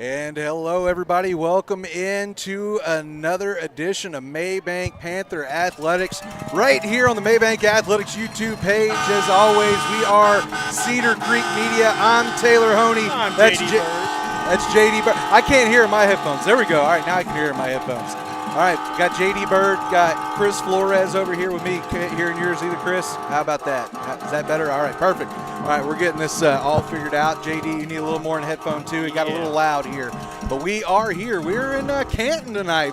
And hello, everybody. Welcome into another edition of Maybank Panther Athletics right here on the Maybank Athletics YouTube page. As always, we are Cedar Creek Media. I'm Taylor Honea. I'm JD Byrd. That's JD Byrd. I can't hear in my headphones. There we go. All right, now I can hear in my headphones. All right, got JD Byrd, got Chris Flores over here with me, hearing yours either, Chris. How about that? Is that better? All right, perfect. All right, we're getting this all figured out. JD, you need a little more in headphone too. It got a little loud here. But we are here. We're in Canton tonight,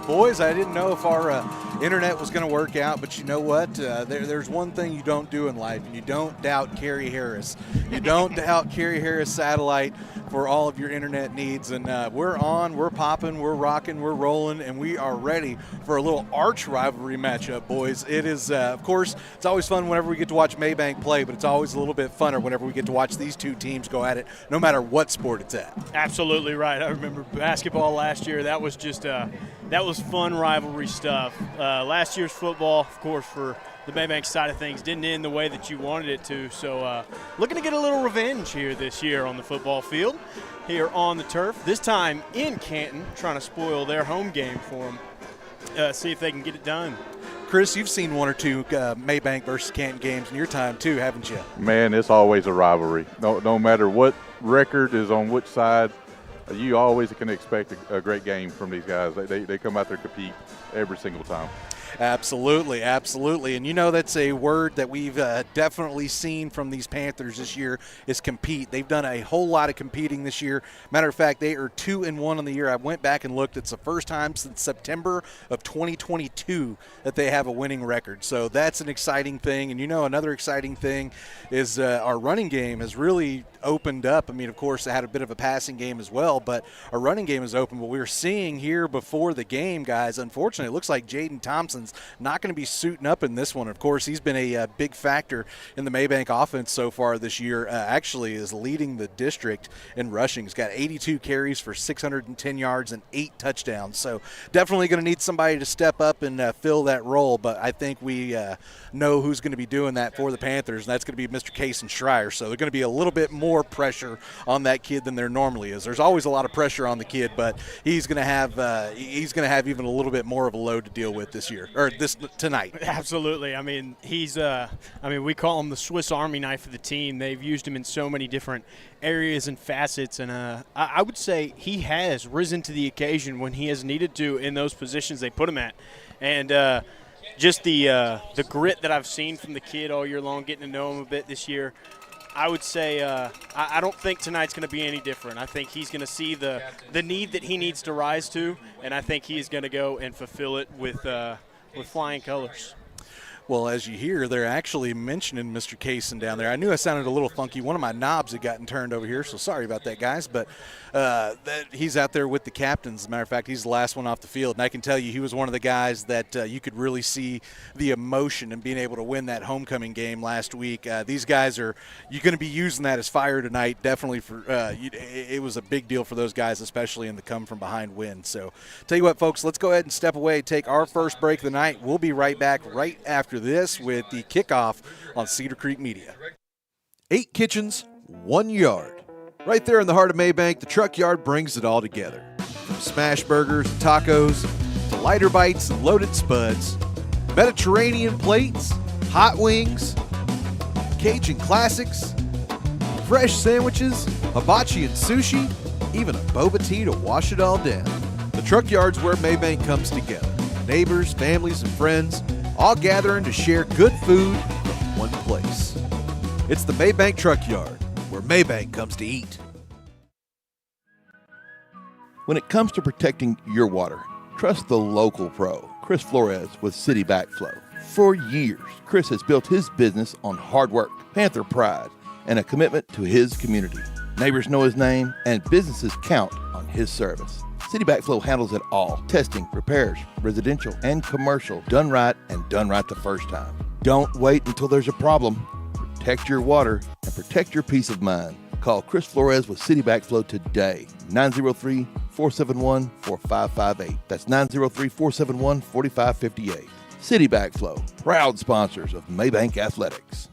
boys. I didn't know if our internet was going to work out, but you know what? There's one thing you don't do in life, and you don't doubt Kerry Harris. You don't doubt Kerry Harris Satellite for all of your internet needs. And we're on, we're popping, we're rocking, we're rolling, and we are ready for a little arch rivalry matchup, boys. It is, of course, it's always fun whenever we get to watch Maybank play, but it's always a little bit funner whenever we get to watch these two teams go at it, no matter what sport it's at. Absolutely right. I remember basketball last year. That was just that was fun rivalry stuff. Last year's football, of course, for the Maybank side of things, didn't end the way that you wanted it to. So looking to get a little revenge here this year on the football field, here on the turf. This time in Canton, trying to spoil their home game for them. See if they can get it done. Chris, you've seen one or two Maybank versus Canton games in your time too, haven't you? Man, it's always a rivalry. No matter what record is on which side, you always can expect a great game from these guys. They come out there to compete every single time. Absolutely, absolutely. And you know that's a word that we've definitely seen from these Panthers this year is compete. They've done a whole lot of competing this year. Matter of fact, they are 2-1 on the year. I went back and looked. It's the first time since September of 2022 that they have a winning record. So that's an exciting thing. And you know another exciting thing is our running game has really opened up. I mean, of course, they had a bit of a passing game as well, but our running game is open. What we were seeing here before the game, guys, unfortunately, it looks like Jaden Thompson's not going to be suiting up in this one. Of course, he's been a big factor in the Maybank offense so far this year. Actually is leading the district in rushing. He's got 82 carries for 610 yards and 8 touchdowns. So definitely going to need somebody to step up and fill that role, but I think we know who's going to be doing that for the Panthers, and that's going to be Mr. Cason Schreier. So they're going to be a little bit more pressure on that kid than there normally is. There's always a lot of pressure on the kid, but he's going to have even a little bit more of a load to deal with this year or this tonight. Absolutely. I mean, we call him the Swiss Army knife of the team. They've used him in so many different areas and facets, and I would say he has risen to the occasion when he has needed to in those positions they put him at, and just the grit that I've seen from the kid all year long, getting to know him a bit this year. I would say I don't think tonight's going to be any different. I think he's going to see the need that he needs to rise to, and I think he's going to go and fulfill it with flying colors. Well, as you hear, they're actually mentioning Mr. Cason down there. I knew I sounded a little funky. One of my knobs had gotten turned over here, so sorry about that, guys. But he's out there with the captains. As a matter of fact, he's the last one off the field. And I can tell you he was one of the guys that you could really see the emotion in being able to win that homecoming game last week. These guys you're going to be using that as fire tonight. Definitely it was a big deal for those guys, especially in the come-from-behind win. So tell you what, folks, let's go ahead and step away, take our first break of the night. We'll be right back right after this with the kickoff on Cedar Creek Media. 8 kitchens, 1 yard. Right there in the heart of Maybank, the truck yard brings it all together. From smash burgers and tacos to lighter bites and loaded spuds, Mediterranean plates, hot wings, Cajun classics, fresh sandwiches, hibachi and sushi, even a boba tea to wash it all down. The truck yard's where Maybank comes together. Neighbors, families, and friends all gathering to share good food from one place. It's the Maybank Truck Yard, where Maybank comes to eat. When it comes to protecting your water, trust the local pro, Chris Flores with City Backflow. For years, Chris has built his business on hard work, Panther pride, and a commitment to his community. Neighbors know his name, and businesses count on his service. City Backflow handles it all. Testing, repairs, residential and commercial, done right and done right the first time. Don't wait until there's a problem. Protect your water and protect your peace of mind. Call Chris Flores with City Backflow today. 903-471-4558. That's 903-471-4558. City Backflow, proud sponsors of Maybank Athletics.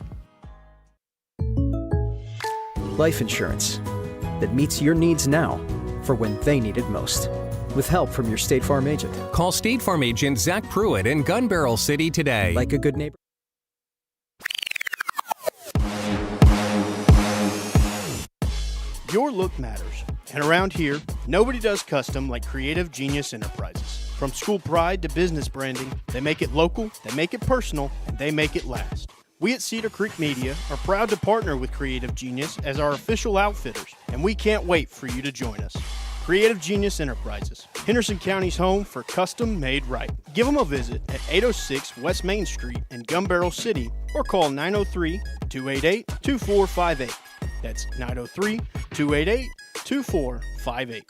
Life insurance that meets your needs now for when they need it most. With help from your State Farm agent. Call State Farm agent Zach Pruitt in Gun Barrel City today. Like a good neighbor. Your look matters. And around here, nobody does custom like Creative Genius Enterprises. From school pride to business branding, they make it local, they make it personal, and they make it last. We at Cedar Creek Media are proud to partner with Creative Genius as our official outfitters, and we can't wait for you to join us. Creative Genius Enterprises, Henderson County's home for custom made right. Give them a visit at 806 West Main Street in Gun Barrel City or call 903-288-2458. That's 903-288-2458.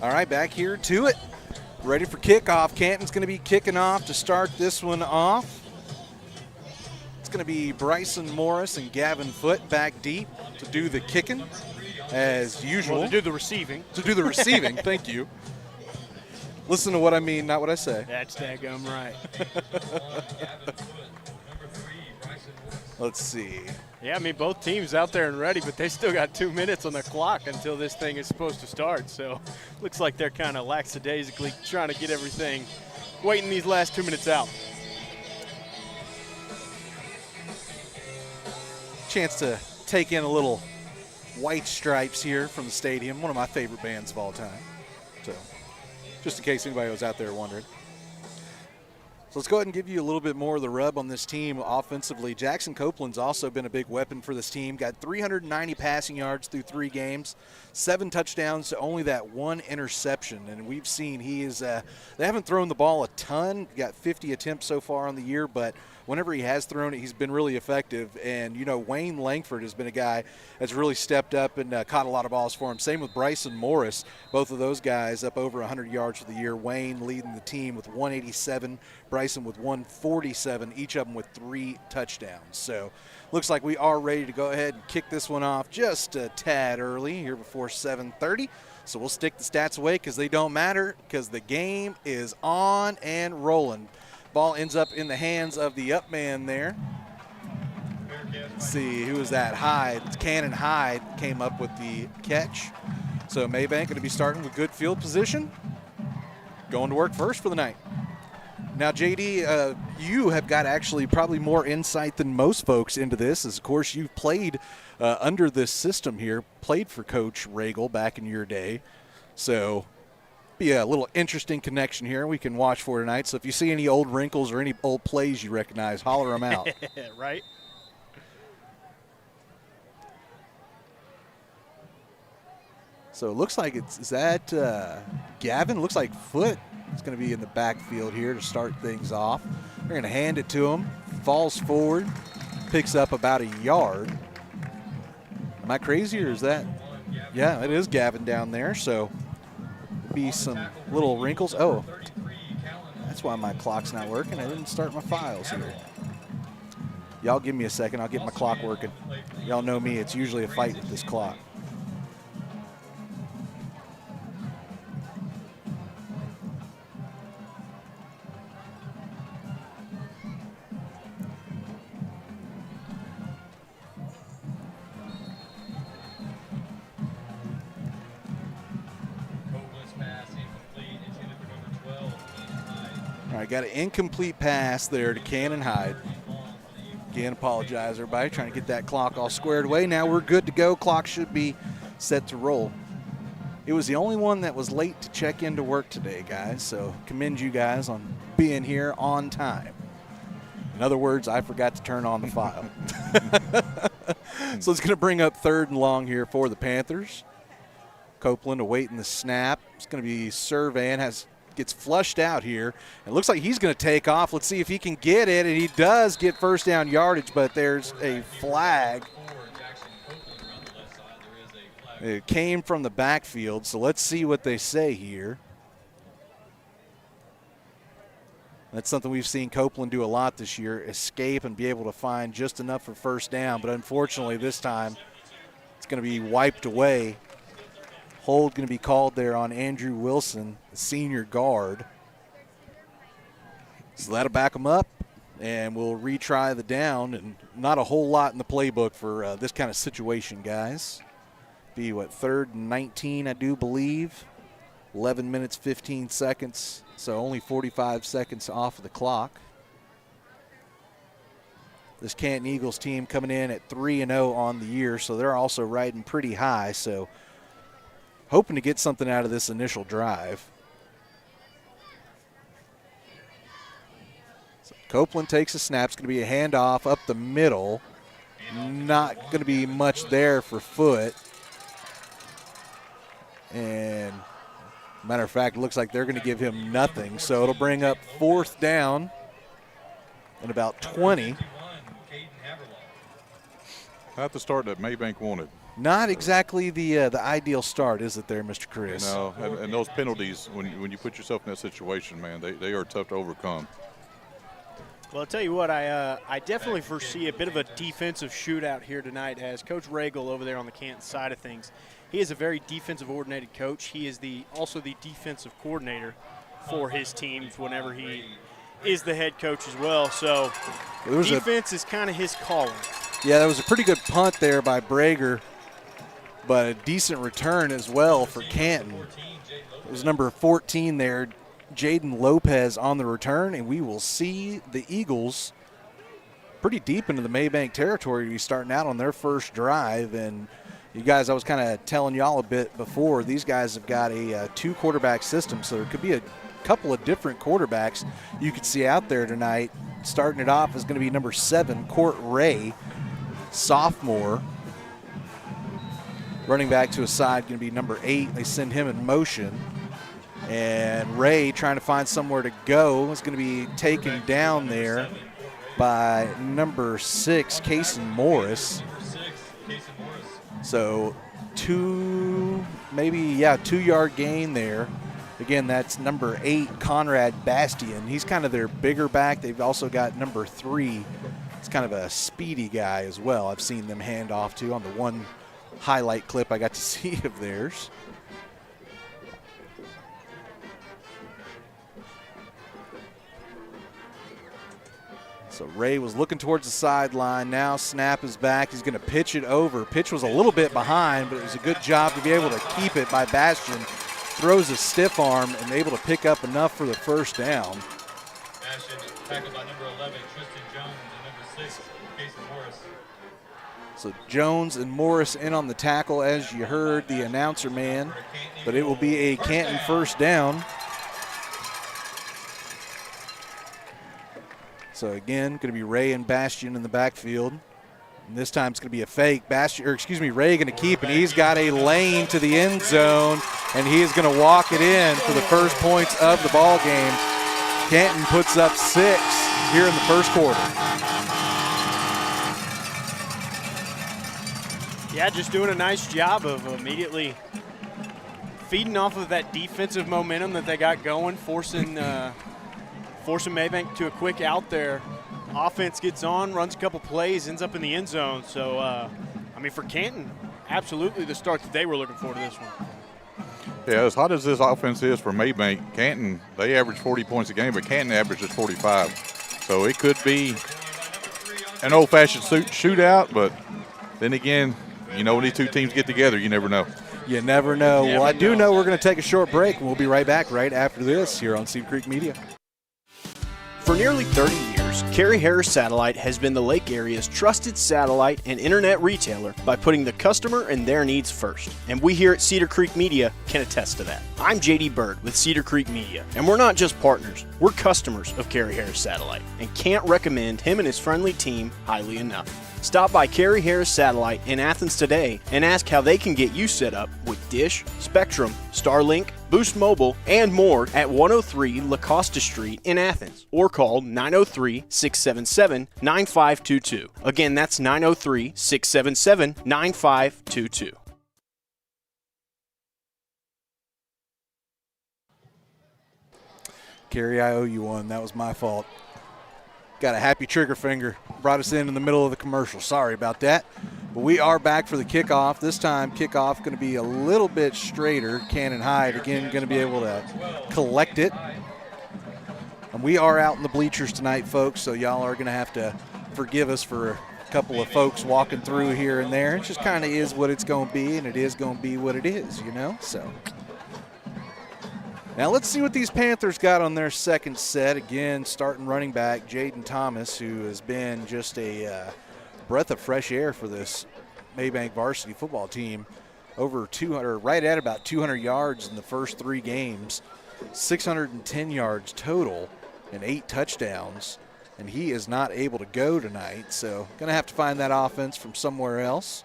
All right, back here to it. Ready for kickoff. Canton's going to be kicking off to start this one off. It's going to be Bryson Morris and Gavin Foote back deep to do the kicking, as usual. Well, to do the receiving. To do the receiving, thank you. Listen to what I mean, not what I say. That's daggum right. Let's see. Yeah, I mean, both teams out there and ready, but they still got 2 minutes on the clock until this thing is supposed to start. So looks like they're kind of lackadaisically trying to get everything, waiting these last 2 minutes out. Chance to take in a little White Stripes here from the stadium, one of my favorite bands of all time. So just in case anybody was out there wondering. So let's go ahead and give you a little bit more of the rub on this team offensively. Jackson Copeland's also been a big weapon for this team. Got 390 passing yards through 3 games, 7 touchdowns to only that 1 interception. And we've seen he is they haven't thrown the ball a ton. Got 50 attempts so far on the year, but whenever he has thrown it, he's been really effective. And, you know, Wayne Langford has been a guy that's really stepped up and caught a lot of balls for him. Same with Bryson Morris. Both of those guys up over 100 yards for the year. Wayne leading the team with 187, Bryson with 147, each of them with 3 touchdowns. So looks like we are ready to go ahead and kick this one off just a tad early here before 7:30. So we'll stick the stats away because they don't matter, because the game is on and rolling. Ball ends up in the hands of the up man there. Let's see, who was that? Hyde. Cannon Hyde came up with the catch. So Maybank going to be starting with good field position. Going to work first for the night. Now, JD, you have got actually probably more insight than most folks into this, as, of course, you've played under this system here, played for Coach Regal back in your day. So be a little interesting connection here we can watch for tonight. So if you see any old wrinkles or any old plays you recognize, holler them out. Right. So it looks like is that Gavin? Looks like Foote is going to be in the backfield here to start things off. They're going to hand it to him. Falls forward, picks up about a yard. Am I crazy, or is that? Yeah, it is Gavin down there. So be some little wrinkles. Oh, that's why my clock's not working. I didn't start my files here. Y'all give me a second. I'll get my clock working. Y'all know me. It's usually a fight with this clock. All right, got an incomplete pass there to Cannon Hyde. Again, apologize, everybody, trying to get that clock all squared away. Now we're good to go. Clock should be set to roll. It was the only one that was late to check into work today, guys, so commend you guys on being here on time. In other words, I forgot to turn on the file. So it's going to bring up 3rd and long here for the Panthers. Copeland awaiting the snap. It's going to be surveying, gets flushed out here. It looks like he's going to take off. Let's see if he can get it, and he does get first down yardage, but there's a flag. It came from the backfield, so let's see what they say here. That's something we've seen Copeland do a lot this year, escape and be able to find just enough for first down, but unfortunately this time it's going to be wiped away. Hold going to be called there on Andrew Wilson, the senior guard. So that'll back him up, and we'll retry the down. And not a whole lot in the playbook for this kind of situation, guys. Be what, 3rd and 19, I do believe. 11 minutes, 15 seconds, so only 45 seconds off of the clock. This Canton Eagles team coming in at 3-0 on the year, so they're also riding pretty high, so hoping to get something out of this initial drive. So Copeland takes a snap. It's going to be a handoff up the middle. Not going to be much there for Foote. And matter of fact, it looks like they're going to give him nothing, so it'll bring up 4th down and about 20. Not the start that Maybank wanted. Not exactly the ideal start, is it there, Mr. Chris? No, and those penalties, when you put yourself in that situation, man, they are tough to overcome. Well, I'll tell you what, I definitely foresee a bit of a defensive shootout here tonight as Coach Regal over there on the Canton side of things. He is a very defensive-oriented coach. He is also the defensive coordinator for his teams whenever he is the head coach as well. So defense is kind of his calling. Yeah, that was a pretty good punt there by Brager, but a decent return as well for Canton. It was number 14 there, Jaden Lopez on the return, and we will see the Eagles pretty deep into the Maybank territory. We're starting out on their first drive, and you guys, I was kind of telling y'all a bit before, these guys have got a 2-quarterback system, so there could be a couple of different quarterbacks you could see out there tonight. Starting it off is going to be number 7, Court Ray, sophomore. Running back to his side, going to be number 8. They send him in motion. And Ray, trying to find somewhere to go, is going to be taken down there by number 6, Kason Morris. So 2-yard gain there. Again, that's number 8, Conrad Bastian. He's kind of their bigger back. They've also got number 3. It's kind of a speedy guy as well. I've seen them hand off to on the one highlight clip I got to see of theirs. So Ray was looking towards the sideline. Now snap is back. He's going to pitch it over. Pitch was a little bit behind, but it was a good job to be able to keep it by Bastian. Throws a stiff arm and able to pick up enough for the first down. Bastian tackled by number 11, Tristan Jones, and number 6, Jason Morris. So Jones and Morris in on the tackle, as you heard the announcer man, but it will be a Canton first down. So again, going to be Ray and Bastian in the backfield. And this time it's going to be a fake. Ray going to keep, and he's got a lane to the end zone, and he is going to walk it in for the first points of the ball game. Canton puts up 6 here in the first quarter. Yeah, just doing a nice job of immediately feeding off of that defensive momentum that they got going, forcing Maybank to a quick out there. Offense gets on, runs a couple plays, ends up in the end zone. So, I mean, for Canton, absolutely the start that they were looking for to this one. Yeah, as hot as this offense is for Maybank, Canton, they average 40 points a game, but Canton averages 45. So it could be an old-fashioned shootout, but then again, you know, when these two teams get together, you never know. You never know. Well, I do know we're going to take a short break, and we'll be right back right after this here on Cedar Creek Media. For nearly 30 years, Carrie Harris Satellite has been the Lake area's trusted satellite and internet retailer by putting the customer and their needs first. And we here at Cedar Creek Media can attest to that. I'm JD Byrd with Cedar Creek Media, and we're not just partners, we're customers of Carrie Harris Satellite, and can't recommend him and his friendly team highly enough. Stop by Carrie Harris Satellite in Athens today and ask how they can get you set up with Dish, Spectrum, Starlink, Boost Mobile, and more at 103 La Costa Street in Athens, or call 903-677-9522. Again, that's 903-677-9522. Carrie, I owe you one. That was my fault. Got a happy trigger finger. Brought us in the middle of the commercial. Sorry about that. But we are back for the kickoff. This time, kickoff going to be a little bit straighter. Cannon Hyde, again, going to be able to collect it. And we are out in the bleachers tonight, folks, so y'all are going to have to forgive us for couple of folks walking through here and there. It just kind of is what it's going to be, and it is going to be what it is, you know? So now let's see what these Panthers got on their second set. Again, starting running back Jaden Thomas, who has been just a breath of fresh air for this Maybank varsity football team. Over 200, right at about 200 yards in the first 3 games, 610 yards total, and 8 touchdowns. And he is not able to go tonight, so going to have to find that offense from somewhere else.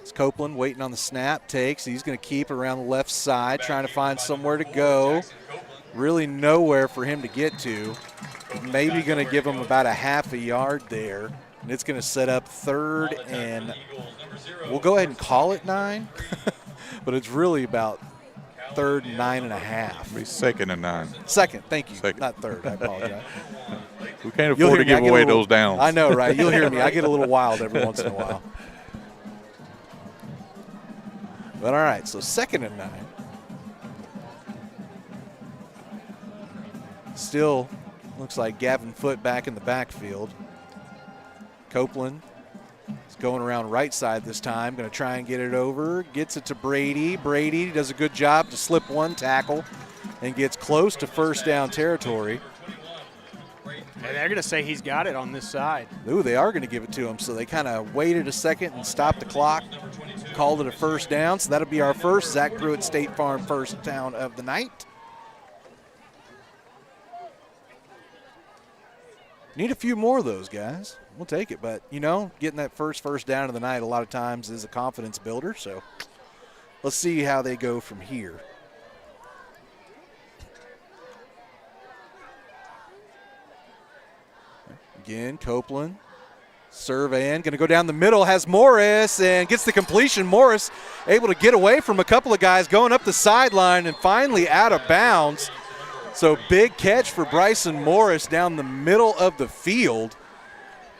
It's Copeland waiting on the snap, takes. He's going to keep around the left side, trying to find somewhere to go. Really nowhere for him to get to. Maybe going to give him about a half a yard there. And it's going to set up 3rd, and we'll go ahead and call it 9. But it's really about 3rd and 9.5. Be 2nd and 9. 2nd, thank you. Second. Not 3rd, I apologize. We can't afford to give away those downs. I know, right? You'll hear me. I get a little wild every once in a while. But all right, so 2nd and 9. Still looks like Gavin Foote back in the backfield. Copeland is going around right side this time. Going to try and get it over. Gets it to Brady. Brady does a good job to slip 1 tackle and gets close to first down territory. And they're going to say he's got it on this side. Ooh, they are going to give it to him. So they kind of waited a second and stopped the clock. Called it a first down. So that'll be our first Zach Pruitt State Farm first down of the night. Need a few more of those, guys. We'll take it. But, you know, getting that first down of the night a lot of times is a confidence builder. So let's see how they go from here. Again, Copeland surveying, going to go down the middle, has Morris and gets the completion. Morris able to get away from a couple of guys going up the sideline and finally out of bounds. So big catch for Bryson Morris down the middle of the field.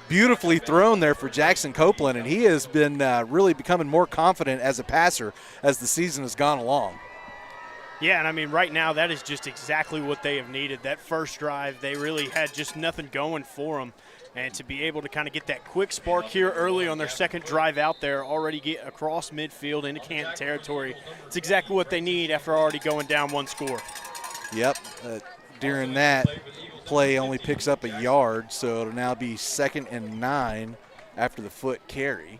Beautifully thrown there for Jackson Copeland, and he has been really becoming more confident as a passer as the season has gone along. Yeah, and I mean, right now that is just exactly what they have needed. That first drive, they really had just nothing going for them. And to be able to kind of get that quick spark here early on their second drive out there, already get across midfield into Canton territory, it's exactly what they need after already going down 1 score. Yep, during that play only picks up a yard, so it'll now be 2nd and 9 after the Foote carry.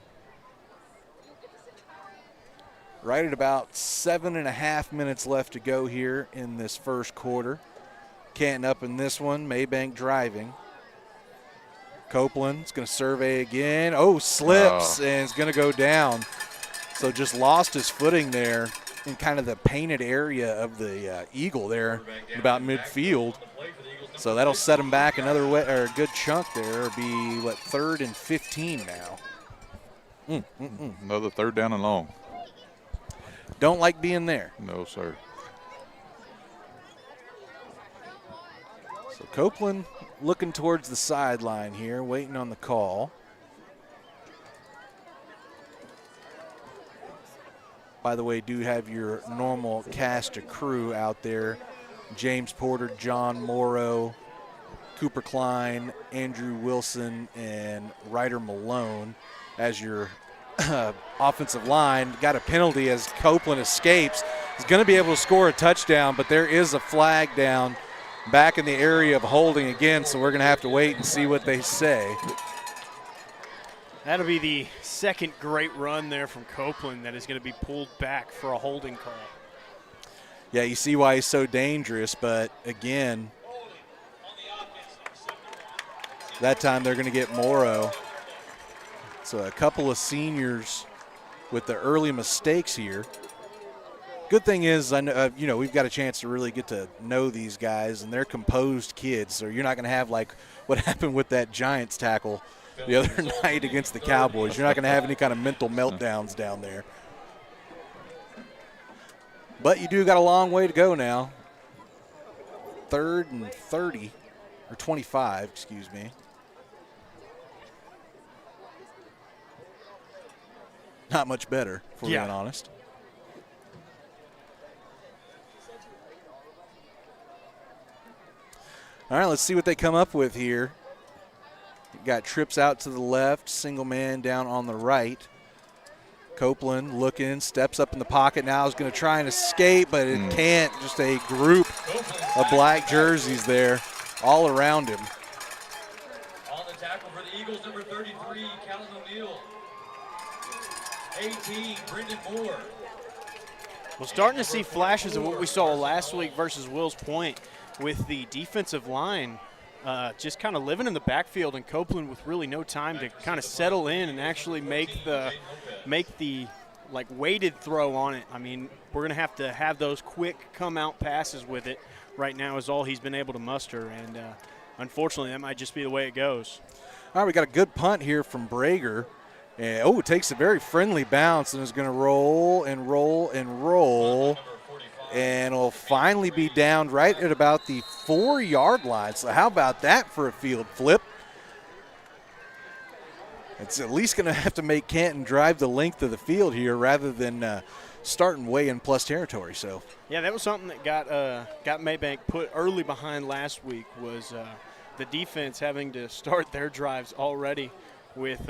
Right at about 7.5 minutes left to go here in this first quarter. Canton up in this one, Maybank driving. Copeland's going to survey again. Oh, slips and is going to go down. So just lost his footing there in kind of the painted area of the Eagle there about midfield. So that'll set him back another way, or a good chunk there. It'll be, what, 3rd and 15 now. Another 3rd down and long. Don't like being there. No, sir. So Copeland looking towards the sideline here, waiting on the call. By the way, do have your normal cast of crew out there. James Porter, John Morrow, Cooper Klein, Andrew Wilson, and Ryder Malone as your offensive line. Got a penalty as Copeland escapes. He's going to be able to score a touchdown, but there is a flag down back in the area of holding again, so we're going to have to wait and see what they say. That'll be the second great run there from Copeland that is going to be pulled back for a holding call. Yeah, you see why he's so dangerous, but again, that time they're going to get Morrow. So a couple of seniors with the early mistakes here. Good thing is, I know, you know, we've got a chance to really get to know these guys, and they're composed kids. So you're not going to have like what happened with that Giants tackle the other night against the Cowboys. You're not going to have any kind of mental meltdowns down there. But you do got a long way to go now. 3rd and 30, or 25, excuse me. Not much better, if we're being honest. All right, let's see what they come up with here. got trips out to the left, single man down on the right. Copeland looking, steps up in the pocket now, is going to try and escape, but it can't. Just a group of black jerseys there all around him. On the tackle for the Eagles, number 33, Callan O'Neill. 18, Brendan Moore. Well, starting to see flashes of what we saw last week versus Wills Point with the defensive line just kind of living in the backfield, and Copeland with really no time to kind of settle in and actually make the like weighted throw on it. I mean, we're going to have those quick come-out passes with it. Right now is all he's been able to muster, and unfortunately that might just be the way it goes. All right, we got a good punt here from Brager. And, it takes a very friendly bounce and is going to roll and roll and roll. And it'll finally be down right at about the 4-yard line. So how about that for a field flip? It's at least going to have to make Canton drive the length of the field here rather than starting way in plus territory. So yeah, that was something that got Maybank put early behind last week, was the defense having to start their drives already with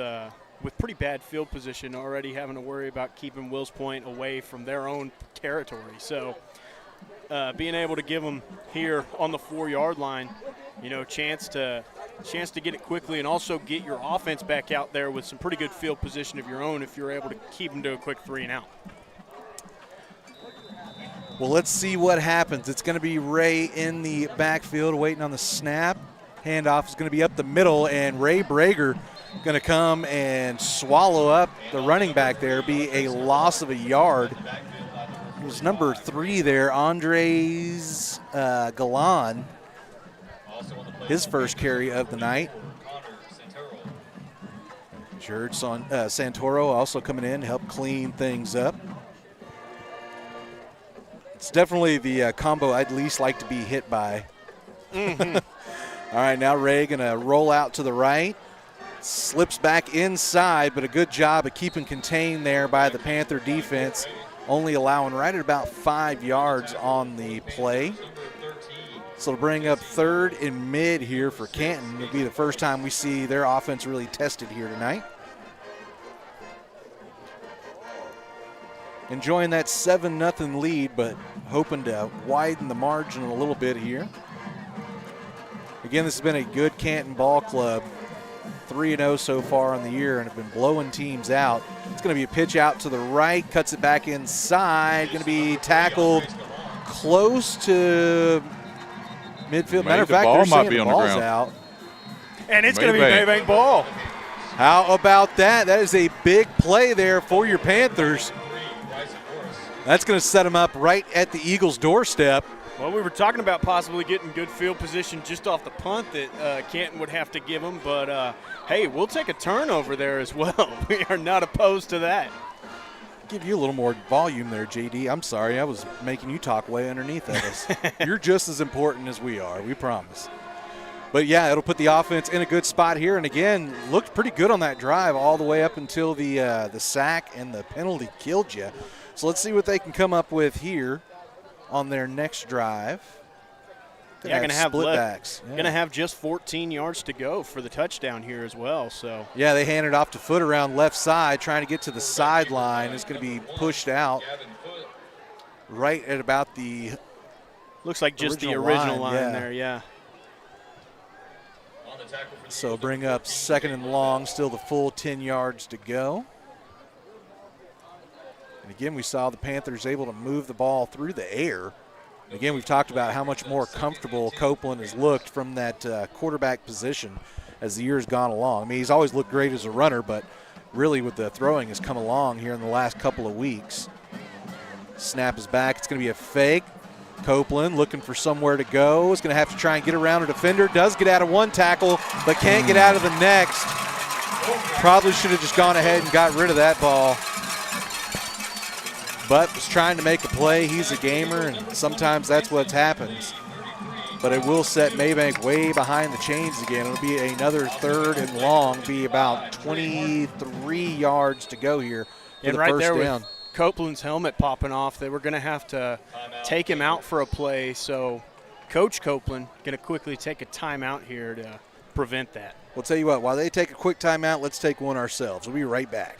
pretty bad field position, already having to worry about keeping Wills Point away from their own territory. So being able to give them here on the 4-yard line, chance to get it quickly and also get your offense back out there with some pretty good field position of your own if you're able to keep them to a quick 3 and out. Well, let's see what happens. It's going to be Ray in the backfield waiting on the snap. Handoff is going to be up the middle, and Ray Brager going to come and swallow up the running back there, be a loss of a yard. It was number 3 there, Andres Galan, his first carry of the night. Jared Santoro also coming in to help clean things up. It's definitely the combo I'd least like to be hit by. All right, now Ray going to roll out to the right. Slips back inside, but a good job of keeping contained there by the Panther defense, only allowing right at about 5 yards on the play. So to bring up 3rd and mid here for Canton. It'll be the first time we see their offense really tested here tonight. Enjoying that 7-0 lead, but hoping to widen the margin a little bit here. Again, this has been a good Canton ball club. 3-0 so far on the year and have been blowing teams out. It's going to be a pitch out to the right, cuts it back inside, going to be tackled close to midfield. Matter of fact, they're saying the ball's out. And it's going to be Maybank ball. How about that? That is a big play there for your Panthers. That's going to set them up right at the Eagles' doorstep. Well, we were talking about possibly getting good field position just off the punt that Canton would have to give them, but hey, we'll take a turnover there as well. We are not opposed to that. Give you a little more volume there, JD. I'm sorry, I was making you talk way underneath of us. You're just as important as we are, we promise. But yeah, it'll put the offense in a good spot here, and again, looked pretty good on that drive all the way up until the sack and the penalty killed you. So let's see what they can come up with here on their next drive. Yeah, going to have split backs. Going to have just 14 yards to go for the touchdown here as well. So yeah, they hand it off to Foot around left side, trying to get to the sideline. It's going to be pushed out right at about the looks like just the original line there. Yeah. So bring up 2nd and long, still the full 10 yards to go. And again, we saw the Panthers able to move the ball through the air. And again, we've talked about how much more comfortable Copeland has looked from that quarterback position as the year's gone along. I mean, he's always looked great as a runner, but really with the throwing has come along here in the last couple of weeks. Snap is back. It's going to be a fake. Copeland looking for somewhere to go. Is going to have to try and get around a defender. Does get out of one tackle, but can't get out of the next. Probably should have just gone ahead and got rid of that ball. But was trying to make a play. He's a gamer, and sometimes that's what happens. But it will set Maybank way behind the chains again. It'll be another 3rd and long, be about 23 yards to go here for and the right first there down. With Copeland's helmet popping off, they were going to have to take him out for a play. So Coach Copeland going to quickly take a timeout here to prevent that. We'll tell you what, while they take a quick timeout, let's take one ourselves. We'll be right back.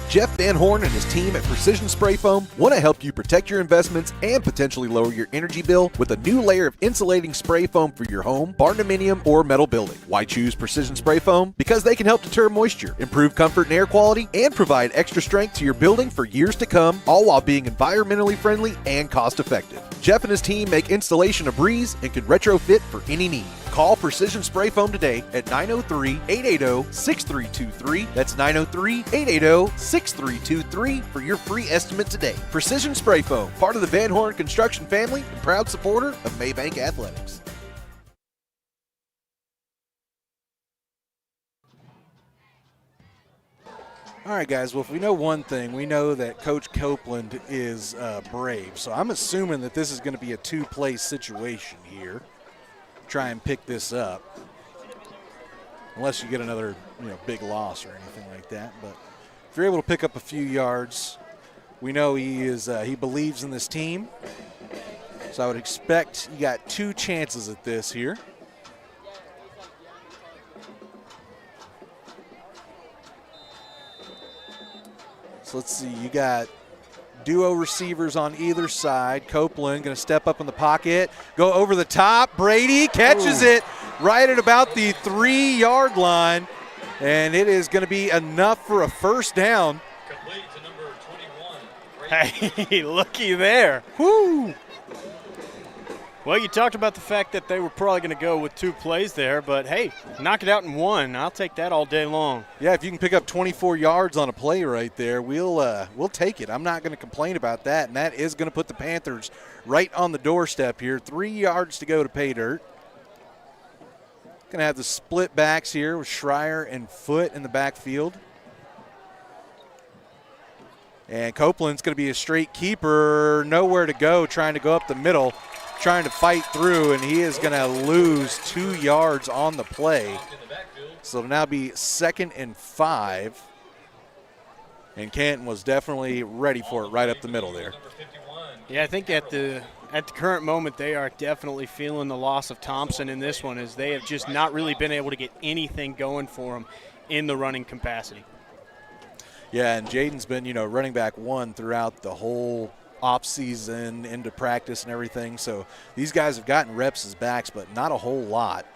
Jeff Van Horn and his team at Precision Spray Foam want to help you protect your investments and potentially lower your energy bill with a new layer of insulating spray foam for your home, barndominium, or metal building. Why choose Precision Spray Foam? Because they can help deter moisture, improve comfort and air quality, and provide extra strength to your building for years to come, all while being environmentally friendly and cost effective. Jeff and his team make installation a breeze and can retrofit for any need. Call Precision Spray Foam today at 903-880-6323. That's 903-880-6323 for your free estimate today. Precision Spray Foam, part of the Van Horn Construction family and proud supporter of Maybank Athletics. All right, guys, well, if we know one thing, we know that Coach Copeland is brave. So I'm assuming that this is going to be a two-play situation here. Try and pick this up. Unless you get another, big loss or anything like that. But if you're able to pick up a few yards, we know he believes in this team. So I would expect you got two chances at this here. So let's see, you got duo receivers on either side. Copeland going to step up in the pocket, go over the top. Brady catches it right at about the 3-yard line, and it is going to be enough for a first down. Complete to number 21. Hey, looky there. Woo! Well, you talked about the fact that they were probably going to go with 2 plays there, but hey, knock it out in 1. I'll take that all day long. Yeah, if you can pick up 24 yards on a play right there, we'll take it. I'm not going to complain about that, and that is going to put the Panthers right on the doorstep here. 3 yards to go to pay dirt. Going to have the split backs here with Schreier and Foote in the backfield. And Copeland's going to be a straight keeper, nowhere to go, trying to go up the middle, trying to fight through, and he is going to lose 2 yards on the play. So it'll now be 2nd and 5. And Canton was definitely ready for it right up the middle there. Yeah, I think at the current moment they are definitely feeling the loss of Thompson in this one, as they have just not really been able to get anything going for them in the running capacity. Yeah, and Jaden's been, running back 1 throughout the whole off-season, into practice and everything. So these guys have gotten reps as backs, but not a whole lot.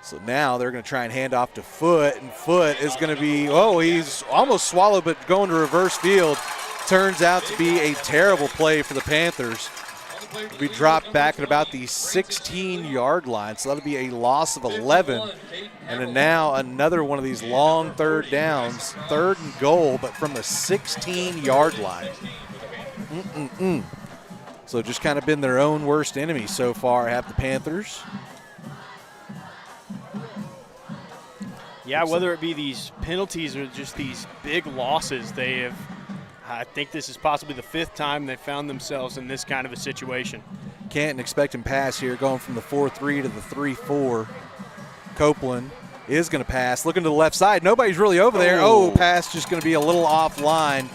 So now they're going to try and hand off to Foote, and Foote is going to be, he's almost swallowed, but going to reverse field. Turns out to be a terrible play for the Panthers. It'll be dropped back at about the 16-yard line, so that'll be a loss of 11. And then now another one of these long third downs, 3rd and goal, but from the 16-yard line. So just kind of been their own worst enemy so far, have the Panthers. Yeah, whether it be these penalties or just these big losses, I think this is possibly the 5th time they found themselves in this kind of a situation. Canton expecting pass here, going from the 4-3 to the 3-4. Copeland is going to pass, looking to the left side. Nobody's really over there. Pass just going to be a little offline.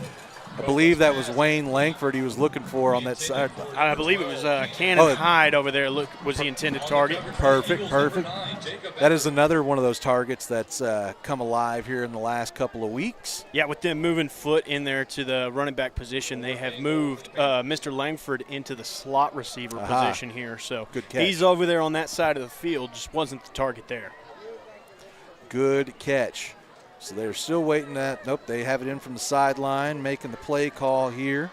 I believe that was Wayne Langford he was looking for on that side. I believe it was Cannon Hyde over there was the intended target. Perfect. That is another one of those targets that's come alive here in the last couple of weeks. Yeah, with them moving Foote in there to the running back position, they have moved Mr. Langford into the slot receiver position here. So good catch. He's over there on that side of the field, just wasn't the target there. Good catch. So they're still waiting nope, they have it in from the sideline, making the play call here.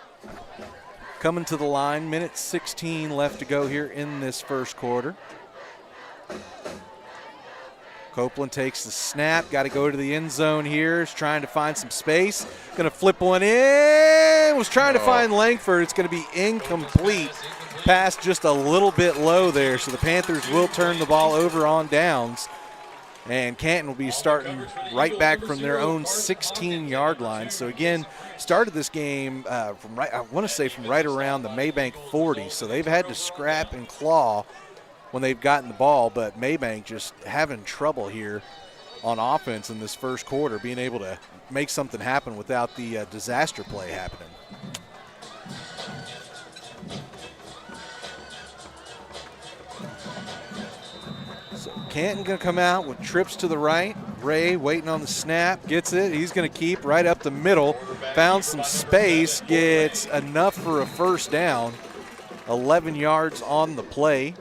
Coming to the line, minute 16 left to go here in this first quarter. Copeland takes the snap, got to go to the end zone here, is trying to find some space. Going to flip one in, was trying to find Langford. It's going to be incomplete. Pass just a little bit low there, so the Panthers will turn the ball over on downs. And Canton will be starting right back from their own 16-yard line. So, again, started this game from right around the Maybank 40. So they've had to scrap and claw when they've gotten the ball. But Maybank just having trouble here on offense in this first quarter, being able to make something happen without the disaster play happening. So Canton going to come out with trips to the right. Ray waiting on the snap, gets it. He's going to keep right up the middle. Found some space, gets enough for a first down. 11 yards on the play.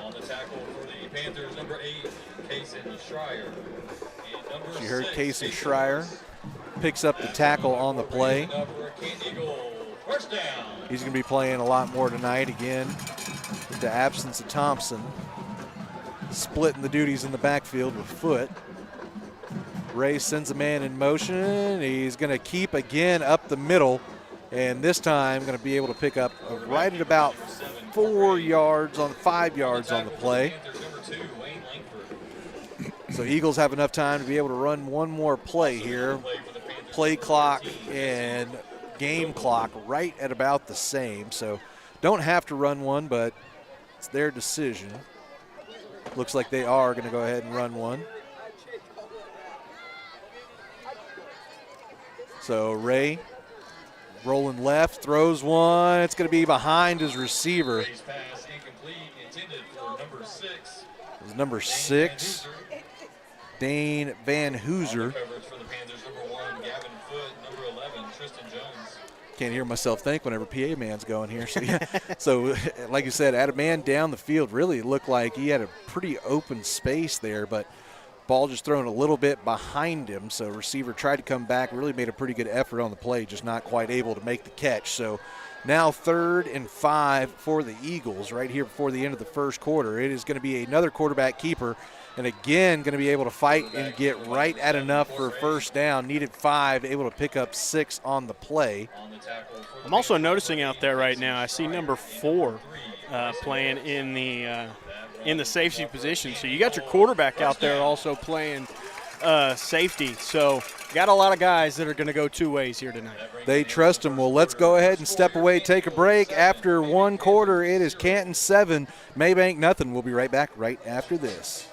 On the tackle for the Panthers, number 8, Kason Schreier. And number You heard 6, Kason Schreier picks up the tackle on the play. First down. He's going to be playing a lot more tonight again with the absence of Thompson. Splitting the duties in the backfield with Foot. Ray sends a man in motion. He's going to keep again up the middle, and this time going to be able to pick up right at about 5 yards on the play. So Eagles have enough time to be able to run one more play here. Play clock and game clock right at about the same. So don't have to run one, but it's their decision. Looks like they are going to go ahead and run one. So Ray rolling left, throws one. It's going to be behind his receiver. It was number 6, Dane Van Hooser. Can't hear myself think whenever PA man's going here. So, yeah. So, like you said, had a man down the field. Really looked like he had a pretty open space there, but ball just thrown a little bit behind him. So receiver tried to come back, really made a pretty good effort on the play, just not quite able to make the catch. So now 3rd and 5 for the Eagles right here before the end of the first quarter. It is going to be another quarterback keeper, and again going to be able to fight and get right at enough for a first down. Needed 5, able to pick up 6 on the play. I'm also noticing out there right now, I see number 4 playing in the safety position. So you got your quarterback out there also playing safety. So got a lot of guys that are going to go 2 ways here tonight. They trust him. Well, let's go ahead and step away, take a break. After one quarter, it is Canton 7, Maybank nothing. We'll be right back right after this.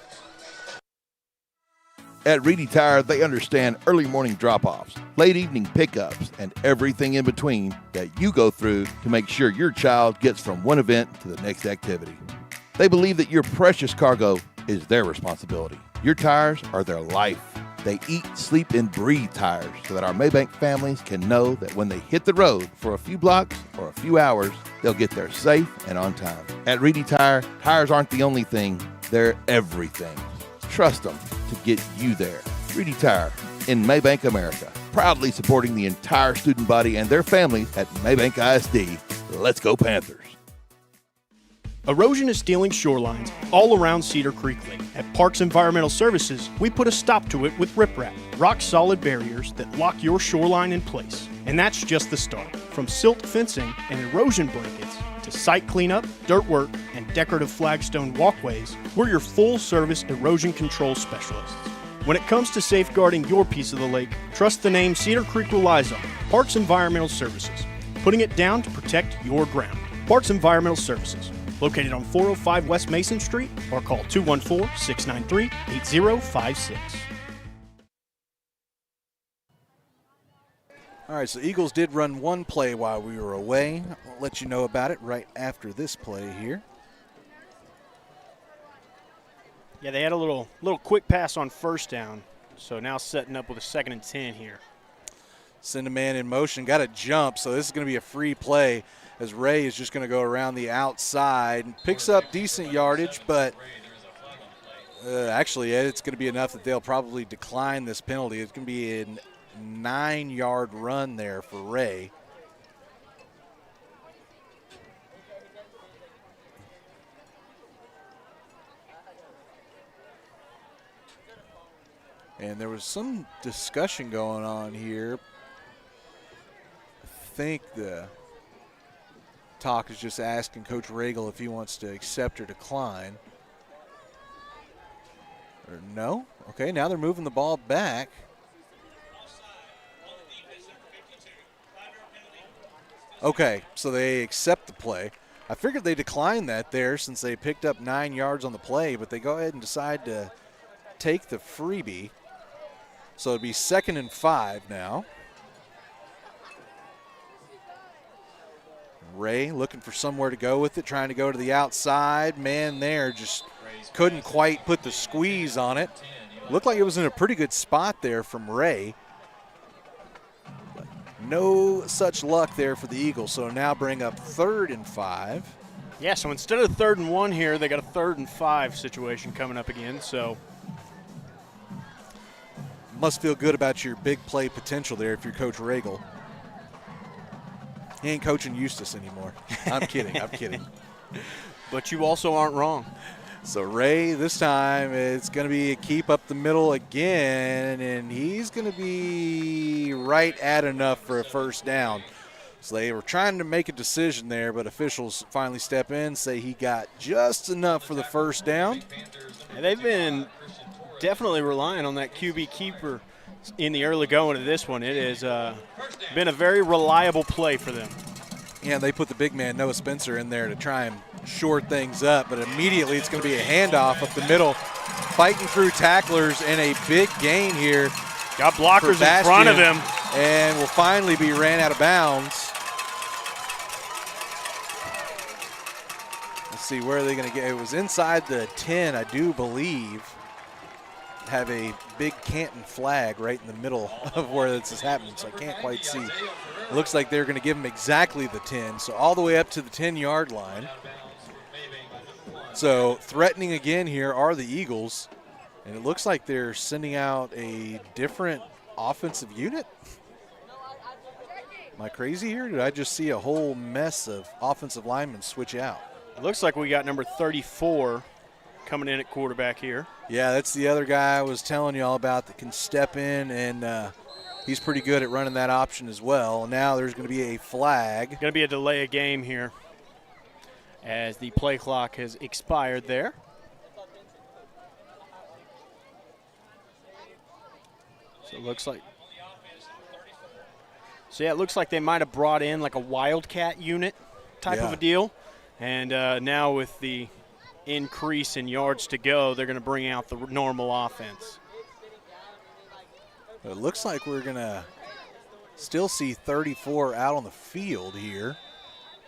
At Reedy Tire, they understand early morning drop-offs, late evening pickups, and everything in between that you go through to make sure your child gets from one event to the next activity. They believe that your precious cargo is their responsibility. Your tires are their life. They eat, sleep, and breathe tires so that our Maybank families can know that when they hit the road for a few blocks or a few hours, they'll get there safe and on time. At Reedy Tire, tires aren't the only thing, they're everything. Trust them to get you there. Reedy Tire in Maybank, America. Proudly supporting the entire student body and their families at Maybank ISD. Let's go Panthers. Erosion is stealing shorelines all around Cedar Creek Lake. At Parks Environmental Services, we put a stop to it with riprap, rock-solid barriers that lock your shoreline in place. And that's just the start. From silt fencing and erosion blankets to site cleanup, dirt work, and decorative flagstone walkways, we're your full-service erosion control specialists. When it comes to safeguarding your piece of the lake, trust the name Cedar Creek relies on, Parks Environmental Services, putting it down to protect your ground. Parks Environmental Services, located on 405 West Mason Street, or call 214-693-8056. All right, so Eagles did run one play while we were away. I'll let you know about it right after this play here. Yeah, they had a little quick pass on first down, so now setting up with a 2nd and 10 here. Send a man in motion, got a jump, so this is going to be a free play as Ray is just going to go around the outside and picks up decent yardage, but actually it's going to be enough that they'll probably decline this penalty. It's going to be a 9-yard run there for Ray. And there was some discussion going on here. I think the talk is just asking Coach Regal if he wants to accept or decline. Or no? Okay, now they're moving the ball back. Okay, so they accept the play. I figured they declined that there since they picked up 9 yards on the play, but they go ahead and decide to take the freebie. So it'd be 2nd and 5 now. Ray looking for somewhere to go with it, trying to go to the outside. Man there just couldn't quite put the squeeze on it. Looked like it was in a pretty good spot there from Ray. But no such luck there for the Eagles, so now bring up 3rd and 5. Yeah, so instead of 3rd and 1 here, they got a 3rd and 5 situation coming up again. So must feel good about your big play potential there if you're Coach Regal. He ain't coaching Eustis anymore. I'm kidding. I'm kidding. But you also aren't wrong. So Ray, this time, it's going to be a keep up the middle again, and he's going to be right at enough for a first down. So they were trying to make a decision there, but officials finally step in, say he got just enough for the first down. And they've been definitely relying on that QB keeper in the early going of this one. It has been a very reliable play for them. Yeah, they put the big man, Noah Spencer, in there to try and shore things up, but immediately it's going to be a handoff up the middle, fighting through tacklers, and a big gain here. Got blockers in front of him. And will finally be ran out of bounds. Let's see, where are they going to get? It was inside the 10, I do believe. Have a big Canton flag right in the middle of where this is happening, so I can't quite see. It looks like they're going to give him exactly the 10, so all the way up to the 10-yard line. So threatening again here are the Eagles, and it looks like they're sending out a different offensive unit. Am I crazy here? Did I just see a whole mess of offensive linemen switch out? It looks like we got number 34 coming in at quarterback here. Yeah, that's the other guy I was telling you all about that can step in, and he's pretty good at running that option as well. Now there's going to be a flag. Going to be a delay of game here as the play clock has expired there. So it looks like it looks like they might have brought in like a wildcat unit type of a deal. And now with the increase in yards to go, they're going to bring out the normal offense. It looks like we're going to still see 34 out on the field here,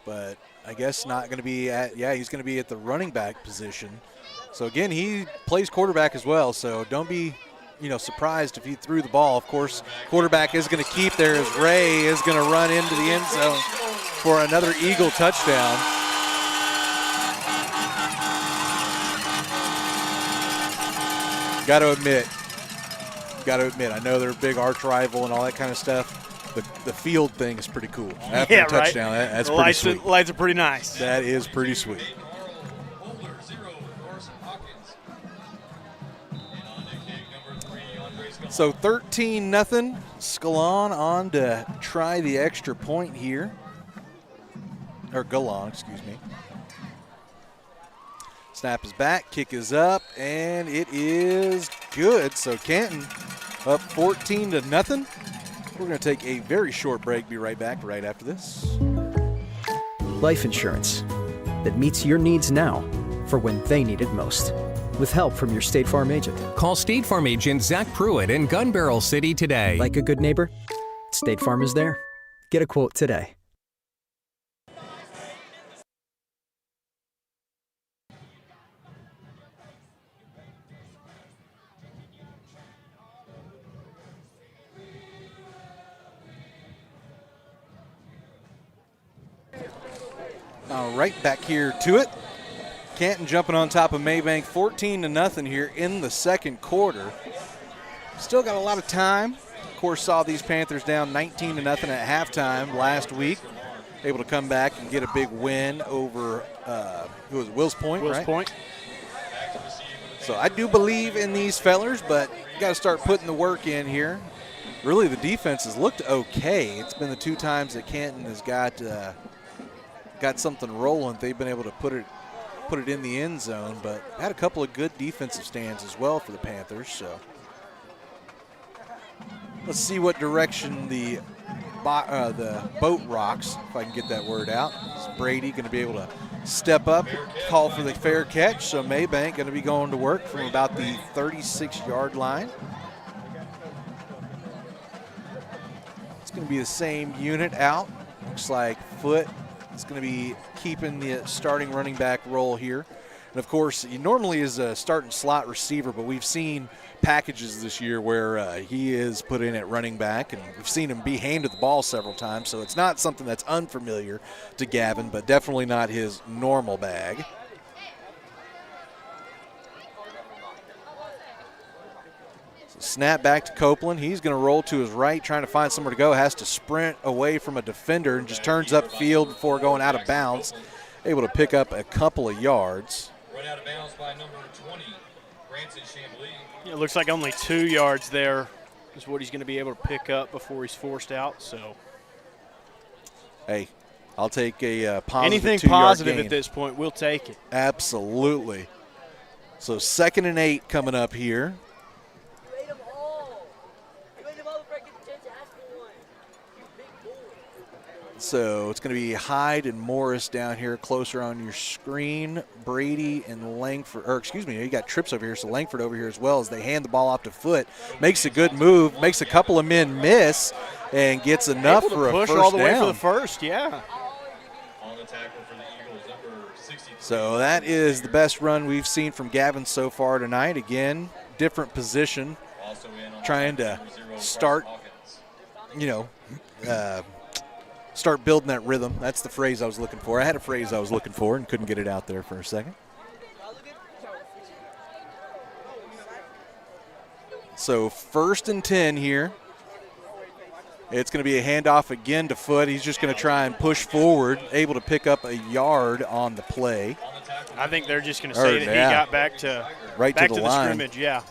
but I guess not going to be at, he's going to be at the running back position. So again, he plays quarterback as well, so don't be surprised if he threw the ball. Of course, quarterback is going to keep there as Ray is going to run into the end zone for another Eagle touchdown. Got to admit, I know they're a big arch rival and all that kind of stuff, but the field thing is pretty cool. After a touchdown, that's pretty sweet. Lights are pretty nice. That is pretty sweet. So 13-0. Scalon on to try the extra point here. Or Galon, excuse me. Snap is back, kick is up, and it is good. So Canton up 14-0. We're going to take a very short break. Be right back right after this. Life insurance that meets your needs now for when they need it most. With help from your State Farm agent. Call State Farm agent Zach Pruitt in Gun Barrel City today. Like a good neighbor, State Farm is there. Get a quote today. All right, back here to it. Canton jumping on top of Maybank, 14-0 here in the second quarter. Still got a lot of time. Of course, saw these Panthers down 19-0 at halftime last week. Able to come back and get a big win over who was it? Wills Point, Wills right? Point. So I do believe in these fellers, but you got to start putting the work in here. Really, the defense has looked okay. It's been the two times that Canton has got something rolling. They've been able to put it in the end zone, but had a couple of good defensive stands as well for the Panthers. So let's see what direction the boat rocks, if I can get that word out. Is Brady going to be able to step up, call for the fair catch? So Maybank going to be going to work from about the 36-yard line. It's going to be the same unit out. Looks like Foote is going to be keeping the starting running back role here. And, of course, he normally is a starting slot receiver, but we've seen packages this year where he is put in at running back, and we've seen him be handed the ball several times, so it's not something that's unfamiliar to Gavin, but definitely not his normal bag. So snap back to Copeland. He's going to roll to his right, trying to find somewhere to go, has to sprint away from a defender and just turns upfield before going out of bounds, able to pick up a couple of yards. Run out of bounds by number 20, Branson Chambly. It looks like only 2 yards there is what he's going to be able to pick up before he's forced out. So, hey, I'll take a positive anything 2-yard positive gain. at this point, we'll take it. Absolutely. So 2nd and 8 coming up here. So it's going to be Hyde and Morris down here closer on your screen. Brady and Langford, or excuse me, you got Trips over here, so Langford over here as well as they hand the ball off to Foot. Makes a good move, makes a couple of men miss, and gets enough Able to for a push first all the way down. for the first, yeah. On the tackle for the Eagles, number 63. So that is the best run we've seen from Gavin so far tonight. Again, different position, Also in on trying to number 0, start, Hawkins. start building that rhythm. That's the phrase I was looking for. I had a phrase I was looking for and couldn't get it out there for a second. So 1st and 10 here. It's going to be a handoff again to Foot. He's just going to try and push forward, able to pick up a yard on the play. I think they're just going to say that he got back to Right back to the the line. scrimmage, yeah.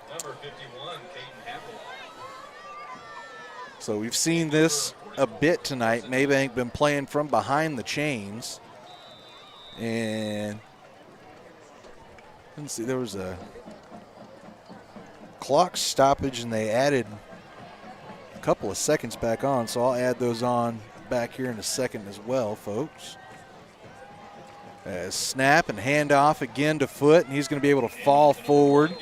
Number 51, Caden Happel. So we've seen this a bit tonight. Maybank been playing from behind the chains. And let's see, there was a clock stoppage and they added a couple of seconds back on, so I'll add those on back here in a second as well, folks. Snap and handoff again to Foot, and he's going to be able to fall forward.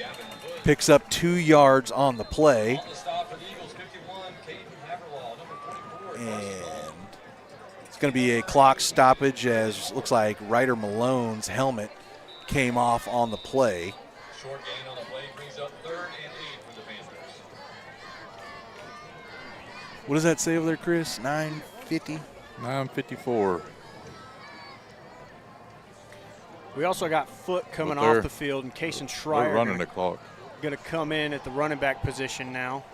Picks up 2 yards on the play. On the stop for the Eagles, 51, Caden Haverlaw, number 24. And it's going to be a clock stoppage as looks like Ryder Malone's helmet came off on the play. Short gain on the play brings up 3rd and 8 for the Panthers. What does that say over there, Chris? 9:50? 9:54. We also got Foot coming But they're- off the field, and Kason They're Schreier running the clock. going to come in at the running back position now.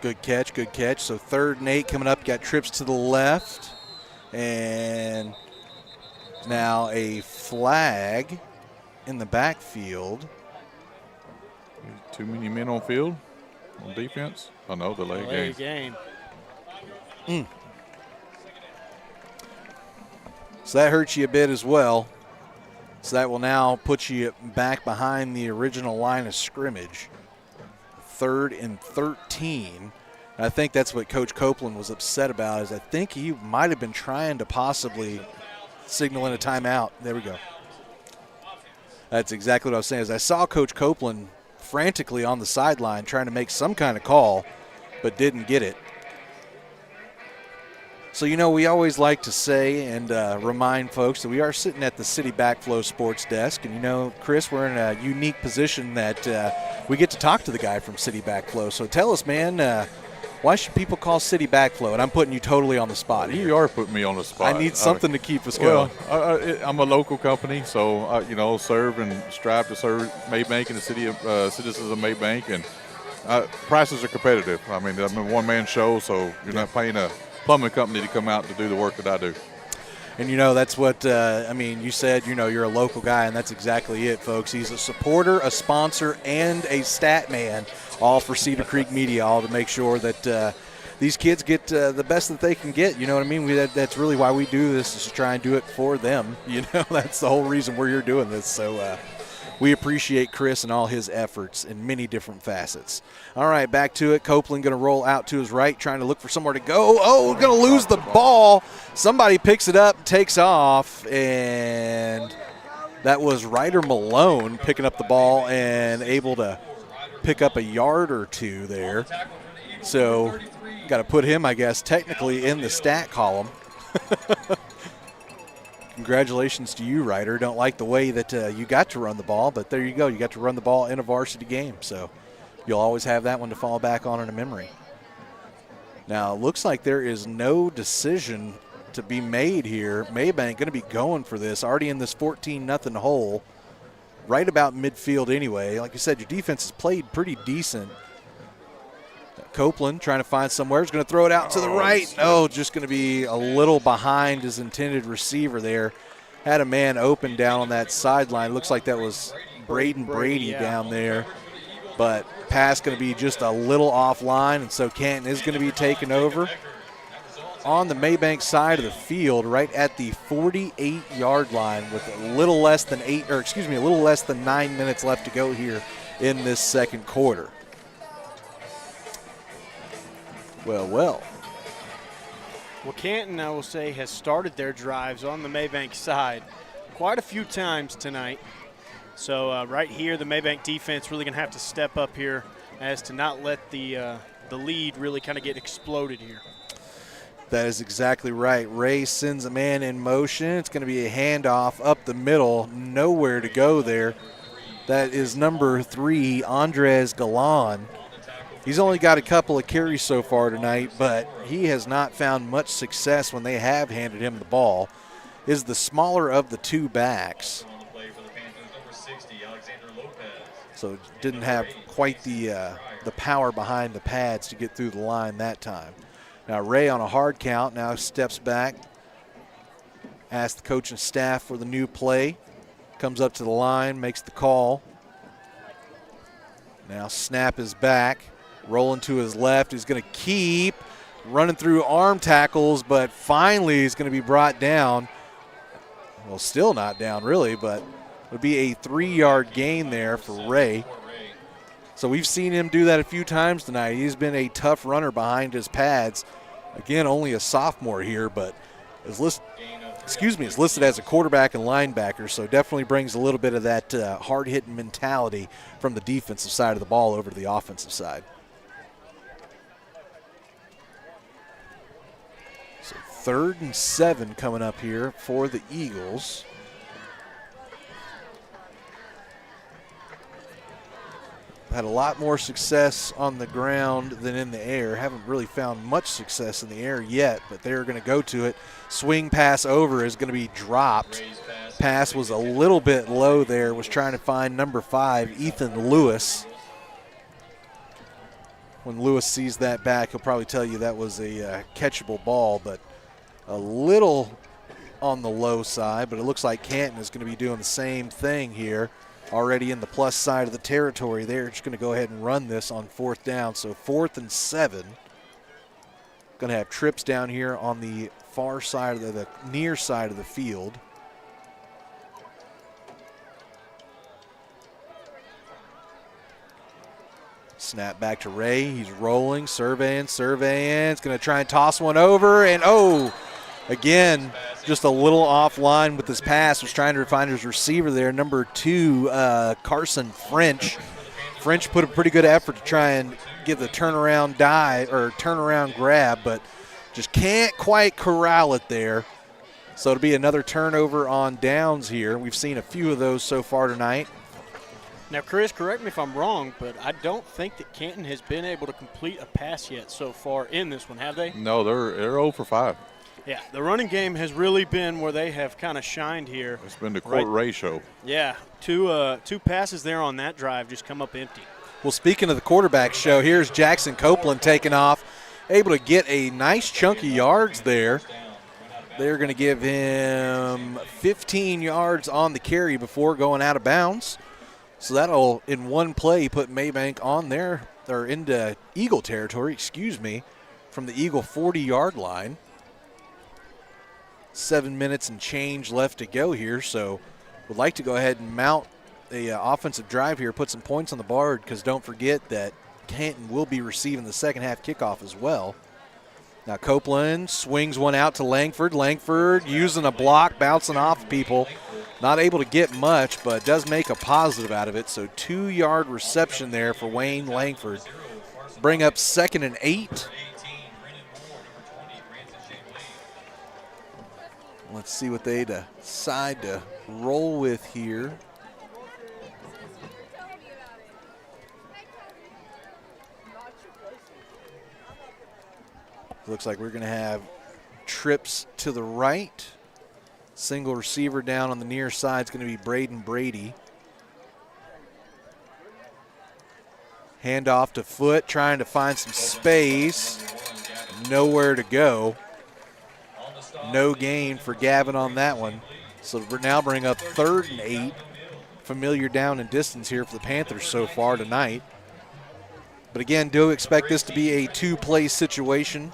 Good catch, good catch. So 3rd and 8 coming up. Got Trips to the left. And now a flag in the backfield. Too many men on field on defense. Oh, no, the leg Delay game. game. So that hurts you a bit as well. So that will now put you back behind the original line of scrimmage. 3rd and 13. And I think that's what Coach Copeland was upset about, is I think he might have been trying to possibly signal in a timeout. There we go. That's exactly what I was saying. Is I saw Coach Copeland frantically on the sideline trying to make some kind of call, but didn't get it. So, you know, we always like to say and remind folks that we are sitting at the City Backflow Sports Desk. And, you know, Chris, we're in a unique position that we get to talk to the guy from City Backflow. So tell us, man, why should people call City Backflow? And I'm putting you totally on the spot here. You are putting me on the spot. I need something to keep us going. Well, I'm a local company, so I, serve and strive to serve Maybank and the city of citizens of Maybank, and prices are competitive. I mean, I'm a one-man show, so you're not paying a plumbing company to come out to do the work that I do. And, you know, that's what, you said, you're a local guy, and that's exactly it, folks. He's a supporter, a sponsor, and a stat man, all for Cedar Creek Media, all to make sure that these kids get the best that they can get. You know what I mean? That's really why we do this, is to try and do it for them. You know, that's the whole reason we're here doing this. So we appreciate Chris and all his efforts in many different facets. All right, back to it. Copeland going to roll out to his right, trying to look for somewhere to go. Oh, going to lose the ball. Somebody picks it up, takes off, and that was Ryder Malone picking up the ball and able to pick up a yard or two there. So got to put him, I guess, technically in the stat column. Congratulations to you, Ryder. Don't like the way that you got to run the ball, but there you go. You got to run the ball in a varsity game, so you'll always have that one to fall back on in a memory. Now, it looks like there is no decision to be made here. Maybank going to be going for this, already in this 14-0 hole, right about midfield anyway. Like you said, your defense has played pretty decent. Copeland trying to find somewhere. He's going to throw it out to the right. No, just going to be a little behind his intended receiver there. Had a man open down on that sideline. Looks like that was Braden Brady down there. But pass going to be just a little offline, and so Canton is going to be taken over on the Maybank side of the field, right at the 48-yard line, with a little less than 9 minutes left to go here in this second quarter. Well, Canton, I will say, has started their drives on the Maybank side quite a few times tonight. So right here, the Maybank defense really going to have to step up here as to not let the lead really kind of get exploded here. That is exactly right. Ray sends a man in motion. It's going to be a handoff up the middle. Nowhere to go there. That is number 3, Andres Galan. He's only got a couple of carries so far tonight, but he has not found much success when they have handed him the ball. Is the smaller of the two backs. So didn't have quite the power behind the pads to get through the line that time. Now Ray on a hard count now steps back, asks the coach and staff for the new play, comes up to the line, makes the call. Now snap is back, rolling to his left. He's going to keep running through arm tackles, but finally he's going to be brought down. Well, still not down really, but would be a 3-yard gain there for Ray. So we've seen him do that a few times tonight. He's been a tough runner behind his pads. Again, only a sophomore here, but is listed as a quarterback and linebacker, so definitely brings a little bit of that hard-hitting mentality from the defensive side of the ball over to the offensive side. So 3rd and 7 coming up here for the Eagles. Had a lot more success on the ground than in the air. Haven't really found much success in the air yet, but they're going to go to it. Swing pass over is going to be dropped. Pass was a little bit low there. Was trying to find number 5, Ethan Lewis. When Lewis sees that back, he'll probably tell you that was a catchable ball, but a little on the low side. But it looks like Canton is going to be doing the same thing here. Already in the plus side of the territory. They're just going to go ahead and run this on 4th down. So 4th and 7. Going to have trips down here on the far side of the near side of the field. Snap back to Ray. He's rolling, surveying. It's going to try and toss one over, and again, just a little offline with his pass. Was trying to find his receiver there, number 2, Carson French. French put a pretty good effort to try and give the turnaround grab, but just can't quite corral it there. So it'll be another turnover on downs here. We've seen a few of those so far tonight. Now, Chris, correct me if I'm wrong, but I don't think that Canton has been able to complete a pass yet so far in this one, have they? No, they're 0 for 5. Yeah, the running game has really been where they have kind of shined here. It's been the Court Ray show. Yeah, two passes there on that drive just come up empty. Well, speaking of the quarterback show, here's Jackson Copeland taking off, able to get a nice chunk of yards there. They're going to give him 15 yards on the carry before going out of bounds. So that'll, in one play, put Maybank on there, or into Eagle territory, from the Eagle 40-yard line. 7 minutes and change left to go here, so would like to go ahead and mount the offensive drive here, put some points on the board, because don't forget that Canton will be receiving the second half kickoff as well. Now Copeland swings one out to Langford. Langford using a block, bouncing off people. Not able to get much, but does make a positive out of it. So 2-yard reception there for Wayne Langford. Bring up 2nd and 8. Let's see what they decide to roll with here. Looks like we're going to have trips to the right. Single receiver down on the near side is going to be Braden Brady. Handoff to Foot, trying to find some space. Nowhere to go. No gain for Gavin on that one. So we're now bring up 3rd and 8. Familiar down and distance here for the Panthers so far tonight. But again, do expect this to be a 2-play situation.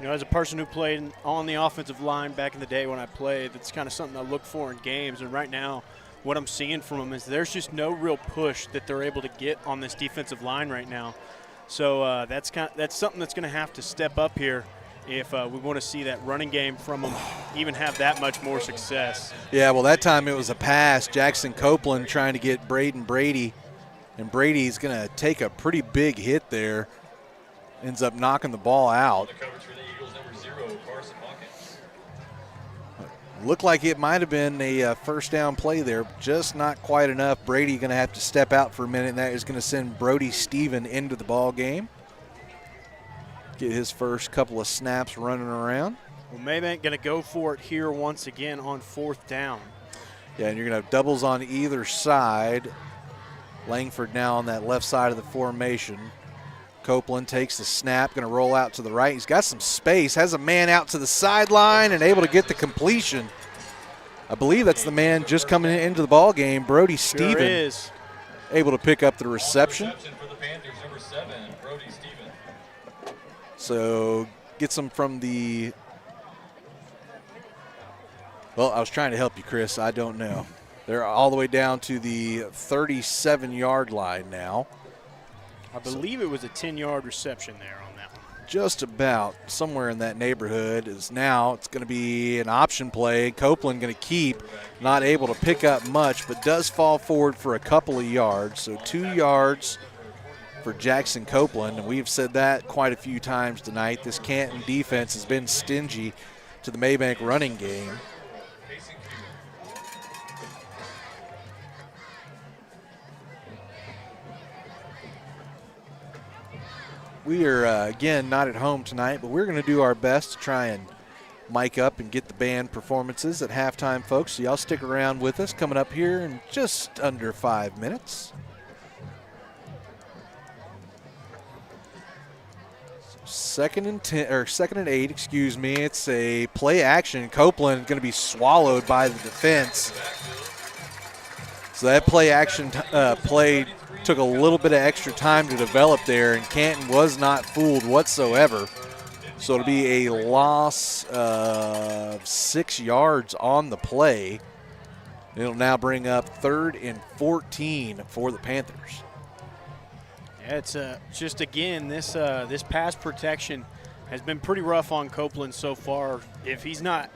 You know, as a person who played on the offensive line back in the day when I played, that's kind of something I look for in games. And right now, what I'm seeing from them is there's just no real push that they're able to get on this defensive line right now. So that's something that's going to have to step up here if we want to see that running game from them even have that much more success. Yeah, well, that time it was a pass. Jackson Copeland trying to get Braden Brady, and Brady's going to take a pretty big hit there. Ends up knocking the ball out. Looked like it might have been a first down play there, just not quite enough. Brady going to have to step out for a minute, and that is going to send Brody Stephen into the ball game. Get his first couple of snaps running around. Well, Maybank going to go for it here once again on 4th down. Yeah, and you're going to have doubles on either side. Langford now on that left side of the formation. Copeland takes the snap, going to roll out to the right. He's got some space, has a man out to the sideline and able to get the completion. I believe that's the man just coming into the ball game, Brody Stephen. Sure is. Able to pick up the reception. So gets him from the, well, I was trying to help you, Chris. I don't know. They're all the way down to the 37-yard line now. I believe it was a 10-yard reception there on that one. Just about somewhere in that neighborhood. Is now it's going to be an option play. Copeland going to keep, not able to pick up much, but does fall forward for a couple of yards. So 2 yards for Jackson Copeland, and we've said that quite a few times tonight. This Canton defense has been stingy to the Maybank running game. We are, again, not at home tonight, but we're going to do our best to try and mic up and get the band performances at halftime, folks. So y'all stick around with us. Coming up here in just under 5 minutes. Second and 8, excuse me. It's a play action. Copeland going to be swallowed by the defense. So that play action play took a little bit of extra time to develop there, and Canton was not fooled whatsoever. So it'll be a loss of 6 yards on the play. It'll now bring up 3rd and 14 for the Panthers. Yeah, it's just again this pass protection has been pretty rough on Copeland so far. If he's not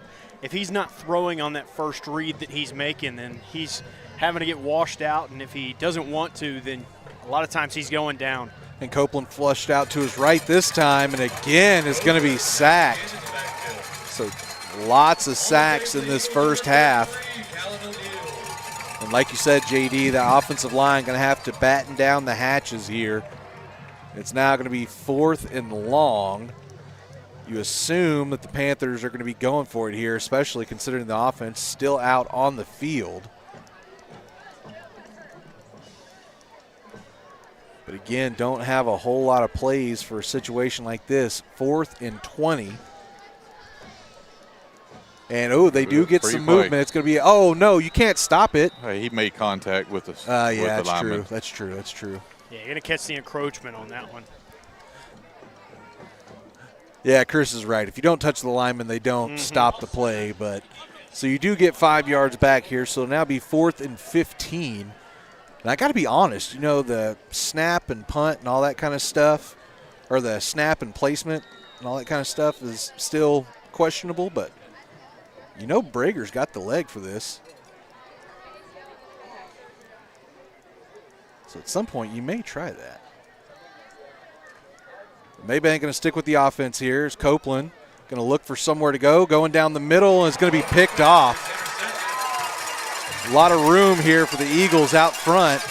throwing on that first read that he's making, then he's having to get washed out, and if he doesn't want to, then a lot of times he's going down. And Copeland flushed out to his right this time, and again is going to be sacked. So lots of sacks in this first half. And like you said, JD, the offensive line going to have to batten down the hatches here. It's now going to be 4th and long. You assume that the Panthers are going to be going for it here, especially considering the offense still out on the field. But again, don't have a whole lot of plays for a situation like this. 4th and 20. And, oh, they do get some movement. It's going to be, oh, no, you can't stop it. Hey, he made contact with us. Yeah, that's true. That's true. That's true. Yeah, you're going to catch the encroachment on that one. Yeah, Chris is right. If you don't touch the lineman, they don't stop the play. But so you do get 5 yards back here. So it'll now be 4th and 15. And I got to be honest, you know, the snap and punt and all that kind of stuff, or the snap and placement and all that kind of stuff is still questionable, but you know Brager's got the leg for this. So at some point you may try that. Maybank going to stick with the offense here. Is Copeland going to look for somewhere to go. Going down the middle, and it's going to be picked off. A lot of room here for the Eagles out front.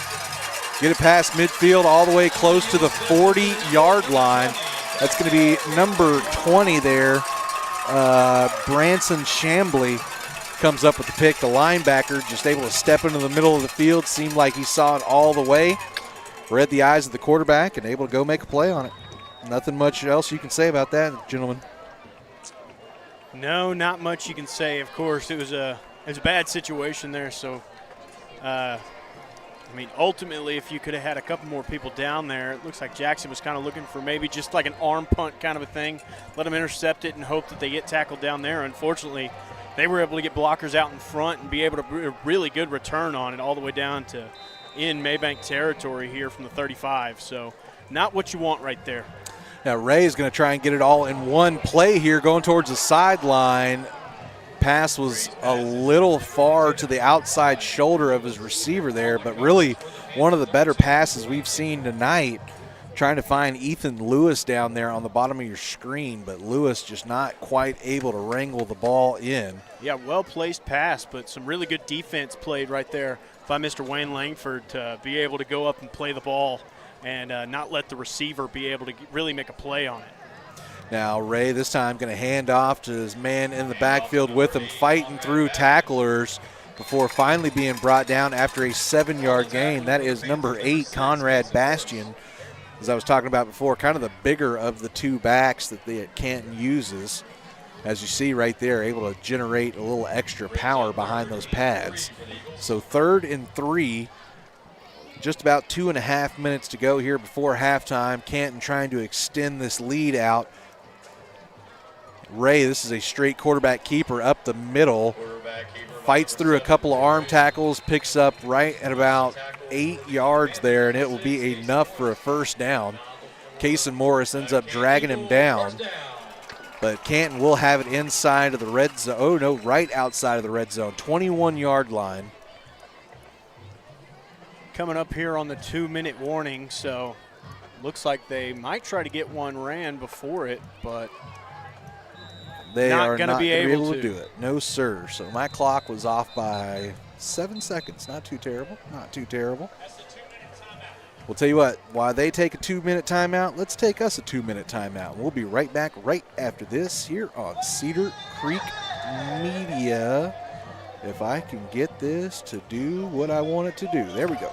Get it past midfield all the way close to the 40-yard line. That's going to be number 20 there. Branson Chambly comes up with the pick. The linebacker just able to step into the middle of the field. Seemed like he saw it all the way. Read the eyes of the quarterback and able to go make a play on it. Nothing much else you can say about that, gentlemen. No, not much you can say. Of course, it was a bad situation there. So, ultimately, if you could have had a couple more people down there, it looks like Jackson was kind of looking for maybe just like an arm punt kind of a thing. Let them intercept it and hope that they get tackled down there. Unfortunately, they were able to get blockers out in front and be able to do a really good return on it all the way down to in Maybank territory here from the 35. So not what you want right there. Now Ray is going to try and get it all in one play here, going towards the sideline. Pass was a little far to the outside shoulder of his receiver there, but really one of the better passes we've seen tonight. Trying to find Ethan Lewis down there on the bottom of your screen, but Lewis just not quite able to wrangle the ball in. Yeah, well-placed pass, but some really good defense played right there by Mr. Wayne Langford to be able to go up and play the ball and not let the receiver be able to really make a play on it. Now Ray this time going to hand off to his man in the backfield with him, fighting through tacklers before finally being brought down after a 7-yard gain. That is number 8, Conrad Bastian. As I was talking about before, kind of the bigger of the two backs that Canton uses. As you see right there, able to generate a little extra power behind those pads. So 3rd and 3, just about 2.5 minutes to go here before halftime. Canton trying to extend this lead out. Ray, this is a straight quarterback keeper up the middle. Fights through a couple of arm tackles, picks up right at about 8 yards there, and it will be enough for a first down. Cason Morris ends up dragging him down, but Canton will have it inside of the red zone. Oh, no, right outside of the red zone, 21-yard line. Coming up here on the 2-minute warning, so looks like they might try to get one ran before it, but they are not going to be able to do it. No, sir. So my clock was off by 7 seconds. Not too terrible. Not too terrible. We'll tell you what, while they take a 2-minute timeout, let's take us a 2-minute timeout. We'll be right back right after this here on Cedar Creek Media. If I can get this to do what I want it to do. There we go.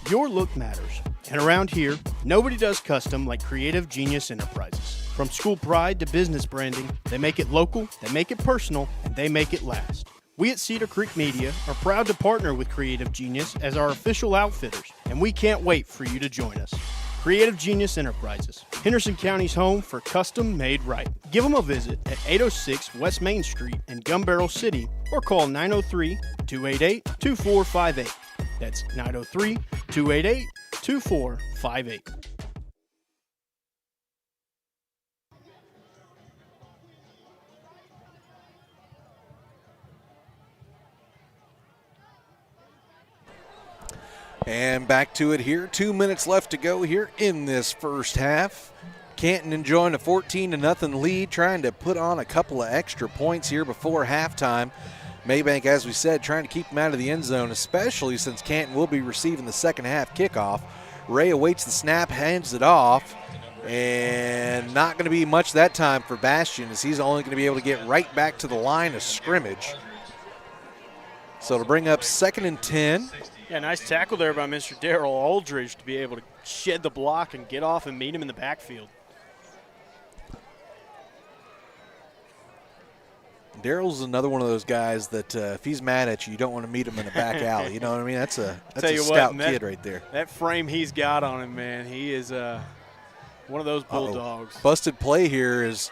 Your look matters. And around here, nobody does custom like Creative Genius Enterprises. From school pride to business branding, they make it local, they make it personal, and they make it last. We at Cedar Creek Media are proud to partner with Creative Genius as our official outfitters, and we can't wait for you to join us. Creative Genius Enterprises, Henderson County's home for custom made right. Give them a visit at 806 West Main Street in Gun Barrel City or call 903-288-2458. That's 903-288-2458. And back to it here. 2 minutes left to go here in this first half. Canton enjoying a 14-0 lead, trying to put on a couple of extra points here before halftime. Maybank, as we said, trying to keep them out of the end zone, especially since Canton will be receiving the second half kickoff. Ray awaits the snap, hands it off, and not going to be much that time for Bastian, as he's only going to be able to get right back to the line of scrimmage. So to bring up 2nd and 10. Yeah, nice tackle there by Mr. Darrell Aldridge to be able to shed the block and get off and meet him in the backfield. Darrell's another one of those guys that if he's mad at you, you don't want to meet him in the back alley. You know what I mean? That's a stout kid right there. That frame he's got on him, man, he is one of those bulldogs. Busted play here is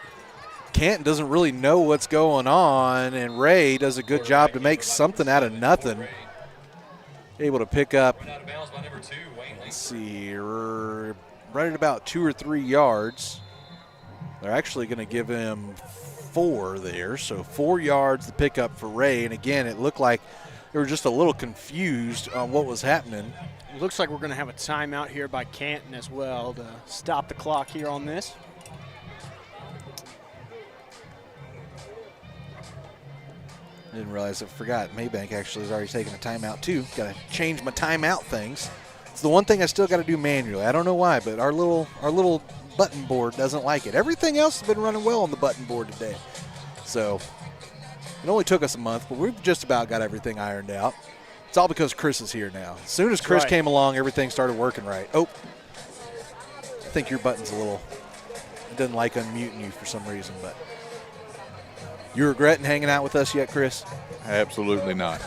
Canton doesn't really know what's going on, and Ray does a good job to make something out of nothing. Able to pick up, let's see, right at about 2 or 3 yards. They're actually going to give him 4 there, so 4 yards the pickup for Ray. And again, it looked like they were just a little confused on what was happening. It looks like we're going to have a timeout here by Canton as well to stop the clock here on this. I didn't realize I forgot. Maybank actually has already taken a timeout too. Got to change my timeout things. It's the one thing I still got to do manually. I don't know why, but our little button board doesn't like it. Everything else has been running well on the button board today. So it only took us a month, but we've just about got everything ironed out. It's all because Chris is here now. As soon as Chris came along, everything started working right. Oh, I think your button's a little, it doesn't like unmuting you for some reason, but you regretting hanging out with us yet, Chris? Absolutely not.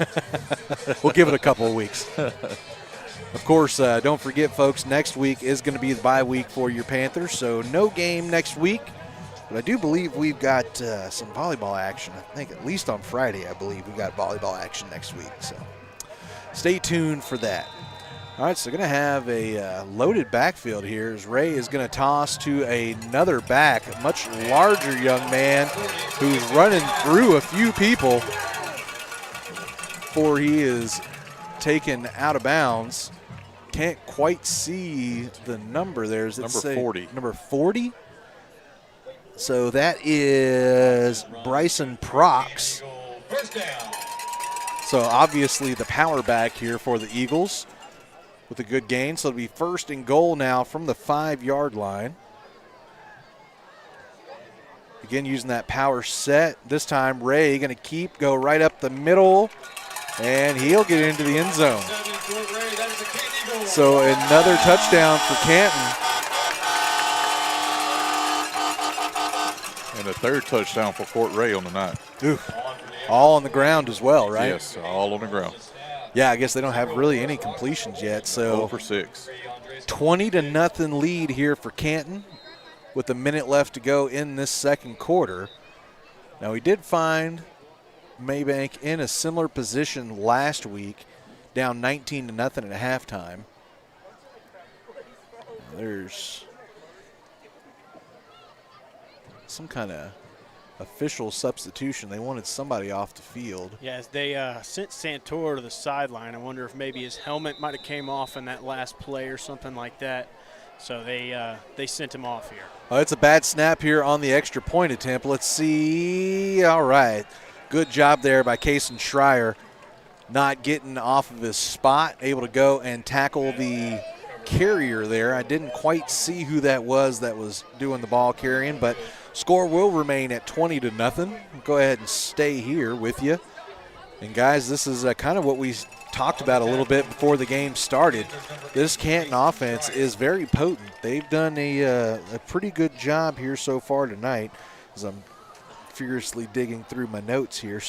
We'll give it a couple of weeks. Of course, don't forget, folks, next week is going to be the bye week for your Panthers, so no game next week. But I do believe we've got some volleyball action. I think at least on Friday, I believe we've got volleyball action next week. So stay tuned for that. All right, so going to have a loaded backfield here as Ray is going to toss to another back, a much larger young man who's running through a few people before he is taken out of bounds. Can't quite see the number there. Is it Number 40. Number 40? So that is Bryson Prox. So obviously the power back here for the Eagles with a good gain. So it'll be first and goal now from the 5-yard line. Again, using that power set. This time Ray going to go right up the middle, and he'll get into the end zone. So another touchdown for Canton. And a third touchdown for Fort Ray on the night. Oof. All on the ground as well, right? Yes, all on the ground. Yeah, I guess they don't have really any completions yet. So 0 for 6. 20-0 lead here for Canton with a minute left to go in this second quarter. Now, we did find Maybank in a similar position last week, down 19-0 at halftime. There's some kind of official substitution. They wanted somebody off the field. Yes, they sent Santor to the sideline. I wonder if maybe his helmet might have came off in that last play or something like that. So they sent him off here. It's a bad snap here on the extra point attempt. Let's see. All right. Good job there by Kason Schreier, not getting off of his spot, able to go and tackle the carrier there. I didn't quite see who that was doing the ball carrying, but score will remain at 20-0. Go ahead and stay here with you. And, guys, this is kind of what we talked about a little bit before the game started. This Canton offense is very potent. They've done a pretty good job here so far tonight, as I'm furiously digging through my notes here.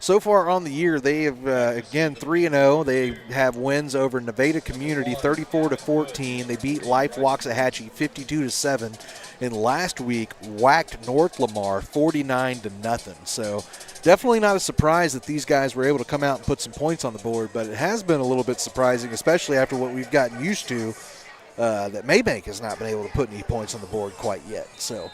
So far on the year, they have, again, 3-0. They have wins over Nevada Community 34-14. They beat Life Waxahachie 52-7. And last week, whacked North Lamar 49-0. So definitely not a surprise that these guys were able to come out and put some points on the board, but it has been a little bit surprising, especially after what we've gotten used to, that Maybank has not been able to put any points on the board quite yet. So.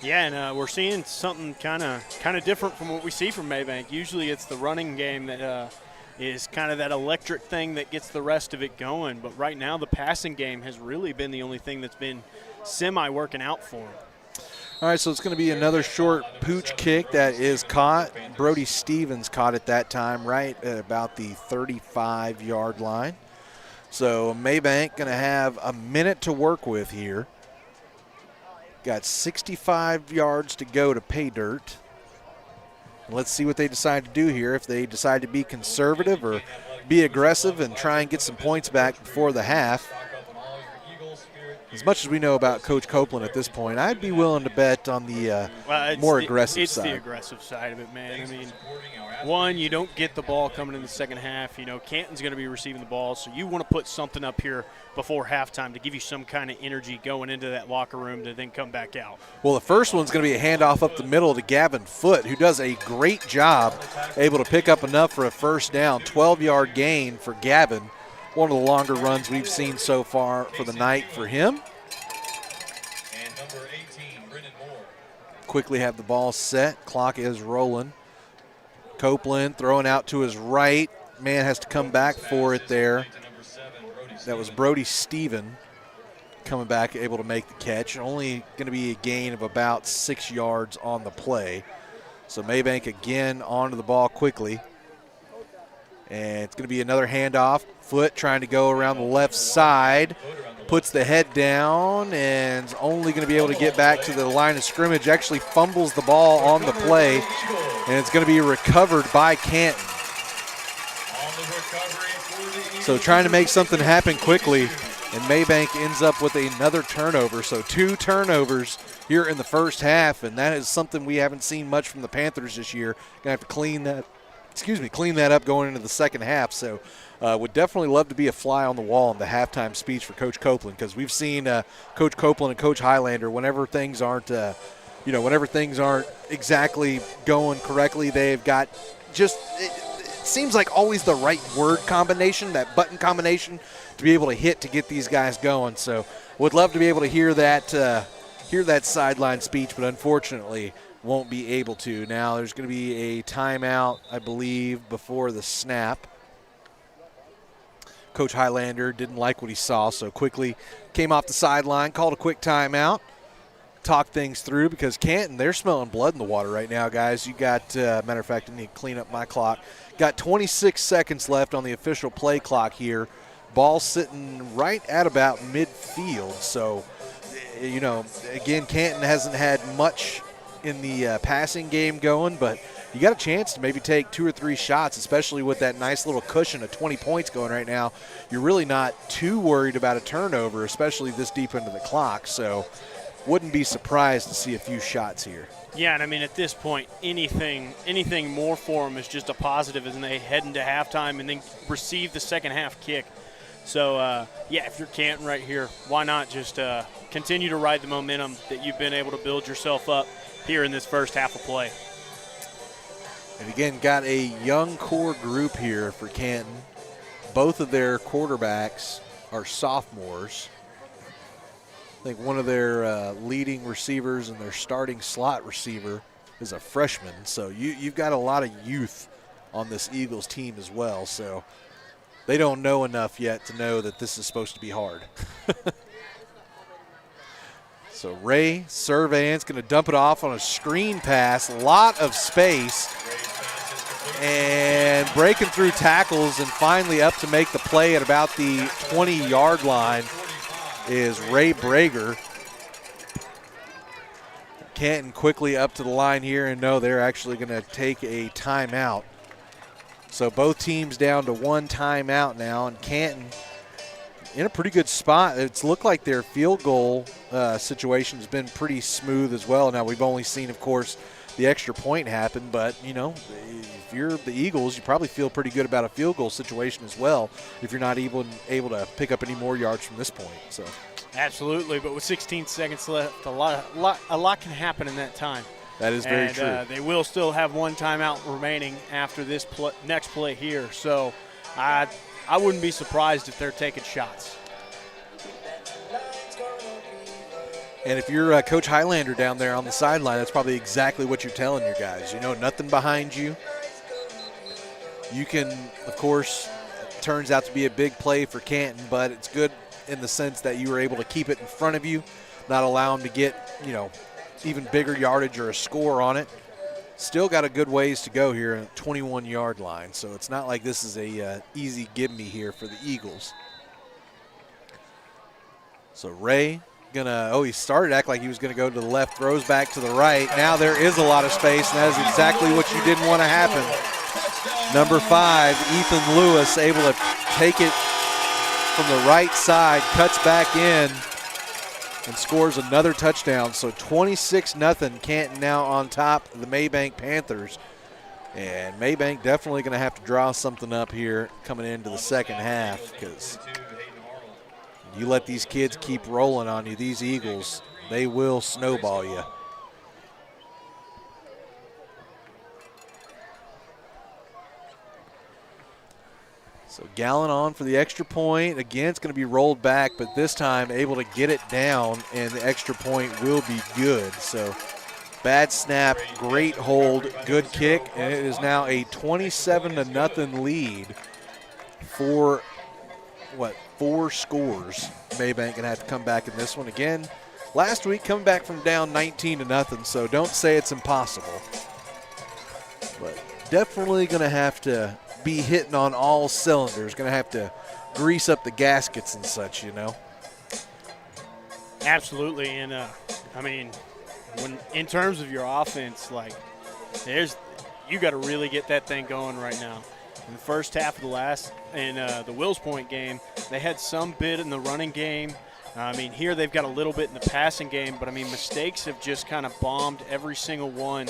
Yeah, and we're seeing something kind of different from what we see from Maybank. Usually it's the running game that is kind of that electric thing that gets the rest of it going. But right now the passing game has really been the only thing that's been semi-working out for them. All right, so it's going to be another short pooch kick that is caught. Brody Stevens caught it that time right at about the 35-yard line. So Maybank going to have a minute to work with here. Got 65 yards to go to pay dirt. Let's see what they decide to do here. If they decide to be conservative or be aggressive and try and get some points back before the half. As much as we know about Coach Copeland at this point, I'd be willing to bet on the more aggressive side. It's the aggressive side of it, man. I mean, one, you don't get the ball coming in the second half. You know, Canton's going to be receiving the ball, so you want to put something up here before halftime to give you some kind of energy going into that locker room to then come back out. Well, the first one's going to be a handoff up the middle to Gavin Foote, who does a great job, able to pick up enough for a first down. 12-yard gain for Gavin. One of the longer runs we've seen so far for the night for him. And number 18, Brendan Moore. Quickly have the ball set. Clock is rolling. Copeland throwing out to his right. man has to come back for it there. That was Brody Stephen coming back, able to make the catch. Only going to be a gain of about 6 yards on the play. So Maybank again onto the ball quickly. And it's going to be another handoff. Foot trying to go around the left side. Puts the head down and is only going to be able to get back to the line of scrimmage. Actually fumbles the ball on the play. And it's going to be recovered by Canton. So trying to make something happen quickly. And Maybank ends up with another turnover. So 2 turnovers here in the first half. And that is something we haven't seen much from the Panthers this year. Going to have to clean that up going into the second half. So would definitely love to be a fly on the wall in the halftime speech for Coach Copeland, because we've seen Coach Copeland and Coach Highlander, whenever things aren't exactly going correctly, they've got just it seems like always the right word combination, that button combination to be able to hit to get these guys going. So would love to be able to hear that sideline speech, but unfortunately won't be able to. Now there's going to be a timeout, I believe, before the snap. Coach Highlander didn't like what he saw, so quickly came off the sideline, called a quick timeout, talked things through, because Canton, they're smelling blood in the water right now, guys. You got, matter of fact, I need to clean up my clock. Got 26 seconds left on the official play clock here. Ball sitting right at about midfield. So, again, Canton hasn't had much in the passing game going, but you got a chance to maybe take 2 or 3 shots, especially with that nice little cushion of 20 points going right now. You're really not too worried about a turnover, especially this deep into the clock. So wouldn't be surprised to see a few shots here. Yeah, and I mean, at this point, anything more for them is just a positive as they head into halftime and then receive the second half kick. So, if you're Canton right here, why not just continue to ride the momentum that you've been able to build yourself up here in this first half of play. And again, got a young core group here for Canton. Both of their quarterbacks are sophomores. I think one of their leading receivers and their starting slot receiver is a freshman. So you've got a lot of youth on this Eagles team as well. So they don't know enough yet to know that this is supposed to be hard. So Ray Servan's going to dump it off on a screen pass. A lot of space. And breaking through tackles and finally up to make the play at about the 20-yard line is Ray Brager. Canton quickly up to the line here, and no, they're actually going to take a timeout. So both teams down to 1 timeout now, and Canton in a pretty good spot. It's looked like their field goal situation has been pretty smooth as well. Now, we've only seen, of course, the extra point happen, but, if you're the Eagles, you probably feel pretty good about a field goal situation as well if you're not able to pick up any more yards from this point. So, absolutely, but with 16 seconds left, a lot can happen in that time. That is very true. They will still have 1 timeout remaining after this next play here. So I wouldn't be surprised if they're taking shots. And if you're Coach Highlander down there on the sideline, that's probably exactly what you're telling your guys. Nothing behind you. You can, of course, it turns out to be a big play for Canton, but it's good in the sense that you were able to keep it in front of you, not allow them to get, even bigger yardage or a score on it. Still got a good ways to go here at 21-yard line, so it's not like this is a easy give-me here for the Eagles. So Ray he started to act like he was going to go to the left, throws back to the right. Now there is a lot of space, and that is exactly what you didn't want to happen. Number 5, Ethan Lewis, able to take it from the right side, cuts back in, and scores another touchdown. So 26-0, Canton now on top of the Mabank Panthers. And Maybank definitely going to have to draw something up here coming into the second half, because you let these kids keep rolling on you, these Eagles, they will snowball you. So Gallen on for the extra point. Again, it's going to be rolled back, but this time able to get it down, and the extra point will be good. So Bad snap, great hold, good kick, and it is now a 27-0 lead for, 4 scores. Maybank gonna have to come back in this one again. Last week, coming back from down 19-0, so don't say it's impossible. But definitely gonna have to be hitting on all cylinders, gonna have to grease up the gaskets and such, Absolutely, and I mean, when in terms of your offense, like you got to really get that thing going right now. In the first half of the Wills Point game, they had some bit in the running game. I mean, here they've got a little bit in the passing game, but I mean, mistakes have just kind of bombed every single one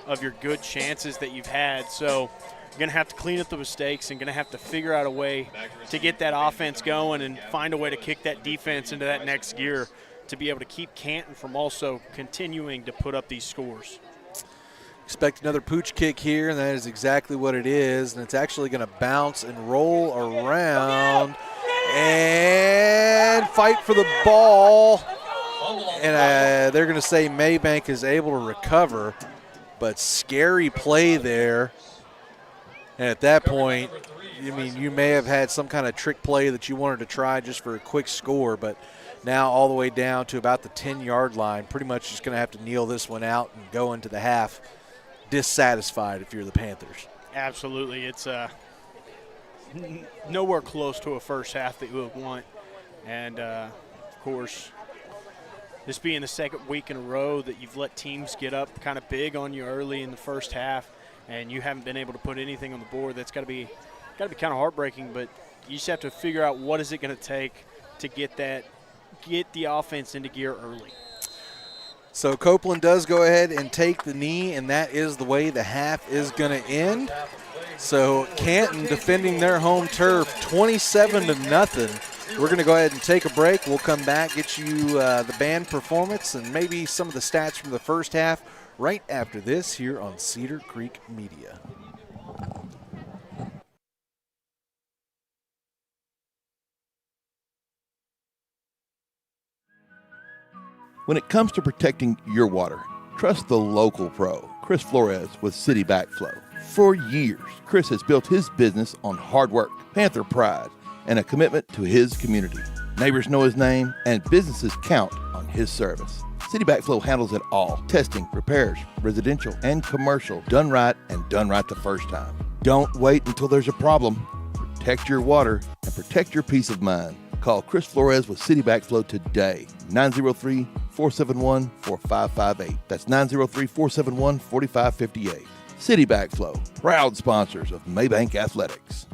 of your good chances that you've had. So you're going to have to clean up the mistakes and going to have to figure out a way to get that offense going and find a way to kick that defense into that next gear to be able to keep Canton from also continuing to put up these scores. Expect another pooch kick here, and that is exactly what it is. And it's actually going to bounce and roll around and fight for the ball. And they're going to say Maybank is able to recover, but scary play there. And at that point, you may have had some kind of trick play that you wanted to try just for a quick score, but now all the way down to about the 10-yard line. Pretty much just going to have to kneel this one out and go into the half dissatisfied if you're the Panthers. Absolutely. It's nowhere close to a first half that you would want. And, of course, this being the second week in a row that you've let teams get up kind of big on you early in the first half, and you haven't been able to put anything on the board, that's got to be kind of heartbreaking. But you just have to figure out what is it going to take to get the offense into gear early. So Copeland does go ahead and take the knee, and that is the way the half is going to end. So Canton defending their home turf 27-0. We're going to go ahead and take a break. We'll come back, get you the band performance and maybe some of the stats from the first half right after this here on Cedar Creek Media. When it comes to protecting your water, trust the local pro, Chris Flores with City Backflow. For years, Chris has built his business on hard work, Panther pride, and a commitment to his community. Neighbors know his name, and businesses count on his service. City Backflow handles it all: testing, repairs, residential and commercial, done right and done right the first time. Don't wait until there's a problem. Protect your water and protect your peace of mind. Call Chris Flores with City Backflow today, 903-471-4558. That's 903-471-4558. City Backflow, proud sponsors of Maybank Athletics.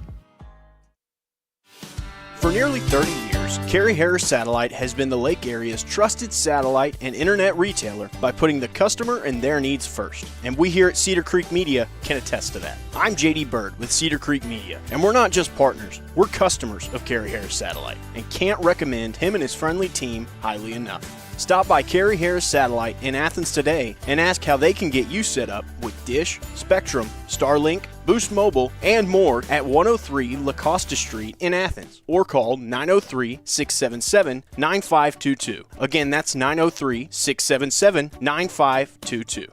For nearly 30 years, Carrie Harris Satellite has been the Lake area's trusted satellite and internet retailer by putting the customer and their needs first. And we here at Cedar Creek Media can attest to that. I'm JD Byrd with Cedar Creek Media, and we're not just partners, we're customers of Carrie Harris Satellite, and can't recommend him and his friendly team highly enough. Stop by Carrie Harris Satellite in Athens today and ask how they can get you set up with Dish, Spectrum, Starlink, Boost Mobile, and more at 103 La Costa Street in Athens, or call 903-677-9522. Again, that's 903-677-9522.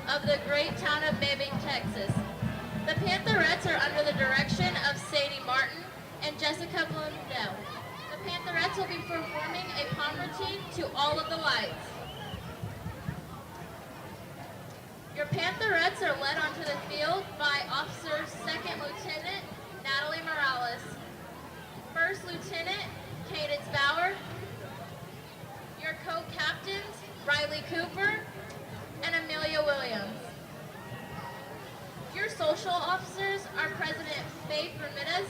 Of the great town of Maybank, Texas. The Pantherettes are under the direction of Sadie Martin and Jessica Blundell. The Pantherettes will be performing a pom routine to All of the Lights. Your Pantherettes are led onto the field by Officer Second Lieutenant Natalie Morales, First Lieutenant Cadence Bauer, your co-captains Riley Cooper and Amelia Williams. Your social officers are President Faith Ramirez,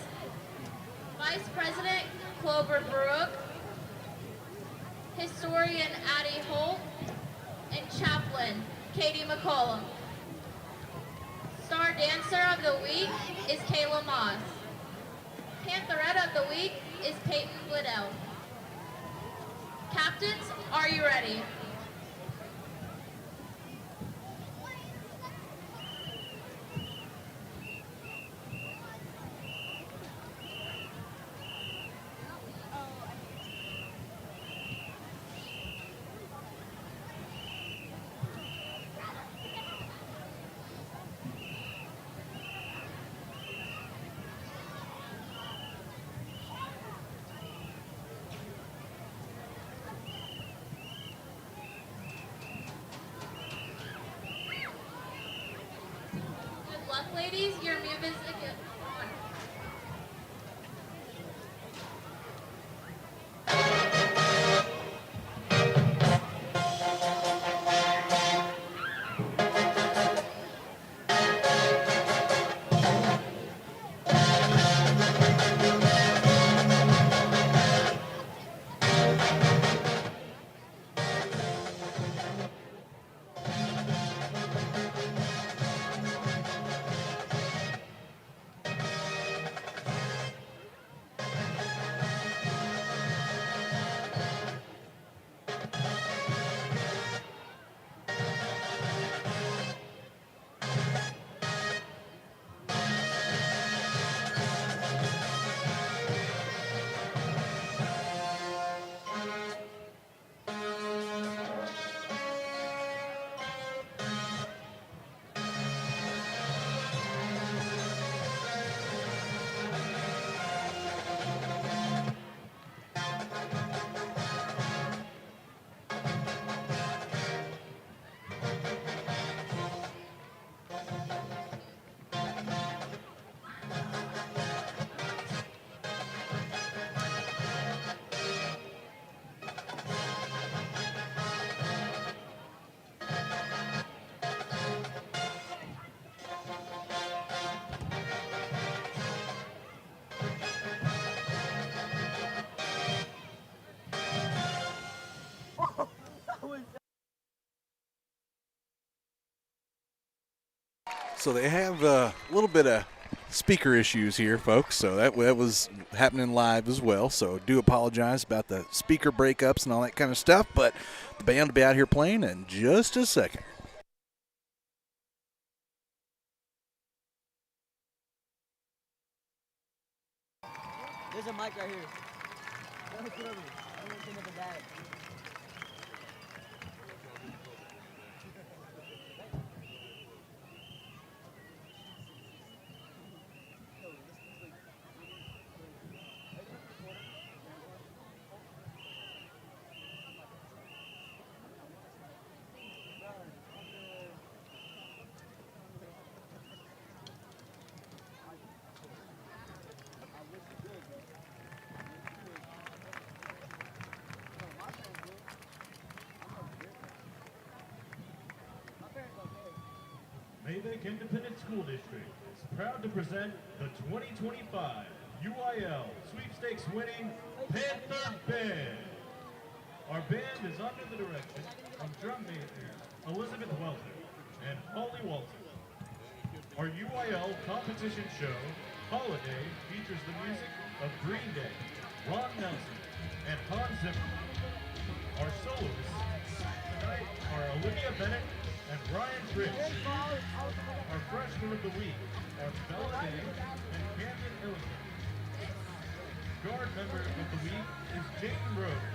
Vice President Clover Baruch, Historian Addie Holt, and Chaplain Katie McCollum. Star Dancer of the Week is Kayla Moss. Pantherette of the Week is Peyton Liddell. Captains, are you ready? Ladies, your music is on. So they have a little bit of speaker issues here, folks. So that was happening live as well. So do apologize about the speaker breakups and all that kind of stuff. But the band will be out here playing in just a second. There's a mic right here. Don't put over. I don't think of a bag. Maybank Independent School District is proud to present the 2025 UIL Sweepstakes winning Panther Band. Our band is under the direction of drum majors Elizabeth Welter and Holly Walton. Our UIL competition show, Holiday, features the music of Green Day, Ron Nelson, and Hans Zimmer. Our soloists tonight are Olivia Bennett and Ryan Rich. Our freshmen of the week are Bella Day and Canton Illigan. Guard member of the week is Jayden Rose.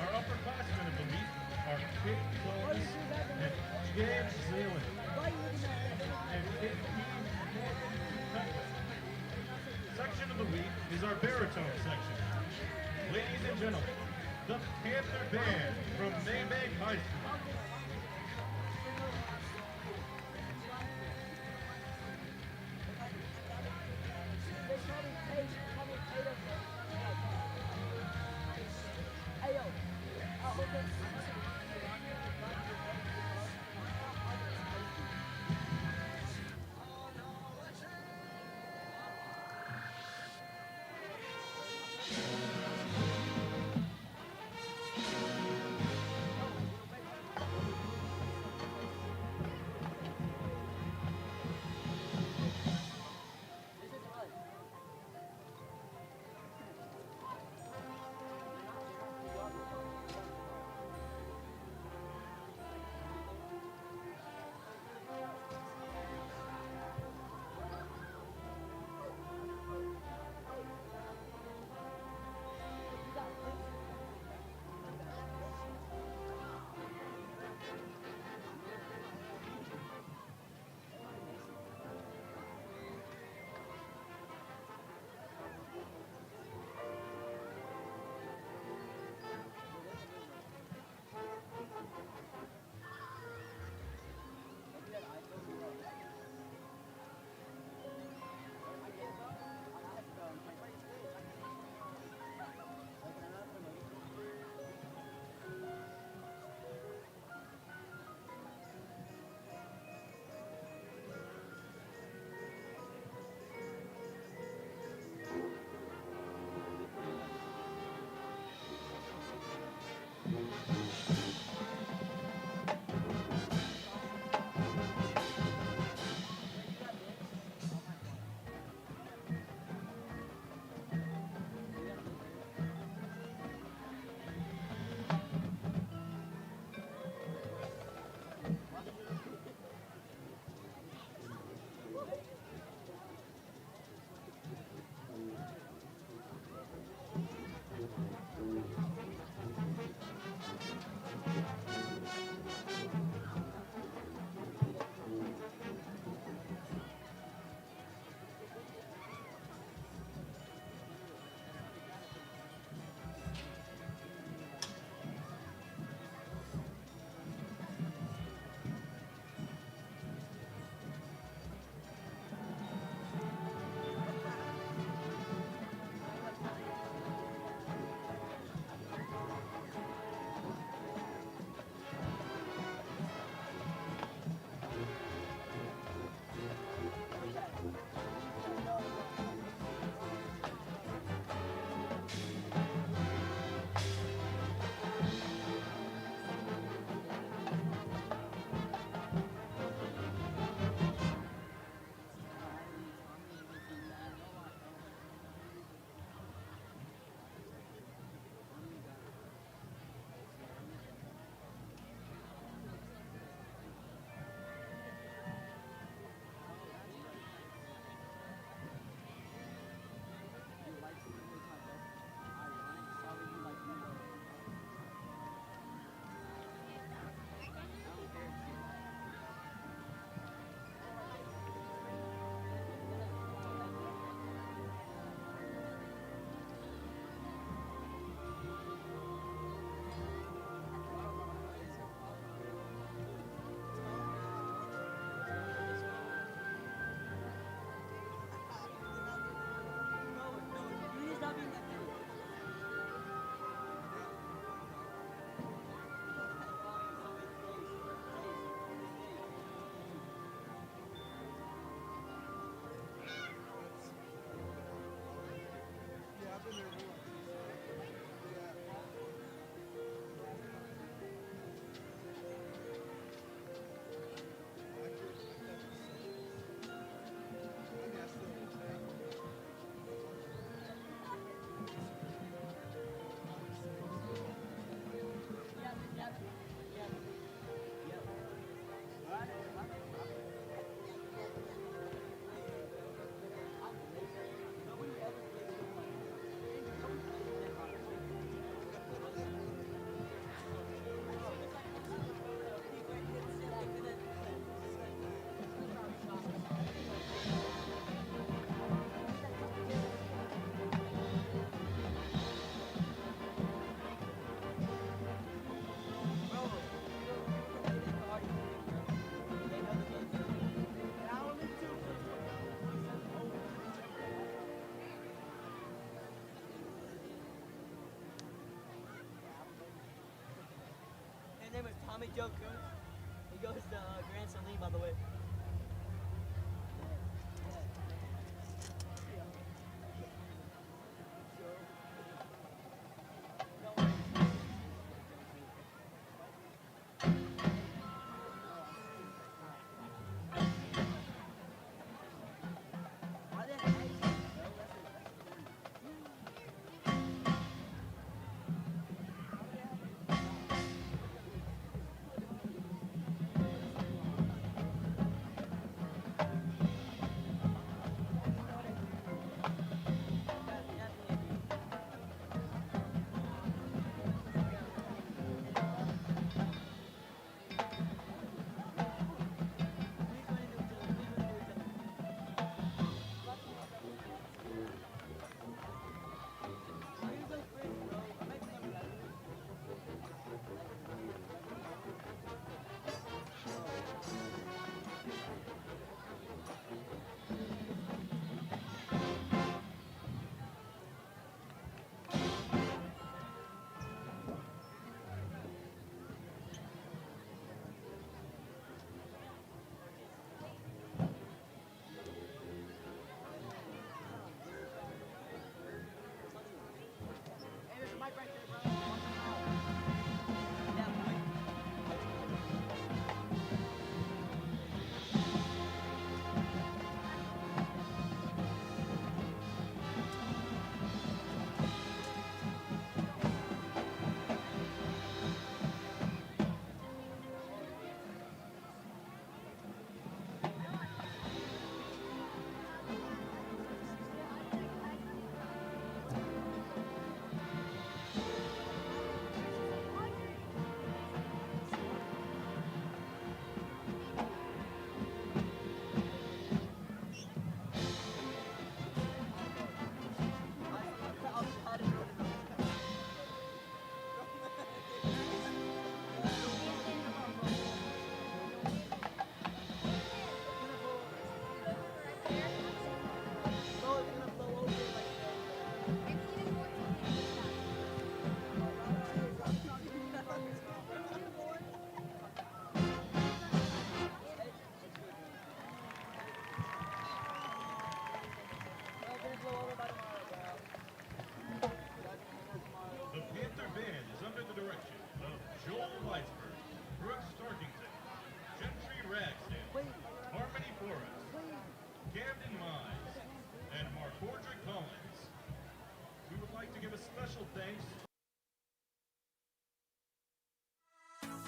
Our upperclassmen of the week are Kate Flores and James Zalin. And Kate Section of the week is our baritone section. Ladies and gentlemen, the Panther Band from Maybank High School. Tommy Joe Coons. He goes to Grand Saline, by the way.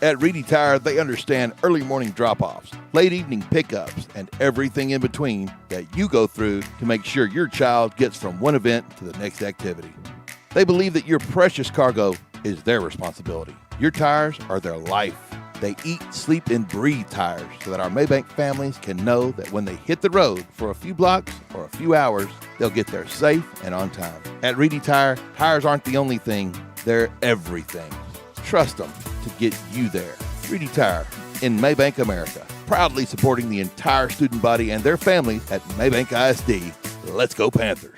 At Reedy Tire, they understand early morning drop-offs, late evening pickups, and everything in between that you go through to make sure your child gets from one event to the next activity. They believe that your precious cargo is their responsibility. Your tires are their life. They eat, sleep, and breathe tires so that our Maybank families can know that when they hit the road for a few blocks or a few hours, they'll get there safe and on time. At Reedy Tire, tires aren't the only thing, they're everything. Trust them to get you there. Reedy Tire in Maybank, America. Proudly supporting the entire student body and their families at Maybank ISD. Let's go Panthers.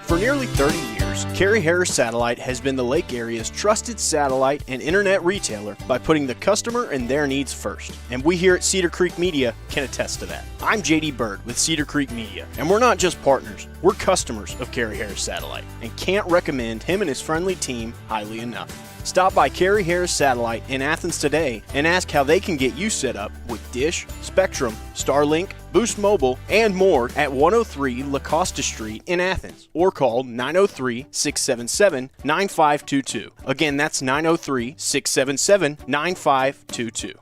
For nearly 30 years, Carrie Harris Satellite has been the Lake area's trusted satellite and internet retailer by putting the customer and their needs first. And we here at Cedar Creek Media can attest to that. I'm JD Byrd with Cedar Creek Media, and we're not just partners, we're customers of Carrie Harris Satellite, and can't recommend him and his friendly team highly enough. Stop by Carrie Harris Satellite in Athens today and ask how they can get you set up with Dish, Spectrum, Starlink, Boost Mobile, and more at 103 La Costa Street in Athens, or call 903-677-9522. Again, that's 903-677-9522.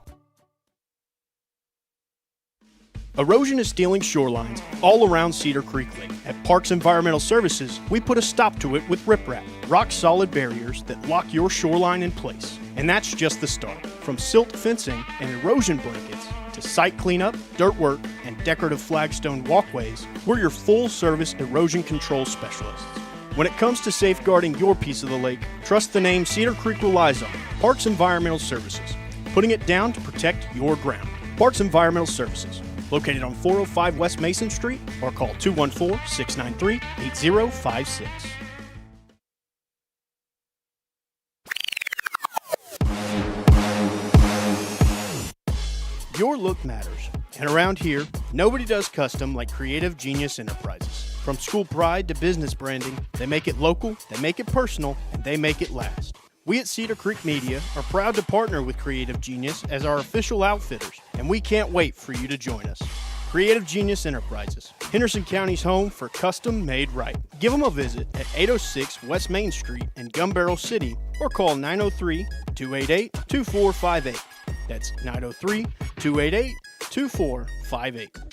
Erosion is stealing shorelines all around Cedar Creek Lake. At Parks Environmental Services, we put a stop to it with riprap, rock-solid barriers that lock your shoreline in place. And that's just the start. From silt fencing and erosion blankets to site cleanup, dirt work, and decorative flagstone walkways, we're your full-service erosion control specialists. When it comes to safeguarding your piece of the lake, trust the name Cedar Creek relies on, Parks Environmental Services, putting it down to protect your ground. Parks Environmental Services, located on 405 West Mason Street, or call 214-693-8056. Your look matters. And around here, nobody does custom like Creative Genius Enterprises. From school pride to business branding, they make it local, they make it personal, and they make it last. We at Cedar Creek Media are proud to partner with Creative Genius as our official outfitters, and we can't wait for you to join us. Creative Genius Enterprises, Henderson County's home for custom made right. Give them a visit at 806 West Main Street in Gun Barrel City or call 903-288-2458. That's 903-288-2458.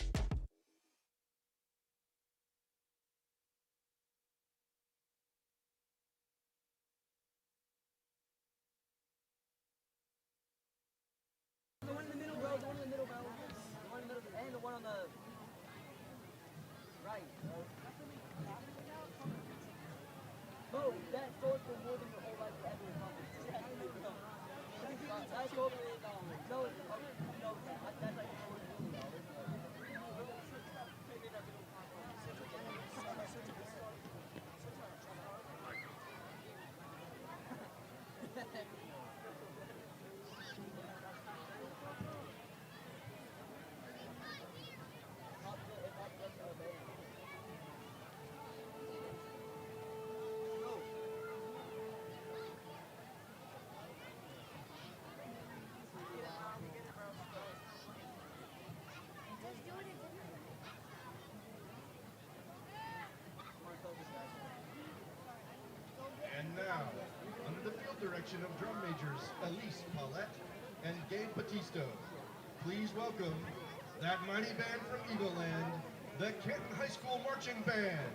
And now, under the field direction of drum majors Elise Paulette and Gabe Batisto, please welcome that mighty band from Eagle Land, the Canton High School Marching Band.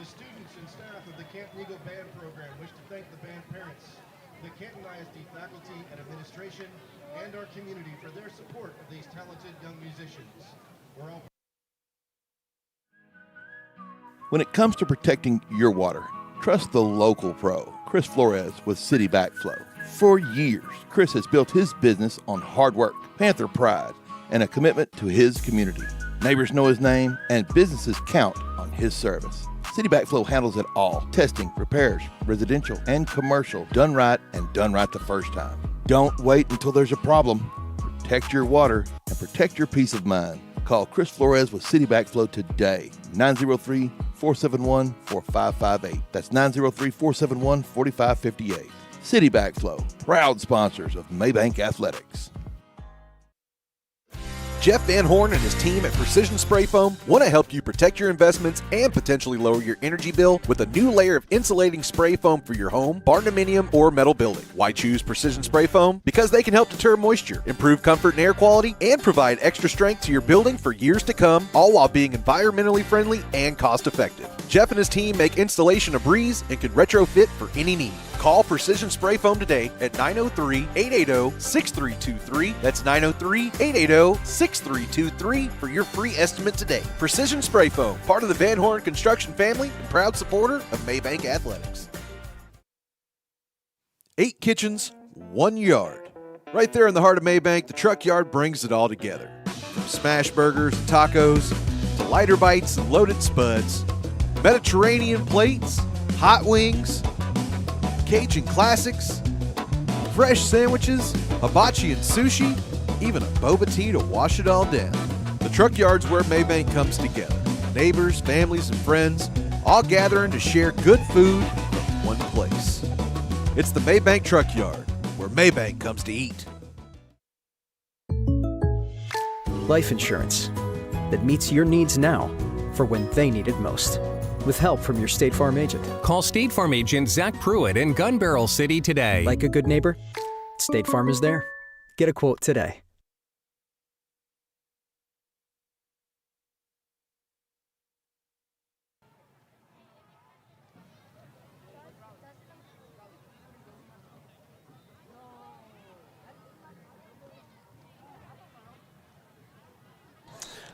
The students and staff of the Canton Eagle Band program wish to thank the band parents, the Canton ISD faculty and administration, and our community for their support of these talented young musicians. We're all When it comes to protecting your water, trust the local pro, Chris Flores with City Backflow. For years, Chris has built his business on hard work, Panther pride, and a commitment to his community. Neighbors know his name, and businesses count on his service. City Backflow handles it all: testing, repairs, residential and commercial, done right and done right the first time. Don't wait until there's a problem. Protect your water and protect your peace of mind. Call Chris Flores with City Backflow today, 903-471-4558. That's 903-471-4558. City Backflow, proud sponsors of Maybank Athletics. Jeff Van Horn and his team at Precision Spray Foam want to help you protect your investments and potentially lower your energy bill with a new layer of insulating spray foam for your home, barndominium, or metal building. Why choose Precision Spray Foam? Because they can help deter moisture, improve comfort and air quality, and provide extra strength to your building for years to come, all while being environmentally friendly and cost effective. Jeff and his team make installation a breeze and can retrofit for any need. Call Precision Spray Foam today at 903-880-6323. That's 903-880-6323 for your free estimate today. Precision Spray Foam, part of the Van Horn Construction family and proud supporter of Maybank Athletics. 8 kitchens, 1 yard. Right there in the heart of Maybank, the truck yard brings it all together. From smash burgers and tacos to lighter bites and loaded spuds, Mediterranean plates, hot wings, Cajun classics, fresh sandwiches, hibachi and sushi, even a boba tea to wash it all down. The truck yard's where Maybank comes together. Neighbors, families, and friends all gathering to share good food from one place. It's the Maybank Truck Yard, where Maybank comes to eat. Life insurance that meets your needs now for when they need it most. With help from your State Farm agent. Call State Farm agent Zach Pruitt in Gun Barrel City today. Like a good neighbor, State Farm is there. Get a quote today.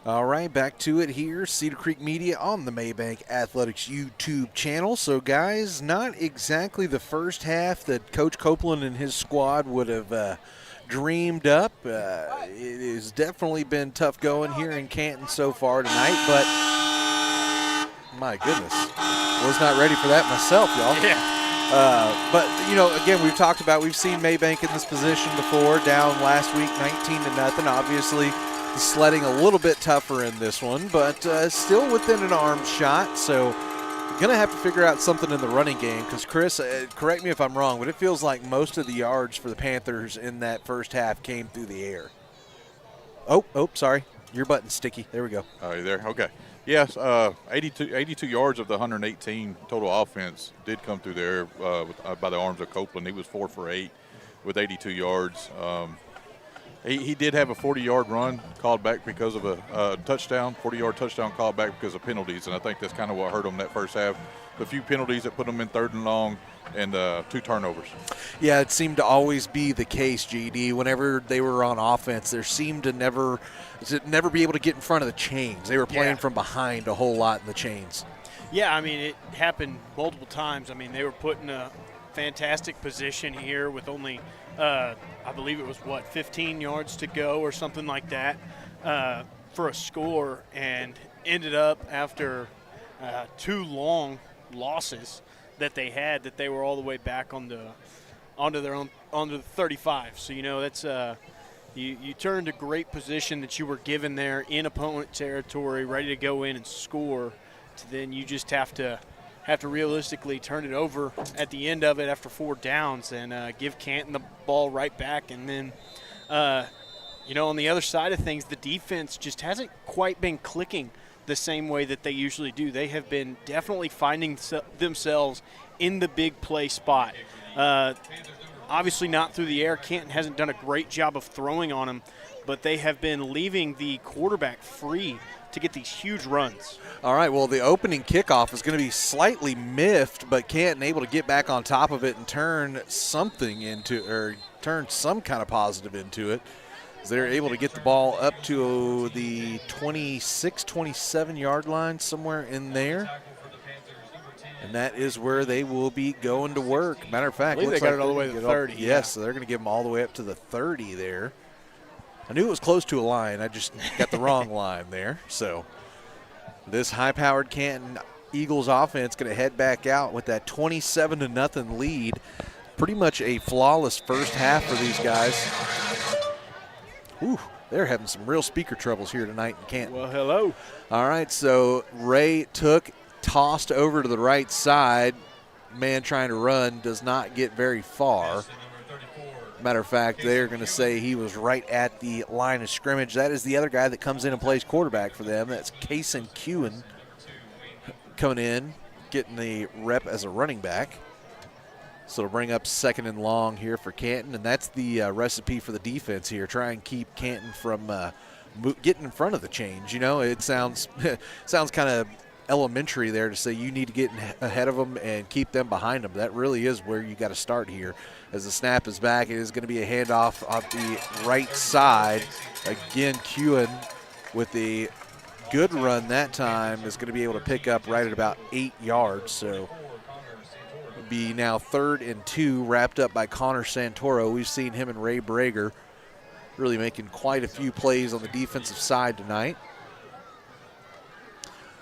All right, back to it here. Cedar Creek Media on the Maybank Athletics YouTube channel. So, guys, not exactly the first half that Coach Copeland and his squad would have dreamed up. It has definitely been tough going here in Canton so far tonight, but my goodness, was not ready for that myself, y'all. Yeah. But, you know, again, we've seen Maybank in this position before, down last week 19-0. Obviously, sledding a little bit tougher in this one, but still within an arm shot. So going to have to figure out something in the running game because, Chris, correct me if I'm wrong, but it feels like most of the yards for the Panthers in that first half came through the air. Oh, sorry. Your button's sticky. There we go. Oh, you there? Okay. Yes, 82 yards of the 118 total offense did come through the air by the arms of Copeland. He was 4 for 8 with 82 yards. He did have a 40-yard run called back because of a touchdown, 40-yard touchdown called back because of penalties, and I think that's kind of what hurt him that first half. The few penalties that put him in 3rd and long and 2 turnovers. Yeah, it seemed to always be the case, GD. Whenever they were on offense, there seemed to never be able to get in front of the chains. They were playing from behind a whole lot in the chains. Yeah, I mean, it happened multiple times. I mean, they were put in a fantastic position here with only I believe it was, 15 yards to go or something like that for a score, and ended up after 2 long losses that they had that they were all the way back onto the 35. So, you know, that's you turned a great position that you were given there in opponent territory, ready to go in and score, to then you just have to realistically turn it over at the end of it after 4 downs and give Canton the ball right back. And then, you know, on the other side of things, the defense just hasn't quite been clicking the same way that they usually do. They have been definitely finding themselves in the big play spot. Obviously not through the air. Canton hasn't done a great job of throwing on them, but they have been leaving the quarterback free to get these huge runs. All right, well, the opening kickoff is going to be slightly miffed, but Canton able to get back on top of it and turn something into, or turn some kind of positive into it. They're able to get the ball up to the 26, 27-yard line, somewhere in there. And that is where they will be going to work. Matter of fact, I believe they got it all the way to the 30. Yes, so they're going to give them all the way up to the 30 there. I knew it was close to a line. I just got the wrong line there. So this high-powered Canton Eagles offense going to head back out with that 27-0 lead. Pretty much a flawless first half for these guys. Whew, they're having some real speaker troubles here tonight in Canton. Well, hello. All right, so Ray tossed over to the right side. Man trying to run does not get very far. Matter of fact, they're going to say he was right at the line of scrimmage. That is the other guy that comes in and plays quarterback for them. That's Kaysen Kewen coming in, getting the rep as a running back. So it'll bring up 2nd and long here for Canton, and that's the recipe for the defense here. Try and keep Canton from getting in front of the change. You know, it sounds kind of elementary there to say you need to get ahead of them and keep them behind them. That really is where you got to start here. As the snap is back, it is going to be a handoff on the right side. Again, Kewen with the good run that time is going to be able to pick up right at about 8 yards. So it'll be now 3rd and 2, wrapped up by Connor Santoro. We've seen him and Ray Brager really making quite a few plays on the defensive side tonight.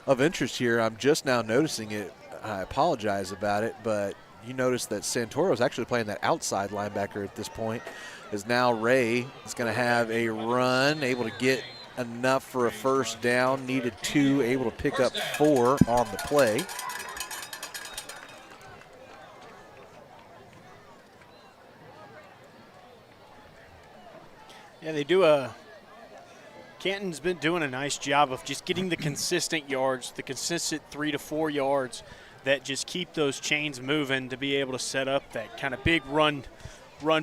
Of interest here, I'm just now noticing it. I apologize about it, but you notice that Santoro is actually playing that outside linebacker at this point. As now Ray is going to have a run, able to get enough for a first down, needed 2, able to pick up 4 on the play. Yeah, they do Canton's been doing a nice job of just getting the consistent yards, the consistent 3 to 4 yards that just keep those chains moving to be able to set up that kind of big run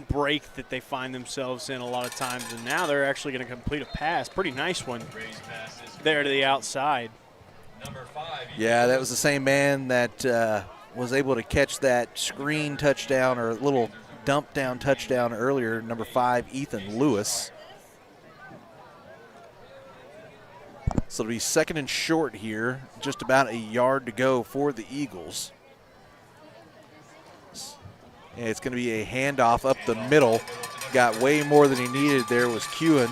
break that they find themselves in a lot of times. And now they're actually going to complete a pass, pretty nice one there to the outside. Yeah, that was the same man that was able to catch that screen touchdown or little dump down touchdown earlier, number 5, Ethan Lewis. So it'll be 2nd and short here, just about a yard to go for the Eagles. And it's going to be a handoff up the middle. Got way more than he needed there was Kewen.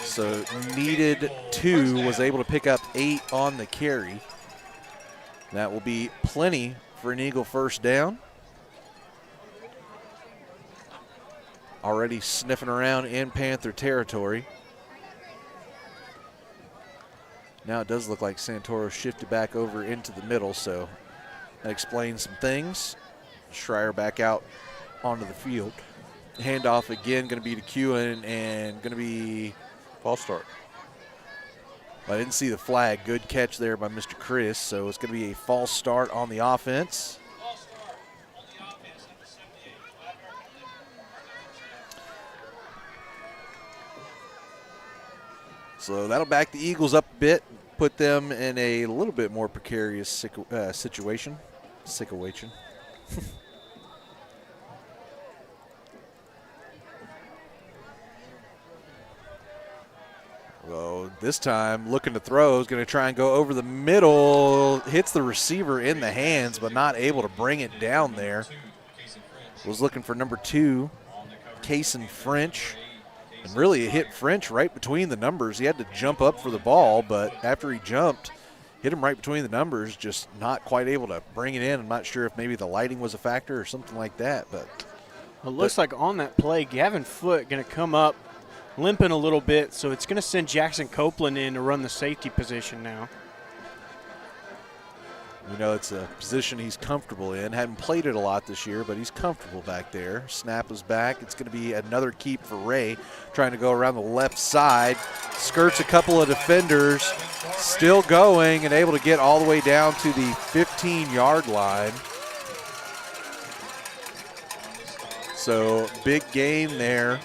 So needed 2, was able to pick up 8 on the carry. That will be plenty for an Eagle first down. Already sniffing around in Panther territory. Now it does look like Santoro shifted back over into the middle, so that explains some things. Schreier back out onto the field. Handoff again, going to be to Kewen and going to be false start. I didn't see the flag. Good catch there by Mr. Chris, so it's going to be a false start on the offense. So that'll back the Eagles up a bit, put them in a little bit more precarious situation. Well, this time looking to throw, is going to try and go over the middle, hits the receiver in the hands, but not able to bring it down there. Was looking for number 2, Kaysen French. And really it hit French right between the numbers. He had to jump up for the ball, but after he jumped, hit him right between the numbers, just not quite able to bring it in. I'm not sure if maybe the lighting was a factor or something like that. But it looks like on that play, Gavin Foote going to come up limping a little bit, so it's going to send Jackson Copeland in to run the safety position now. You know, it's a position he's comfortable in. Hadn't played it a lot this year, but he's comfortable back there. Snap is back. It's going to be another keep for Ray, trying to go around the left side. Skirts a couple of defenders, still going and able to get all the way down to the 15-yard line. So big gain there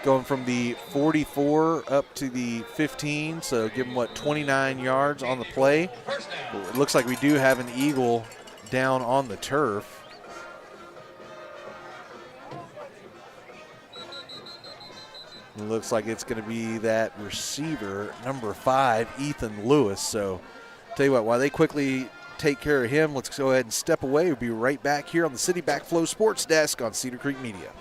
going from the 44 up to the 15, so give them, 29 yards on the play. It looks like we do have an Eagle down on the turf. It looks like it's going to be that receiver, number 5, Ethan Lewis. So, tell you what, while they quickly take care of him, let's go ahead and step away. We'll be right back here on the City Backflow Sports Desk on Cedar Creek Media.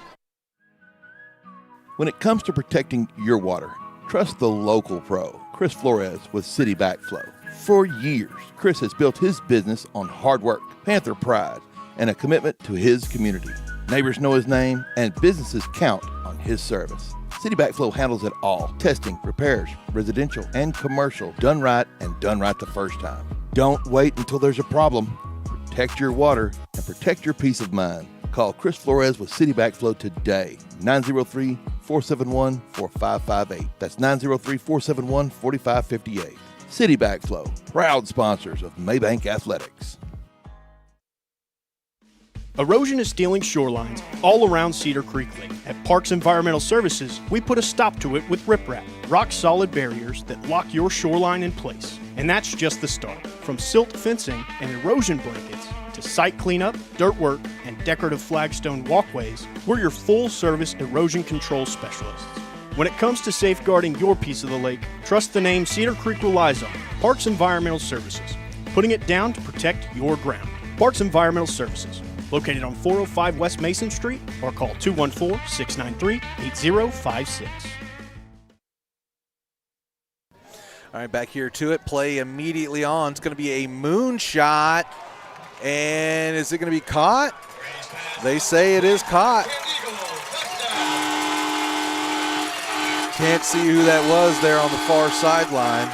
When it comes to protecting your water, trust the local pro, Chris Flores with City Backflow. For years, Chris has built his business on hard work, Panther pride, and a commitment to his community. Neighbors know his name, and businesses count on his service. City Backflow handles it all. Testing, repairs, residential and commercial, done right and done right the first time. Don't wait until there's a problem. Protect your water and protect your peace of mind. Call Chris Flores with City Backflow today, 903-471-4558. That's 903-471-4558. City Backflow, proud sponsors of Maybank Athletics. Erosion is stealing shorelines all around Cedar Creek Lake. At Parks Environmental Services, we put a stop to it with riprap, rock-solid barriers that lock your shoreline in place. And that's just the start. From silt fencing and erosion blankets to site cleanup, dirt work, and decorative flagstone walkways, we're your full-service erosion control specialists. When it comes to safeguarding your piece of the lake, trust the name Cedar Creek relies on, Parks Environmental Services, putting it down to protect your ground. Parks Environmental Services, located on 405 West Mason Street, or call 214-693-8056. All right, back here to it. Play immediately on. It's going to be a moonshot. And is it going to be caught? They say it is caught. Can't see who that was there on the far sideline.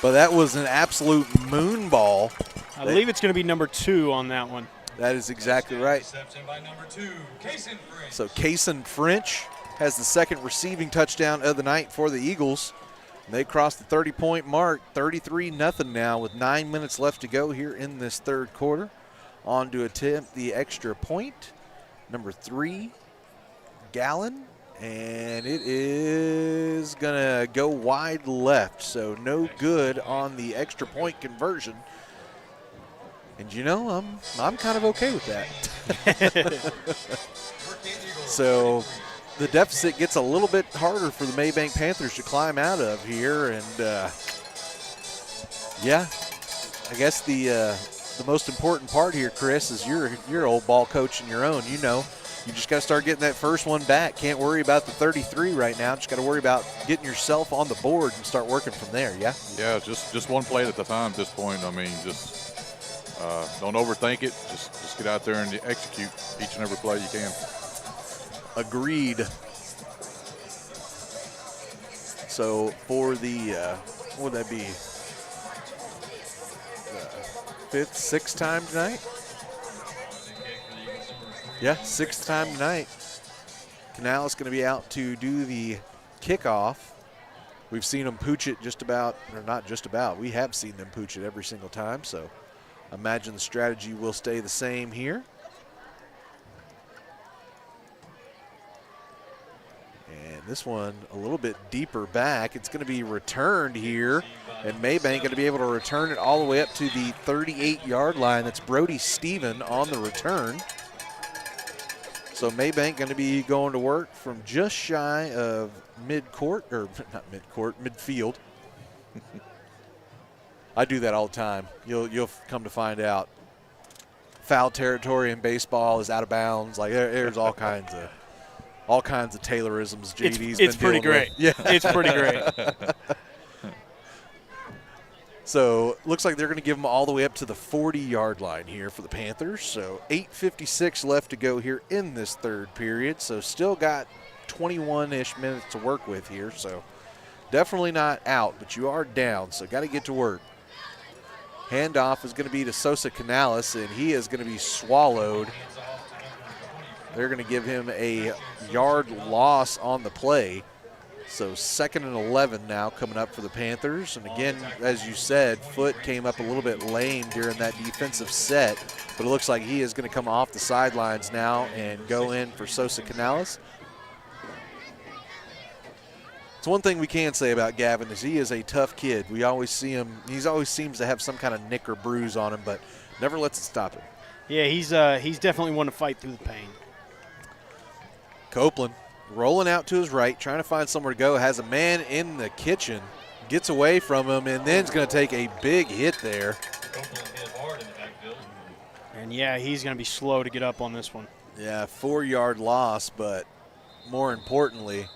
But that was an absolute moon ball. I believe it's going to be number 2 on that one. That is exactly right. So Kaysen French has the second receiving touchdown of the night for the Eagles. They crossed the 30-point mark, 33-0 now with 9 minutes left to go here in this third quarter. On to attempt the extra point, number 3, Gallon. And it is going to go wide left, so no good on the extra point conversion. And you know, I'm kind of okay with that. So the deficit gets a little bit harder for the Maybank Panthers to climb out of here. And yeah, I guess the most important part here, Chris, is you're old ball coach in your own. You know, you just got to start getting that first one back. Can't worry about the 33 right now. Just got to worry about getting yourself on the board and start working from there. Yeah. Yeah, just one play at a time at this point. I mean, just don't overthink it. Just get out there and execute each and every play you can. Agreed. So for the, what would that be? 5th, 6th time tonight? Yeah, 6th time tonight. Canales going to be out to do the kickoff. We've seen them pooch it just about, or not just about, we have seen them pooch it every single time. So I imagine the strategy will stay the same here. And this one a little bit deeper back. It's going to be returned here, and Maybank going to be able to return it all the way up to the 38-yard line. That's Brody Stephen on the return. So Maybank going to be going to work from just shy of mid-court, or not mid-court, midfield. I do that all the time. You'll come to find out. Foul territory in baseball is out of bounds. Like there's all kinds of Taylorisms JD's been it's pretty great. With. Yeah, it's pretty great. So looks like they're going to give them all the way up to the 40-yard line here for the Panthers. So 8:56 left to go here in this third period. So still got 21-ish minutes to work with here. So definitely not out, but you are down. So got to get to work. Handoff is going to be to Sosa Canales, and he is going to be swallowed. They're going to give him a yard loss on the play. So 2nd and 11 now coming up for the Panthers. And again, as you said, Foot came up a little bit lame during that defensive set, but it looks like he is going to come off the sidelines now and go in for Sosa Canales. It's one thing we can say about Gavin is he is a tough kid. We always see him. He always seems to have some kind of nick or bruise on him, but never lets it stop him. Yeah, he's definitely one to fight through the pain. Copeland rolling out to his right, trying to find somewhere to go, has a man in the kitchen, gets away from him, and then is going to take a big hit there. And, yeah, he's going to be slow to get up on this one. Yeah, 4-yard loss, but more importantly,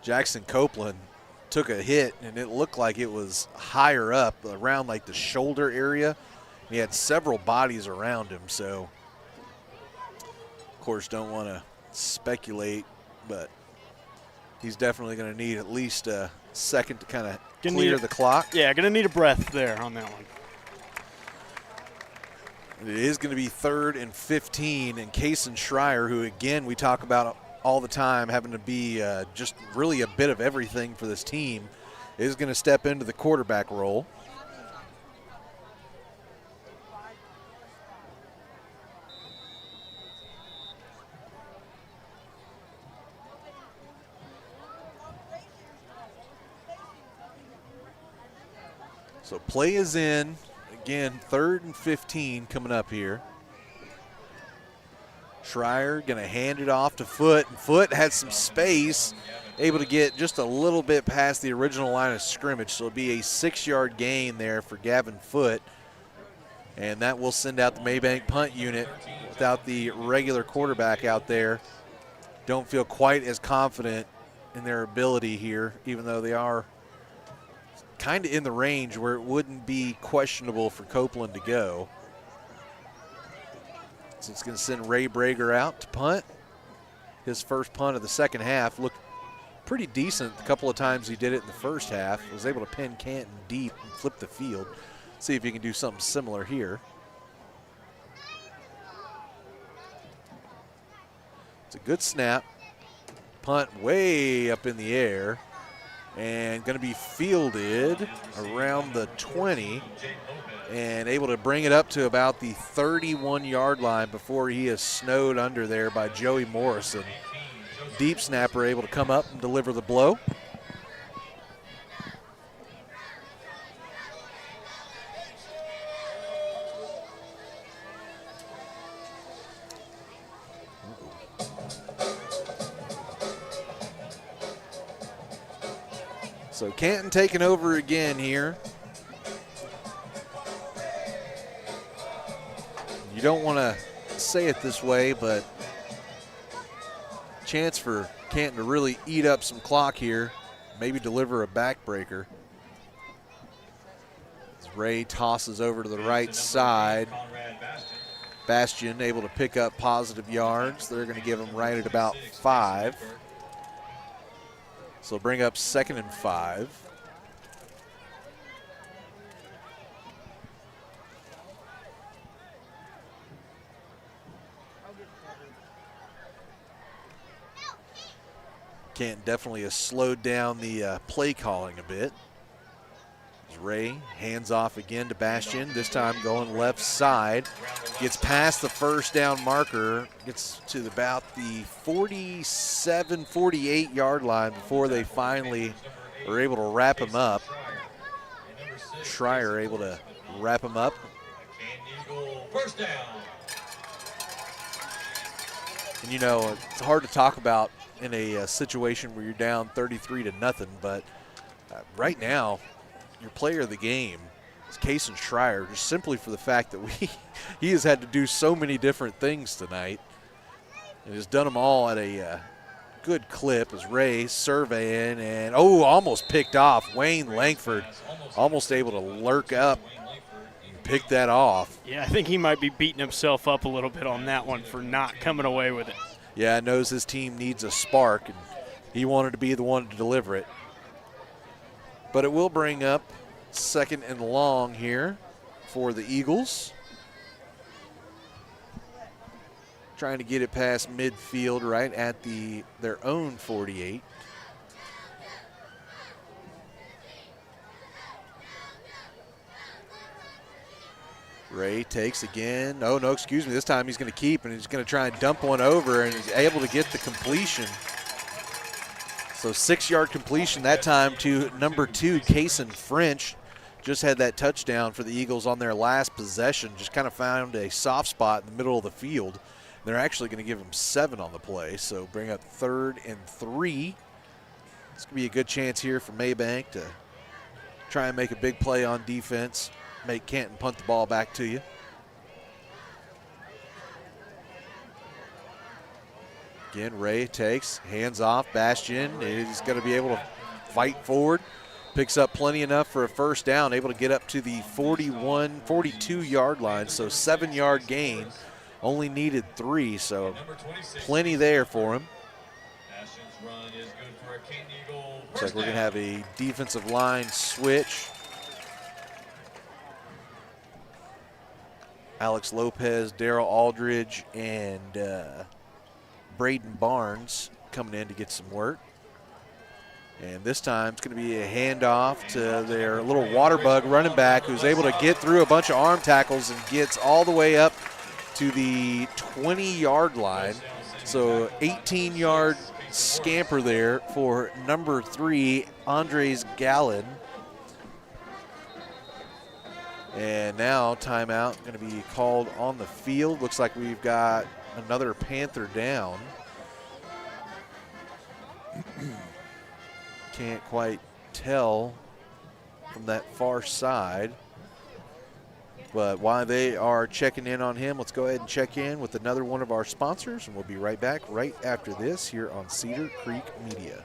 Jackson Copeland took a hit, and it looked like it was higher up around like the shoulder area. He had several bodies around him, so of course don't want to speculate, but he's definitely going to need at least a second to kind of clear the clock. Yeah, going to need a breath there on that one. It is going to be 3rd and 15, and Kason Schreier, who again we talk about all the time, having to be just really a bit of everything for this team, is going to step into the quarterback role. So play is in. Again, 3rd and 15 coming up here. Schreier going to hand it off to Foote. And Foote had some space, able to get just a little bit past the original line of scrimmage. So it'll be a 6-yard gain there for Gavin Foote. And that will send out the Maybank punt unit without the regular quarterback out there. Don't feel quite as confident in their ability here, even though they are kind of in the range where it wouldn't be questionable for Copeland to go. So it's going to send Ray Brager out to punt. His first punt of the second half looked pretty decent a couple of times he did it in the first half. Was able to pin Canton deep and flip the field. See if he can do something similar here. It's a good snap. Punt way up in the air. And going to be fielded around the 20 and able to bring it up to about the 31-yard line before he is snowed under there by Joey Morrison. Deep snapper able to come up and deliver the blow. So Canton taking over again here. You don't want to say it this way, but chance for Canton to really eat up some clock here, maybe deliver a backbreaker. As Ray tosses over to the right side. Bastian able to pick up positive yards. They're going to give him right at about 5. So bring up 2nd and 5. Canton definitely has slowed down the play calling a bit. As Ray hands off again to Bastian, this time going left side. Gets past the first down marker, gets to about the 47, 48-yard line before they finally are able to wrap him up. Schreier able to wrap him up. First down. And you know, it's hard to talk about in a situation where you're down 33-0, but right now, your player of the game is Kason Schreier, just simply for the fact that he has had to do so many different things tonight and has done them all at a good clip as Ray surveying and, almost picked off. Wayne Langford almost able to lurk up and pick that off. Yeah, I think he might be beating himself up a little bit on that one for not coming away with it. Yeah, knows his team needs a spark, and he wanted to be the one to deliver it. But it will bring up 2nd and long here for the Eagles. Trying to get it past midfield right at their own 48. Ray takes again. Oh, no, excuse me. This time he's going to keep, and he's going to try and dump one over, and he's able to get the completion. So 6-yard completion that time to number 2, Kason French. Just had that touchdown for the Eagles on their last possession. Just kind of found a soft spot in the middle of the field. They're actually going to give him 7 on the play, so bring up 3rd and 3. It's going to be a good chance here for Maybank to try and make a big play on defense, make Canton punt the ball back to you. Again, Ray takes, hands off, Bastion is going to be able to fight forward, picks up plenty enough for a first down, able to get up to the 42-yard line, so 7-yard gain, only needed 3, so plenty there for him. Looks like we're going to have a defensive line switch. Alex Lopez, Darrell Aldridge, and Braden Barnes coming in to get some work. And this time it's going to be a handoff to their little water bug running back who's able to get through a bunch of arm tackles and gets all the way up to the 20-yard line. So 18-yard scamper there for number 3, Andres Gallon. And now timeout going to be called on the field. Looks like we've got another Panther down. Can't quite tell from that far side. But while they are checking in on him, let's go ahead and check in with another one of our sponsors, and we'll be right back right after this here on Cedar Creek Media.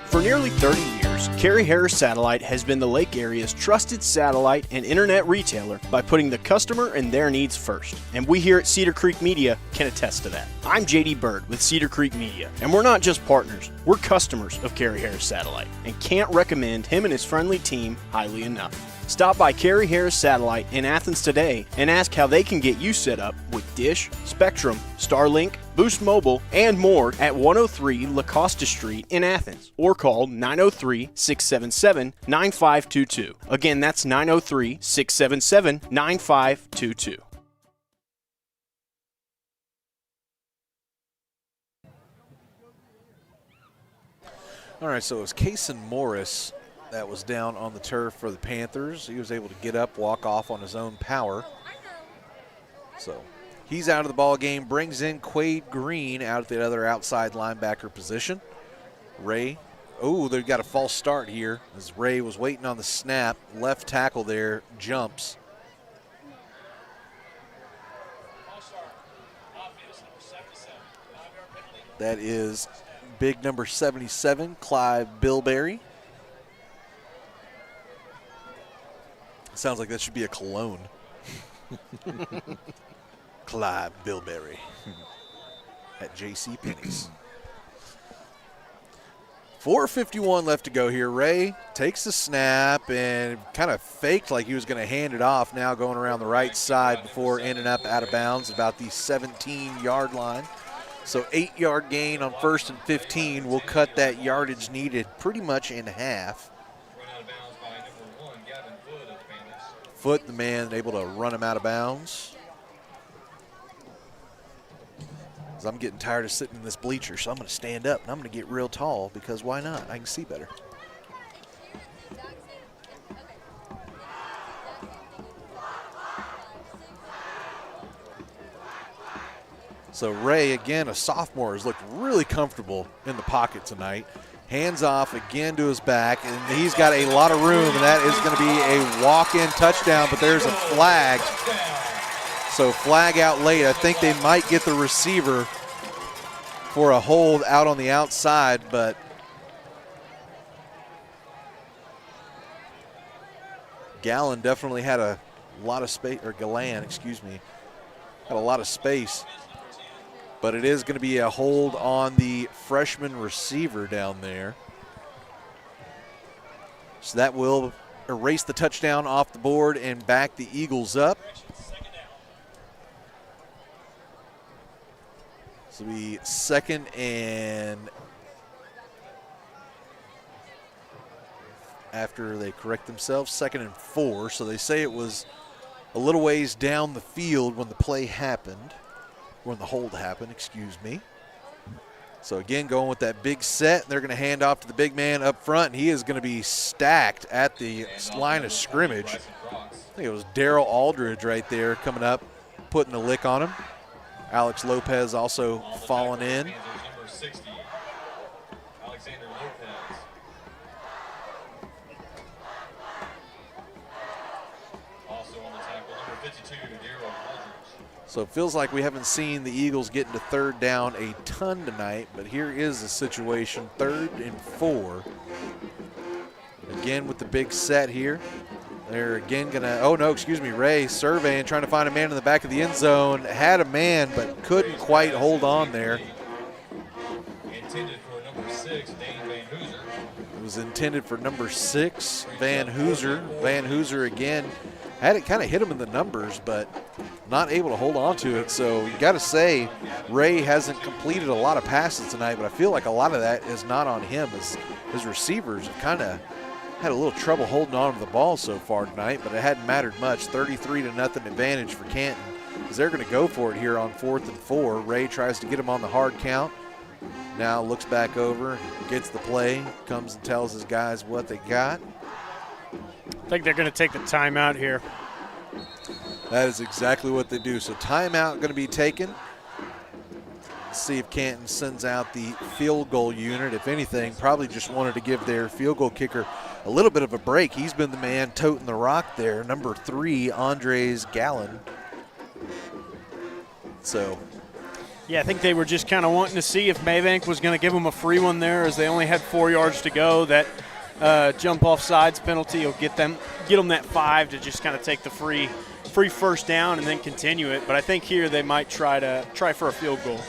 For nearly 30 years, Carrie Harris Satellite has been the Lake area's trusted satellite and internet retailer by putting the customer and their needs first. And we here at Cedar Creek Media can attest to that. I'm JD Byrd with Cedar Creek Media, and we're not just partners, we're customers of Carrie Harris Satellite, and can't recommend him and his friendly team highly enough. Stop by Carrie Harris Satellite in Athens today and ask how they can get you set up with Dish, Spectrum, Starlink, Boost Mobile, and more at 103 La Costa Street in Athens, or call 903-677-9522. Again, that's 903-677-9522. All right, so it was Kason Morris that was down on the turf for the Panthers. He was able to get up, walk off on his own power. So he's out of the ball game, brings in Quade Green out at the other outside linebacker position. Ray, oh, they've got a false start here as Ray was waiting on the snap. Left tackle there, jumps. That is big number 77, Clive Bilberry. Sounds like that should be a cologne. Clive Bilberry at J.C. Penney's. 4:51 left to go here. Ray takes the snap and kind of faked like he was going to hand it off, now going around the right side before ending up out of bounds about the 17-yard line. So 8-yard gain on 1st and 15 will cut that yardage needed pretty much in half. Foot, the man, able to run him out of bounds. As I'm getting tired of sitting in this bleacher, so I'm going to stand up and I'm going to get real tall because why not? I can see better. So Ray, again, a sophomore, has looked really comfortable in the pocket tonight. Hands off again to his back, and he's got a lot of room, and that is going to be a walk-in touchdown, but there's a flag. So flag out late. I think they might get the receiver for a hold out on the outside, but Gallon definitely had a lot of space, or Galan, excuse me, had a lot of space. But it is going to be a hold on the freshman receiver down there. So that will erase the touchdown off the board and back the Eagles up. So it'll be 2nd and, after they correct themselves, 2nd and 4. So they say it was a little ways down the field when the play happened. When the hold happened, excuse me. So again, going with that big set, they're going to hand off to the big man up front, and he is going to be stacked at the line of scrimmage. I think it was Darrell Aldridge right there coming up, putting a lick on him. Alex Lopez also falling in. So it feels like we haven't seen the Eagles get into third down a ton tonight, but here is the situation, 3rd and 4. Again with the big set here. They're again gonna, Ray surveying, trying to find a man in the back of the end zone. Had a man, but couldn't quite hold on there. Intended for number 6, Dane Van Hooser. It was intended for number 6, Van Hooser. Van Hooser again had it kind of hit him in the numbers, but not able to hold on to it. So you got to say, Ray hasn't completed a lot of passes tonight, but I feel like a lot of that is not on him, as his receivers have kind of had a little trouble holding on to the ball so far tonight, but it hadn't mattered much. 33-0 advantage for Canton, as they're going to go for it here on 4th and 4. Ray tries to get him on the hard count. Now looks back over, gets the play, comes and tells his guys what they got. I think they're going to take the timeout here. That is exactly what they do. So timeout going to be taken. Let's see if Canton sends out the field goal unit. If anything, probably just wanted to give their field goal kicker a little bit of a break. He's been the man toting the rock there, number 3, Andres Gallen. So, yeah, I think they were just kind of wanting to see if Maybank was going to give them a free one there, as they only had 4 yards to go. That jump off sides penalty will get them that 5 to just kind of take the free first down and then continue it. But I think here they might try for a field goal.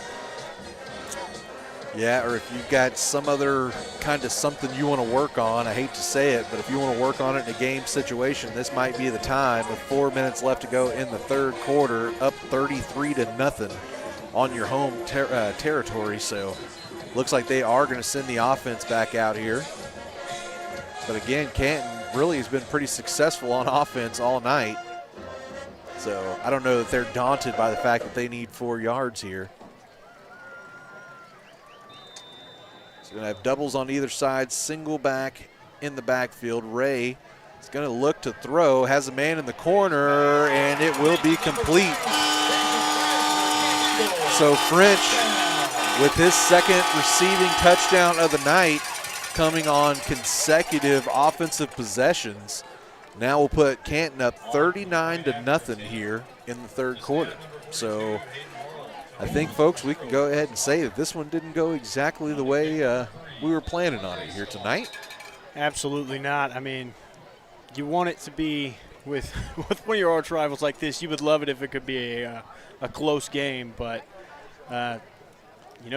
Yeah, or if you've got some other kind of something you want to work on, I hate to say it, but if you want to work on it in a game situation, this might be the time. With 4 minutes left to go in the third quarter, up 33-0 on your home territory. So looks like they are going to send the offense back out here. But again, Canton really has been pretty successful on offense all night. So I don't know that they're daunted by the fact that they need 4 yards here. So we're going to have doubles on either side, single back in the backfield. Ray is going to look to throw, has a man in the corner, and it will be complete. So French, with his second receiving touchdown of the night, coming on consecutive offensive possessions. Now we'll put Canton up 39-0 here in the third quarter. So I think, folks, we can go ahead and say that this one didn't go exactly the way we were planning on it here tonight. Absolutely not. I mean, you want it to be with one of your arch rivals like this. You would love it if it could be a close game, but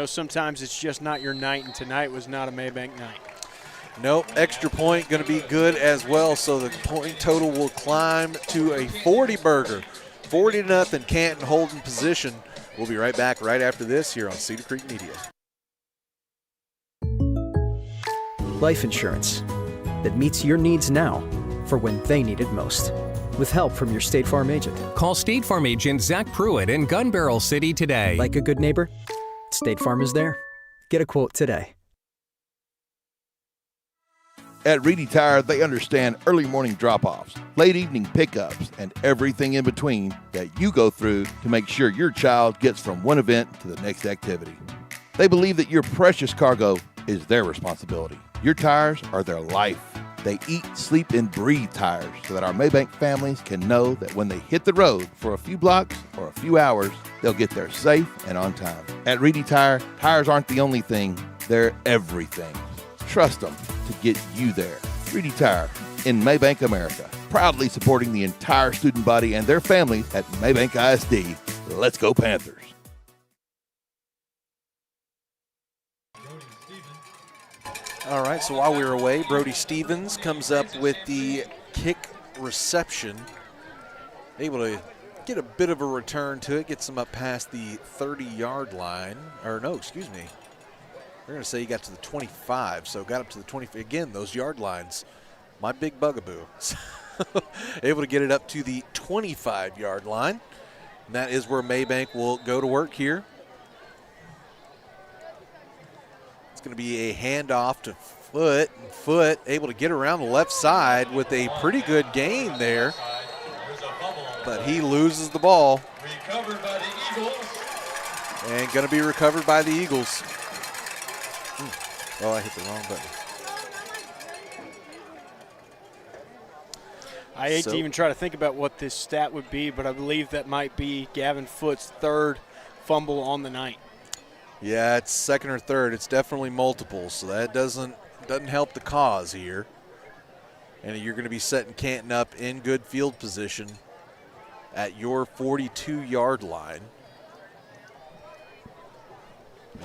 sometimes it's just not your night, and tonight was not a Maybank night. Nope, extra point going to be good as well, so the point total will climb to a 40-burger. 40-0, Canton holding position. We'll be right back right after this here on Cedar Creek Media. Life insurance that meets your needs now for when they need it most. With help from your State Farm agent. Call State Farm agent Zach Pruitt in Gun Barrel City today. Like a good neighbor, State Farm is there. Get a quote today. At Reedy Tire, they understand early morning drop-offs, late evening pickups, and everything in between that you go through to make sure your child gets from one event to the next activity. They believe that your precious cargo is their responsibility. Your tires are their life. They eat, sleep, and breathe tires so that our Maybank families can know that when they hit the road for a few blocks or a few hours, they'll get there safe and on time. At Reedy Tire, tires aren't the only thing, they're everything. Trust them to get you there. Reedy Tire in Maybank, America. Proudly supporting the entire student body and their families at Maybank ISD. Let's go Panthers. All right, so while we were away, Brody Stevens comes up with the kick reception. Able to get a bit of a return to it, gets him up past the 30-yard line. Or no, excuse me. We're going to say he got to the 25, so got up to the 20. Again, those yard lines, my big bugaboo. Able to get it up to the 25-yard line. And that is where Maybank will go to work here. going to be a handoff to Foot, and Foot able to get around the left side with a pretty good gain there, but he loses the ball. Recovered by the Eagles. And going to be recovered by the Eagles. Oh, I hit the wrong button. I hate to even try to think about what this stat would be, but I believe that might be Gavin Foot's third fumble on the night. Yeah, it's second or third. It's definitely multiple, so that doesn't help the cause here. And you're going to be setting Canton up in good field position at your 42-yard line.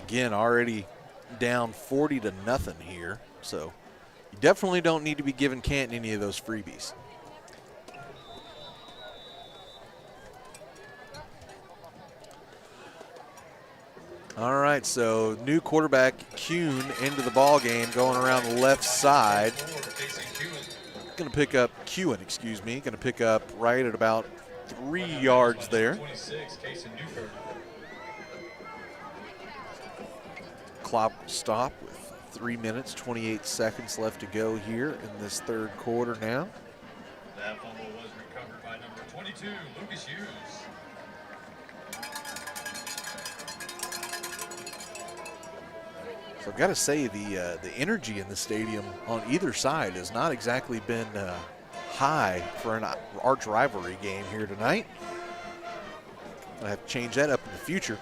Again, already down 40-0 here, so you definitely don't need to be giving Canton any of those freebies. All right, so new quarterback Kuhn into the ball game, going around the left side. Going to pick up Kuhn, going to pick up right at about 3 yards there. Clock stop with 3 minutes, 28 seconds left to go here in this third quarter now. That fumble was recovered by number 22, Lucas Hughes. So I've got to say the energy in the stadium on either side has not exactly been high for an arch rivalry game here tonight. I have to change that up in the future.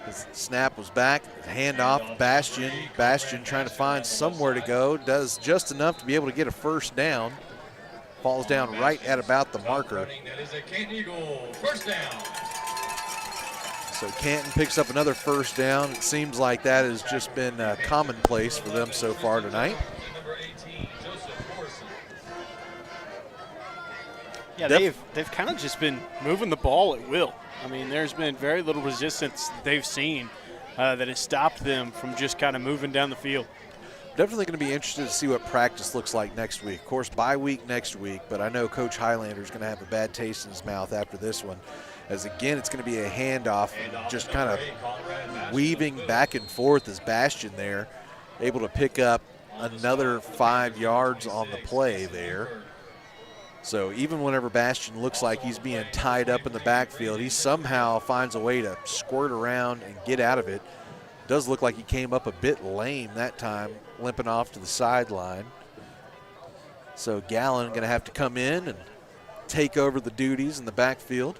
His snap was back, handoff, Bastion trying to find somewhere to go, does just enough to be able to get a first down. Falls down right at about the marker. That is a Canton Eagle first down. So Canton picks up another first down. It seems like that has just been commonplace for them so far tonight. Yeah, they've kind of just been moving the ball at will. I mean, there's been very little resistance they've seen that has stopped them from just kind of moving down the field. Definitely going to be interested to see what practice looks like next week. Of course, bye week next week, but I know Coach Highlander is going to have a bad taste in his mouth after this one. As again, it's going to be a handoff, just kind of weaving back and forth as Bastion there, able to pick up another 5 yards on the play there. So even whenever Bastion looks like he's being tied up in the backfield, he somehow finds a way to squirt around and get out of it. Does look like he came up a bit lame that time, limping off to the sideline. So Gallen going to have to come in and take over the duties in the backfield.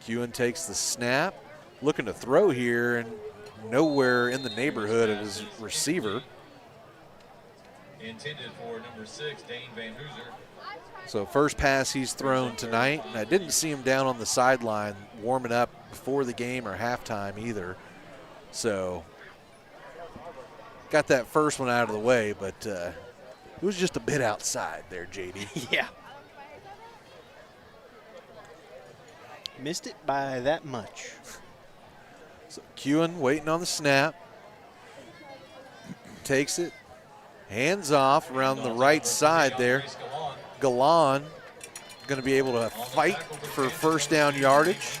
Kuhn takes the snap, looking to throw here, and nowhere in the neighborhood of his receiver. Intended for number 6, Dane Van Hooser. So first pass he's thrown tonight, and I didn't see him down on the sideline warming up before the game or halftime either. So got that first one out of the way, but it was just a bit outside there, JD. Yeah. Missed it by that much. So Kuhn waiting on the snap. Takes it. Hands off around the right side there. Galan going to be able to fight for first down yardage.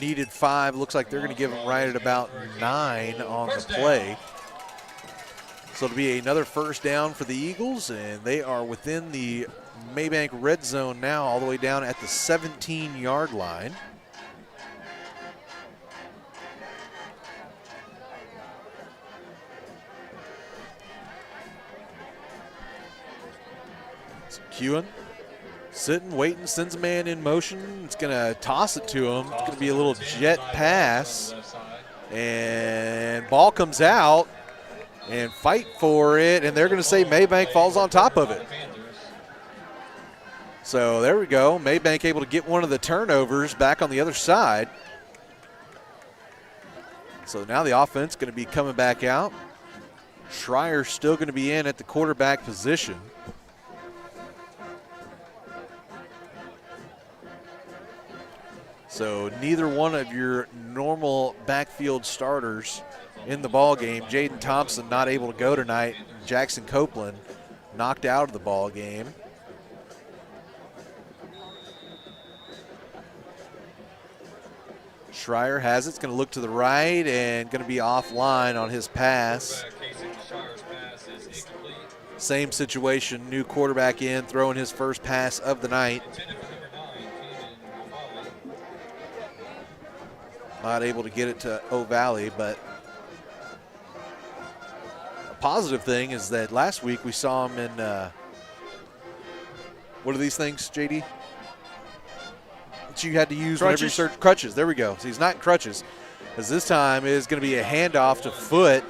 Needed 5. Looks like they're going to give him right at about 9 on the play. So it'll be another first down for the Eagles, and they are within the Maybank red zone now, all the way down at the 17-yard line. So Kuhn sitting, waiting, sends a man in motion. It's going to toss it to him. It's going to be a little jet pass. And ball comes out, and fight for it, and they're going to say Maybank falls on top of it. So there we go. Maybank able to get one of the turnovers back on the other side. So now the offense going to be coming back out. Schreier's still going to be in at the quarterback position. So neither one of your normal backfield starters in the ball game. Jaden Thompson not able to go tonight. Jackson Copeland knocked out of the ball game. Schreier has it. It's going to look to the right and going to be offline on his pass. Same situation, new quarterback in, throwing his first pass of the night. Not able to get it to O'Valley, but a positive thing is that last week we saw him in, what are these things, JD? That you had to use whenever you search crutches. There we go. So he's not in crutches, as this time is going to be a handoff to Foot.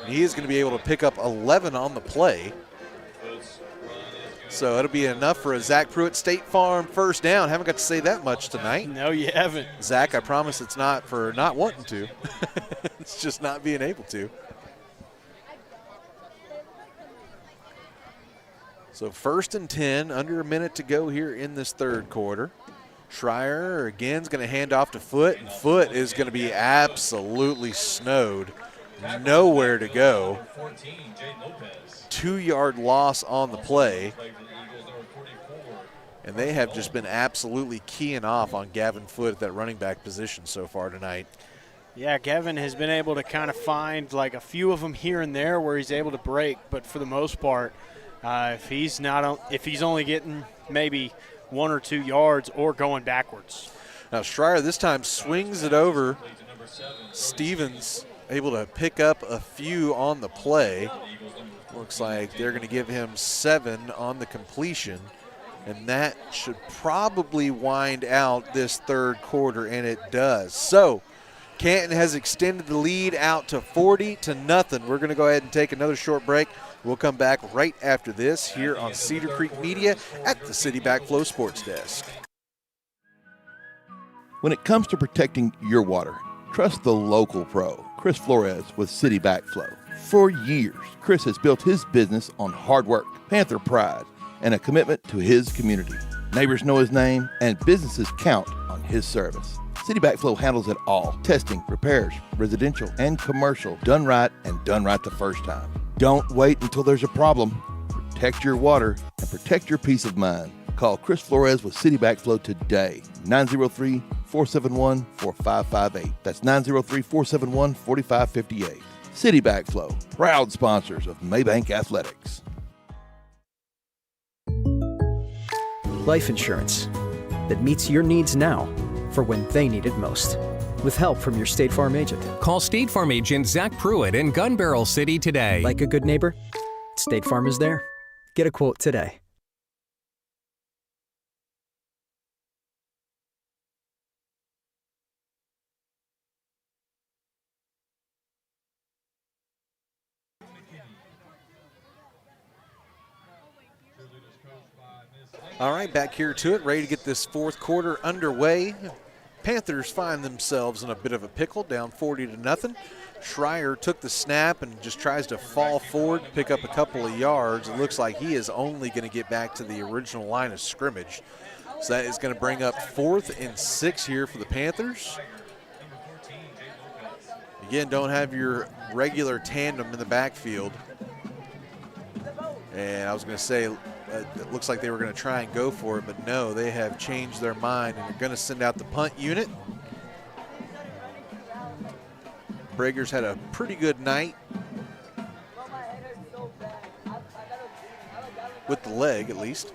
He is going to be able to pick up 11 on the play. So it'll be enough for a Zach Pruitt State Farm first down. Haven't got to say that much tonight. No, you haven't. Zach, I promise it's not for not wanting to. It's just not being able to. So 1st and 10, under a minute to go here in this third quarter. Schreier again is going to hand off to Foot, and Foot is going to be absolutely snowed. Nowhere to go. 2-yard loss on the play. And they have just been absolutely keying off on Gavin Foot at that running back position so far tonight. Yeah, Gavin has been able to kind of find like a few of them here and there where he's able to break, but for the most part, if he's only getting maybe 1 or 2 yards or going backwards. Now Schreier this time swings it over. Stevens able to pick up a few on the play. Looks like they're going to give him 7 on the completion, and that should probably wind out this third quarter, and it does. So Canton has extended the lead out to 40-0. We're going to go ahead and take another short break. We'll come back right after this here on Cedar Creek Media at the City Backflow Sports Desk. When it comes to protecting your water, trust the local pro, Chris Flores with City Backflow. For years, Chris has built his business on hard work, Panther pride, and a commitment to his community. Neighbors know his name, and businesses count on his service. City Backflow handles it all. Testing, repairs, residential and commercial, done right and done right the first time. Don't wait until there's a problem. Protect your water and protect your peace of mind. Call Chris Flores with City Backflow today, 903-471-4558. That's 903-471-4558. City Backflow, proud sponsors of Maybank Athletics. Life insurance that meets your needs now for when they need it most. With help from your State Farm agent. Call State Farm agent Zach Pruitt in Gun Barrel City today. Like a good neighbor, State Farm is there. Get a quote today. All right, back here to it, ready to get this fourth quarter underway. Panthers find themselves in a bit of a pickle, down 40-0. Schreier took the snap and just tries to fall forward, pick up a couple of yards. It looks like he is only going to get back to the original line of scrimmage. So that is going to bring up 4th and 6 here for the Panthers. Again, don't have your regular tandem in the backfield. And I was going to say, it looks like they were going to try and go for it, but no, they have changed their mind and are going to send out the punt unit. Brager's had a pretty good night with the leg, at least.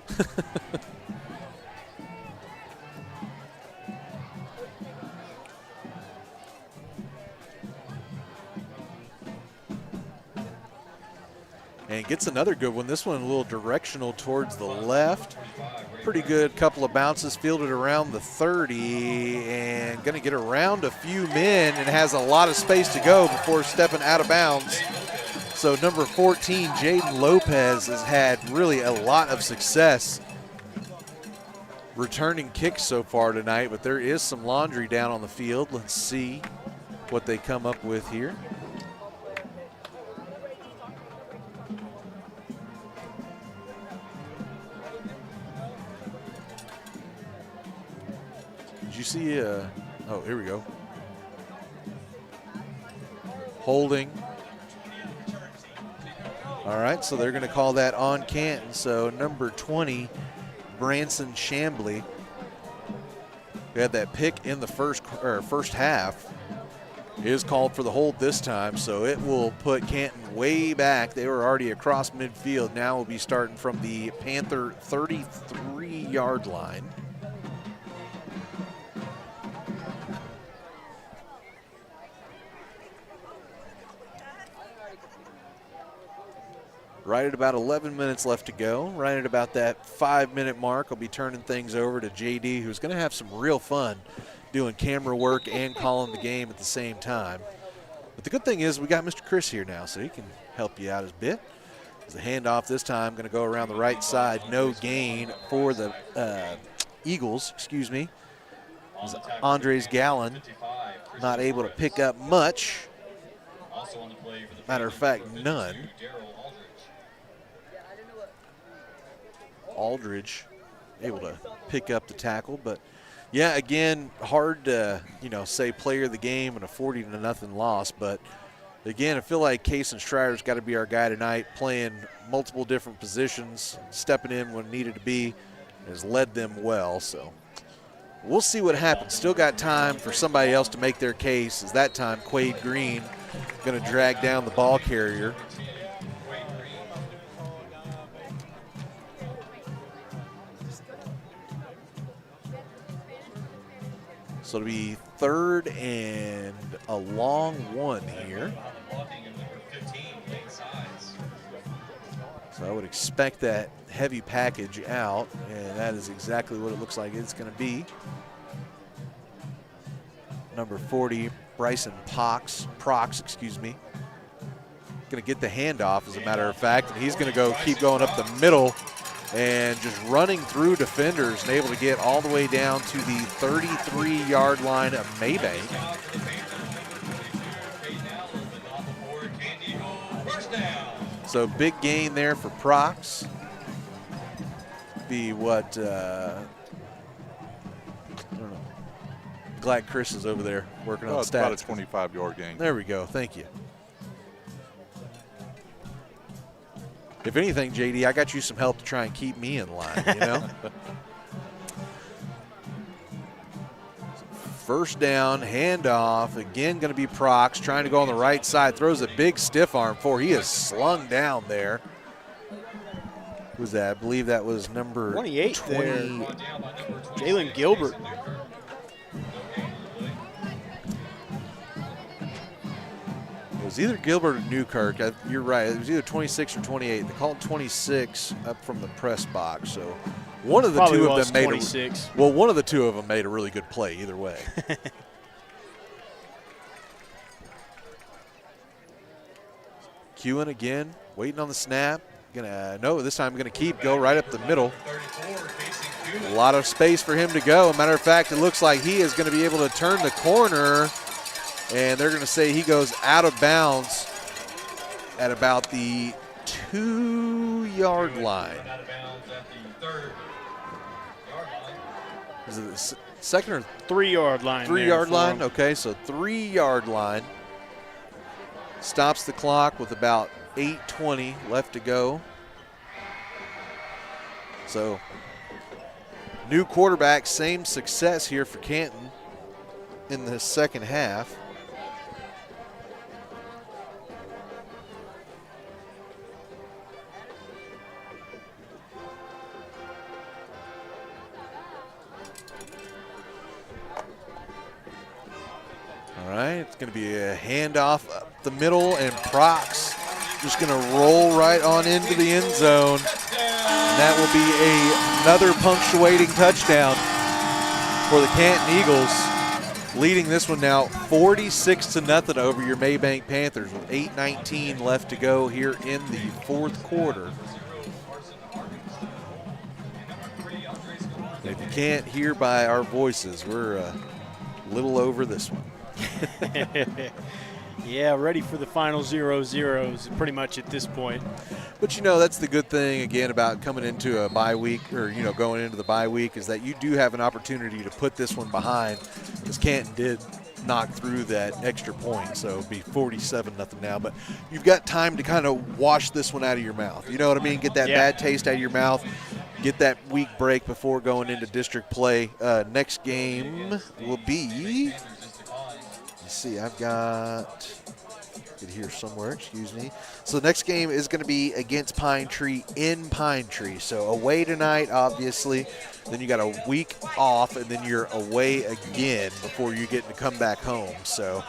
And gets another good one. This one a little directional towards the left. Pretty good couple of bounces, fielded around the 30 and going to get around a few men and has a lot of space to go before stepping out of bounds. So number 14, Jaden Lopez, has had really a lot of success returning kicks so far tonight, but there is some laundry down on the field. Let's see what they come up with here. Did you see, oh, here we go. Holding. All right, so they're going to call that on Canton. So number 20, Branson Chambly, who had that pick in the first half, is called for the hold this time, so it will put Canton way back. They were already across midfield. Now we'll be starting from the Panther 33-yard line. Right at about 11 minutes left to go. Right at about that 5-minute mark, I'll be turning things over to JD, who's going to have some real fun doing camera work and calling the game at the same time. But the good thing is we got Mr. Chris here now, so he can help you out a bit. The handoff this time going to go around the right side. No gain for the Eagles, excuse me. Andres Gallon not able to pick up much. Matter of fact, none. Aldridge able to pick up the tackle, but yeah, again, hard to say player of the game and a 40-0 loss, but again, I feel like Kason Strider's got to be our guy tonight, playing multiple different positions, stepping in when needed to be, has led them well. So we'll see what happens. Still got time for somebody else to make their case. As that time, Quade Green going to drag down the ball carrier. So it'll be 3rd and a long one here. So I would expect that heavy package out, and that is exactly what it looks like it's going to be. Number 40, Bryson Prox, excuse me. Going to get the handoff, as a matter of fact, and he's going to keep going up the middle and just running through defenders and able to get all the way down to the 33-yard line of Maybank. So big gain there for Prox. Be what, I don't know. Glad Chris is over there working on stats. About a 25-yard gain. There we go, thank you. If anything, JD, I got you some help to try and keep me in line, you know? First down, handoff. Again, going to be Prox trying to go on the right side. Throws a big stiff arm for. He is slung down there. Who was that? I believe that was number 28 20. there. Jalen Gilbert. It was either Gilbert or Newkirk. You're right. It was either 26 or 28. They called 26 up from the press box. So one of the Probably two of was them made 26. one of the two of them made a really good play either way. Kewen again, waiting on the snap. This time gonna go right up the middle. A lot of space for him to go. Matter of fact, it looks like he is going to be able to turn the corner, and they're going to say he goes out of bounds at about the 2-yard line. Is it the second or 3-yard line? 3-yard line? Okay, so 3-yard line. Stops the clock with about 8:20 left to go. So, new quarterback, same success here for Canton in the second half. All right, it's going to be a handoff up the middle, and Prox just going to roll right on into the end zone. And that will be another punctuating touchdown for the Canton Eagles, leading this one now 46-0 over your Maybank Panthers with 8:19 left to go here in the fourth quarter. And if you can't hear by our voices, we're a little over this one. Yeah, ready for the final 0-0s pretty much at this point. But, that's the good thing, again, about coming into a bye week or, going into the bye week is that you do have an opportunity to put this one behind, because Canton did knock through that extra point, so it'll be 47-0 now. But you've got time to kind of wash this one out of your mouth. You know what I mean? Get that bad taste out of your mouth. get that week break before going into district play. Next game will be, let's see, I've got it here somewhere, excuse me. So the next game is going to be against Pine Tree in Pine Tree. So away tonight, obviously. Then you got a week off, and then you're away again before you get to come back home. So,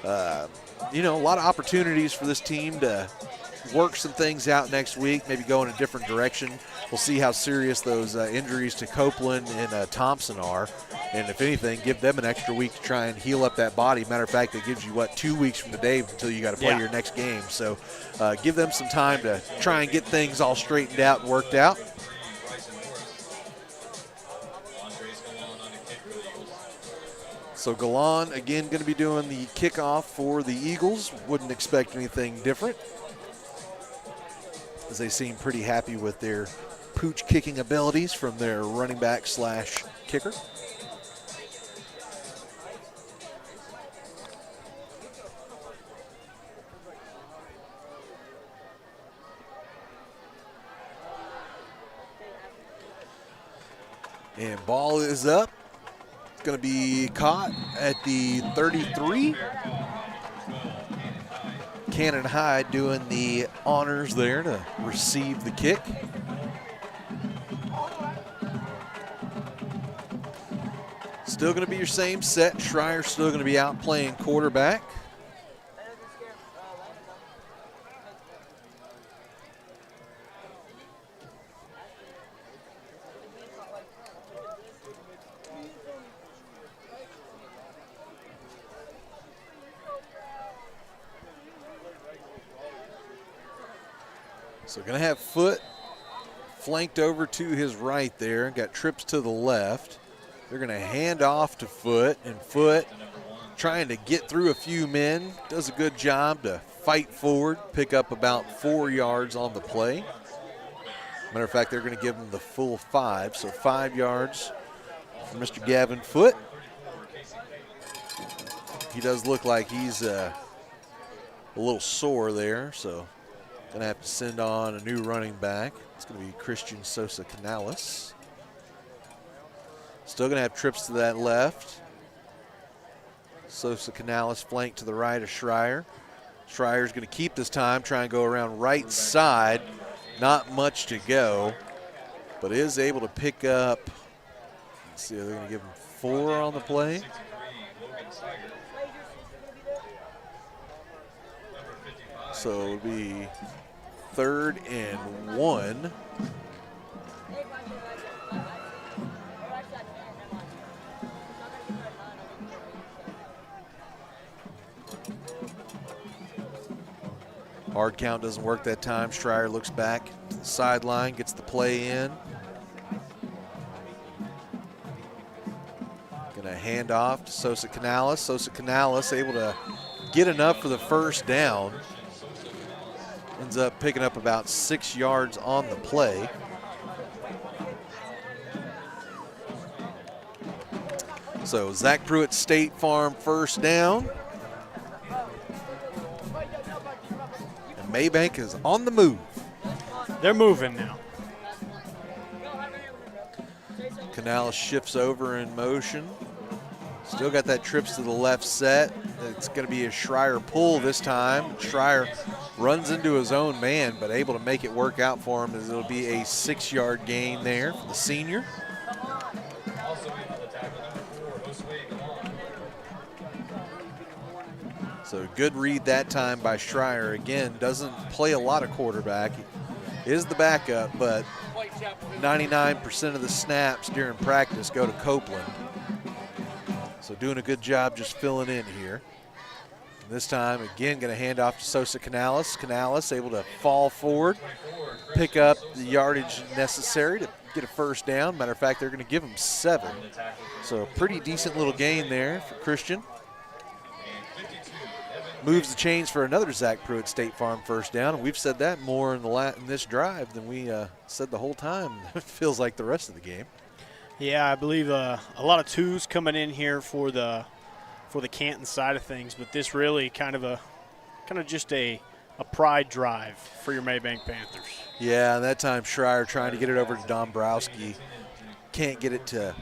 a lot of opportunities for this team to work some things out next week, maybe go in a different direction. We'll see how serious those injuries to Copeland and Thompson are. And if anything, give them an extra week to try and heal up that body. Matter of fact, it gives you, 2 weeks from today until you got to play your next game. So give them some time to try and get things all straightened out and worked out. So Galan, again, going to be doing the kickoff for the Eagles. Wouldn't expect anything different, as they seem pretty happy with their pooch kicking abilities from their running back / kicker. And ball is up. It's going to be caught at the 33. Canton High doing the honors there to receive the kick. Still going to be your same set. Schreier's still going to be out playing quarterback. So going to have Foot flanked over to his right there. Got trips to the left. They're going to hand off to Foot, and Foot trying to get through a few men. Does a good job to fight forward, pick up about 4 yards on the play. Matter of fact, they're going to give him the full 5, so 5 yards for Mr. Gavin Foot. He does look like he's a little sore there, so going to have to send on a new running back. It's going to be Christian Sosa Canales. Still going to have trips to that left. Sosa Canales flanked to the right of Schreier. Schreier's going to keep this time, try and go around right side. Not much to go, but is able to pick up, let's see, they're going to give him 4 on the play. So it'll be 3rd and 1. Hard count doesn't work that time. Schreier looks back to the sideline, gets the play in. Gonna hand off to Sosa Canales. Sosa Canales able to get enough for the first down. Ends up picking up about 6 yards on the play. So Zach Pruitt, State Farm, first down. And Maybank is on the move. They're moving now. Canales shifts over in motion. Still got that trips to the left set. It's going to be a Schreier pull this time. Schreier runs into his own man, but able to make it work out for him as it'll be a 6-yard gain there for the senior. So good read that time by Schreier. Again, doesn't play a lot of quarterback. He is the backup, but 99% of the snaps during practice go to Copeland. So doing a good job just filling in here. And this time, again, going to hand off to Sosa Canales. Canales able to fall forward, pick up the yardage necessary to get a first down. Matter of fact, they're going to give him 7. So a pretty decent little gain there for Christian. Moves the chains for another Zach Pruitt State Farm first down. And we've said that more in this drive than we said the whole time. It feels like the rest of the game. Yeah, I believe a lot of 2s coming in here for the Canton side of things, but this really kind of just a a pride drive for your Maybank Panthers. Yeah, that time Schreier trying to get it over to Dombrowski. Can't get it to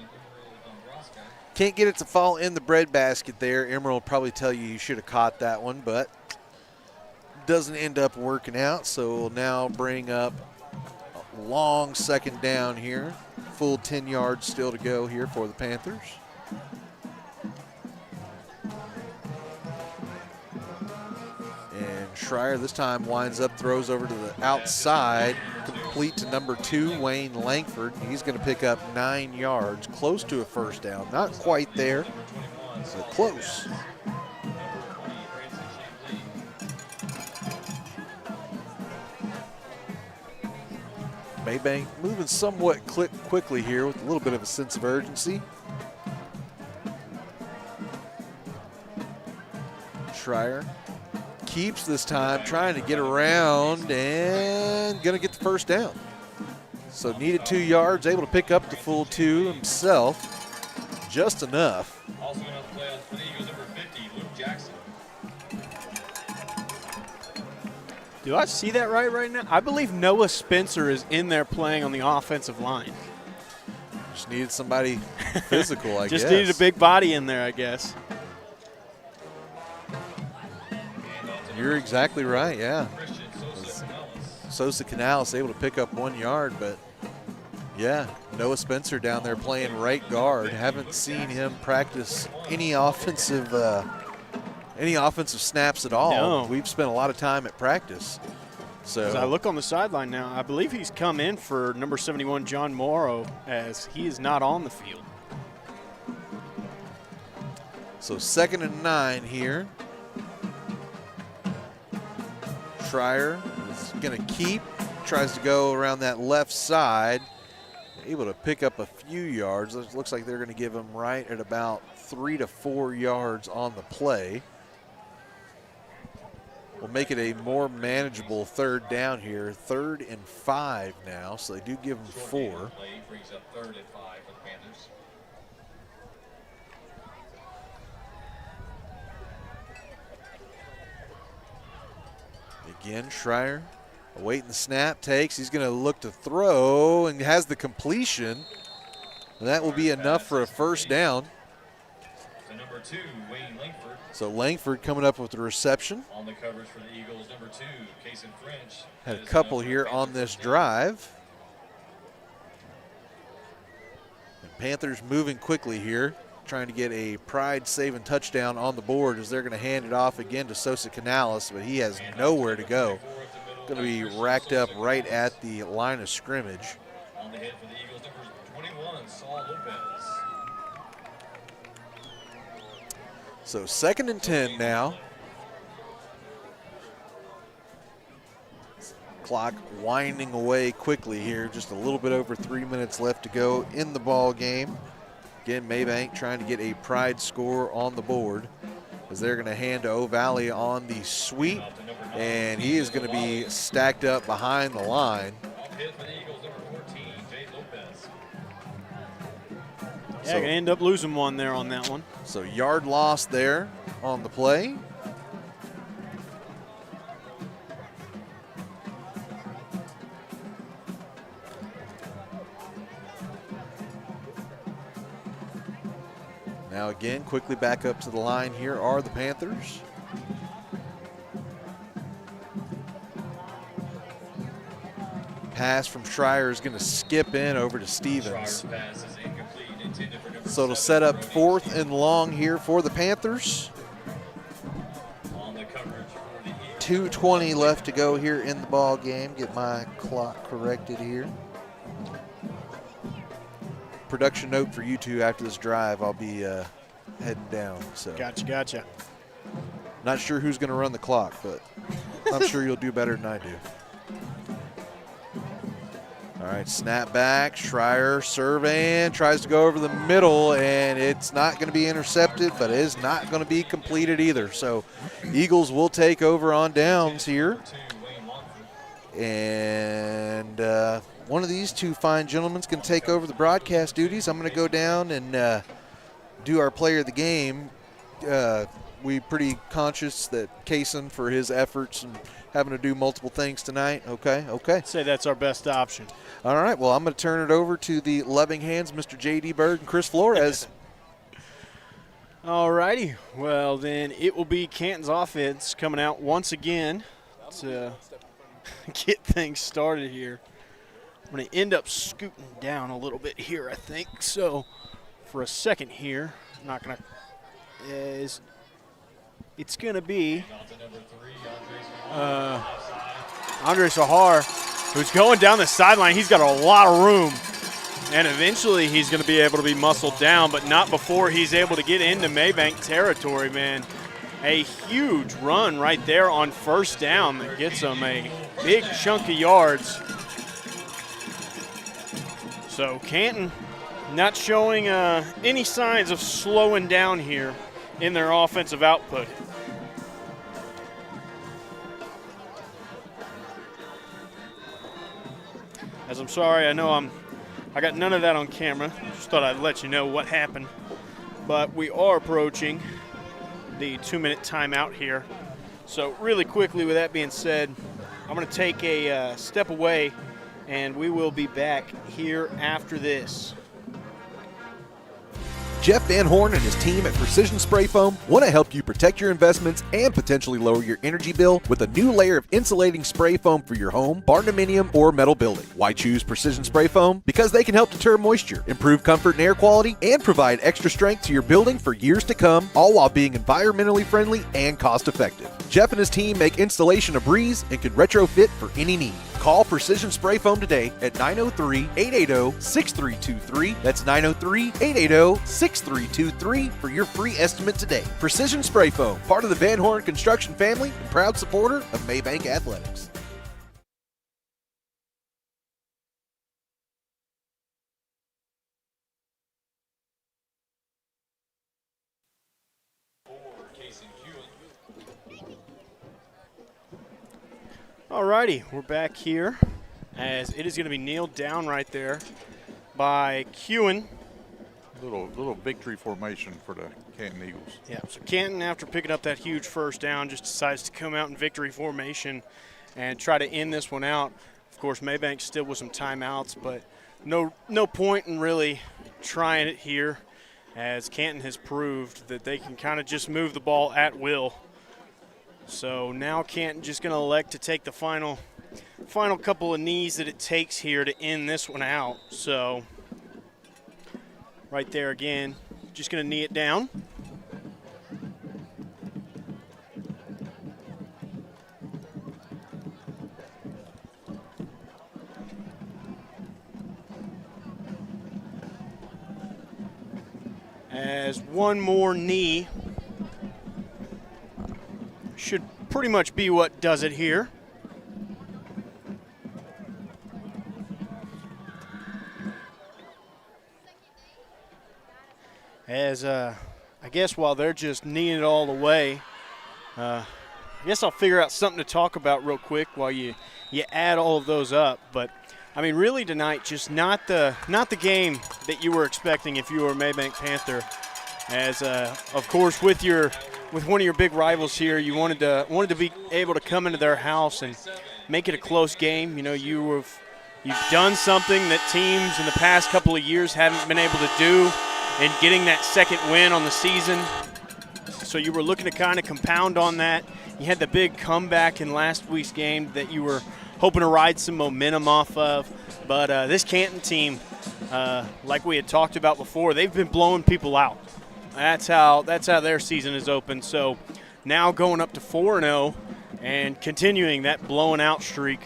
fall in the breadbasket there. Emerald will probably tell you should have caught that one, but doesn't end up working out. So we'll now bring up a long second down here. Full 10 yards still to go here for the Panthers. And Schreier this time winds up, throws over to the outside, complete to number 2, Wayne Langford. He's going to pick up 9 yards, close to a first down. Not quite there, so close. Maybank moving somewhat quickly here with a little bit of a sense of urgency. Schreier keeps this time, trying to get around and going to get the first down. So needed 2 yards, able to pick up the full 2 himself, just enough. Also going to play for the Eagles, number 50, Luke Jackson. Do I see that right now? I believe Noah Spencer is in there playing on the offensive line. Just needed somebody physical, I guess. Just needed a big body in there, I guess. You're exactly right, yeah. Sosa Canales able to pick up 1 yard, but yeah, Noah Spencer down there playing right guard. Haven't seen him practice any offensive snaps at all. No. We've spent a lot of time at practice. So As I look on the sideline now, I believe he's come in for number 71, John Morrow, as he is not on the field. So 2nd and 9 here. Schreier is going to keep, tries to go around that left side, able to pick up a few yards. It looks like they're going to give him right at about 3 to 4 yards on the play. We'll make it a more manageable 3rd down here. 3rd and 5 now, so they do give him 4. Brings up 3rd and 5 for the Panthers. Again, Schreier awaiting the snap, takes. He's going to look to throw and has the completion. And that will be enough for a first down. To number 2, Wayne Langford. So Langford coming up with the reception. On the coverage for the Eagles, number 2, Cason French. Had a couple here on this drive. And Panthers moving quickly here, trying to get a pride-saving touchdown on the board as they're going to hand it off again to Sosa Canales, but he has nowhere to go. Going to be racked up right at the line of scrimmage. On the head for the Eagles, number 21, Saul Lopez. So 2nd and 10 now. Clock winding away quickly here. Just a little bit over 3 minutes left to go in the ball game. Again, Maybank trying to get a pride score on the board as they're going to hand to O'Valley on the sweep, and he is going to be stacked up behind the line. Yeah, going to end up losing one there on that one. So yard loss there on the play. Now again, quickly back up to the line here are the Panthers. Pass from Schreier is going to skip in over to Stevens. So it'll set up 4th and long here for the Panthers. 2:20 left to go here in the ball game. Get my clock corrected here. Production note for you two after this drive. I'll be heading down. So Gotcha. not sure who's going to run the clock, but I'm sure you'll do better than I do. All right, snap back. Schreier surveying, tries to go over the middle, and it's not going to be intercepted, but it is not going to be completed either. So Eagles will take over on downs here. And one of these two fine gentlemen can take over the broadcast duties. I'm going to go down and do our player of the game. We pretty conscious that Cason, for his efforts and having to do multiple things tonight. Okay. I'd say that's our best option. All right, well, I'm going to turn it over to the loving hands, Mr. J.D. Byrd and Chris Flores. All righty. Well, then it will be Canton's offense coming out once again to get things started here. I'm going to end up scooting down a little bit here, I think. So for a second here, I'm not going to – it's going to be Andre Sahar, who's going down the sideline. He's got a lot of room. And eventually he's going to be able to be muscled down, but not before he's able to get into Maybank territory, man. A huge run right there on first down that gets him a big chunk of yards. So Canton not showing any signs of slowing down here in their offensive output. As I'm sorry, I know I got none of that on camera. Just thought I'd let you know what happened. But we are approaching the 2-minute timeout here. So really quickly, with that being said, I'm going to take a step away, and we will be back here after this. Jeff Van Horn and his team at Precision Spray Foam want to help you protect your investments and potentially lower your energy bill with a new layer of insulating spray foam for your home, barndominium, or metal building. Why choose Precision Spray Foam? Because they can help deter moisture, improve comfort and air quality, and provide extra strength to your building for years to come, all while being environmentally friendly and cost effective. Jeff and his team make installation a breeze and can retrofit for any need. Call Precision Spray Foam today at 903-880-6323. That's 903-880-6323 for your free estimate today. Precision Spray Foam, part of the Van Horn Construction family and proud supporter of Maybank Athletics. All righty, we're back here as it is going to be kneeled down right there by Kewen. Little victory formation for the Canton Eagles. Yeah, so Canton, after picking up that huge first down, just decides to come out in victory formation and try to end this one out. Of course, Maybank still with some timeouts, but no point in really trying it here, as Canton has proved that they can kind of just move the ball at will. So now Canton just going to elect to take the final couple of knees that it takes here to end this one out. So right there again, just going to knee it down. As one more knee should pretty much be what does it here. As I guess while they're just kneeing it all the way, I guess I'll figure out something to talk about real quick while you add all of those up. But I mean, really tonight, just not the game that you were expecting if you were a Maybank Panther. As of course with one of your big rivals here, you wanted to be able to come into their house and make it a close game. You know, you've done something that teams in the past couple of years haven't been able to do in getting that second win on the season. So you were looking to kind of compound on that. You had the big comeback in last week's game that you were hoping to ride some momentum off of. But this Canton team, like we had talked about before, they've been blowing people out. That's how their season is open. So now going up to 4-0 and continuing that blowing out streak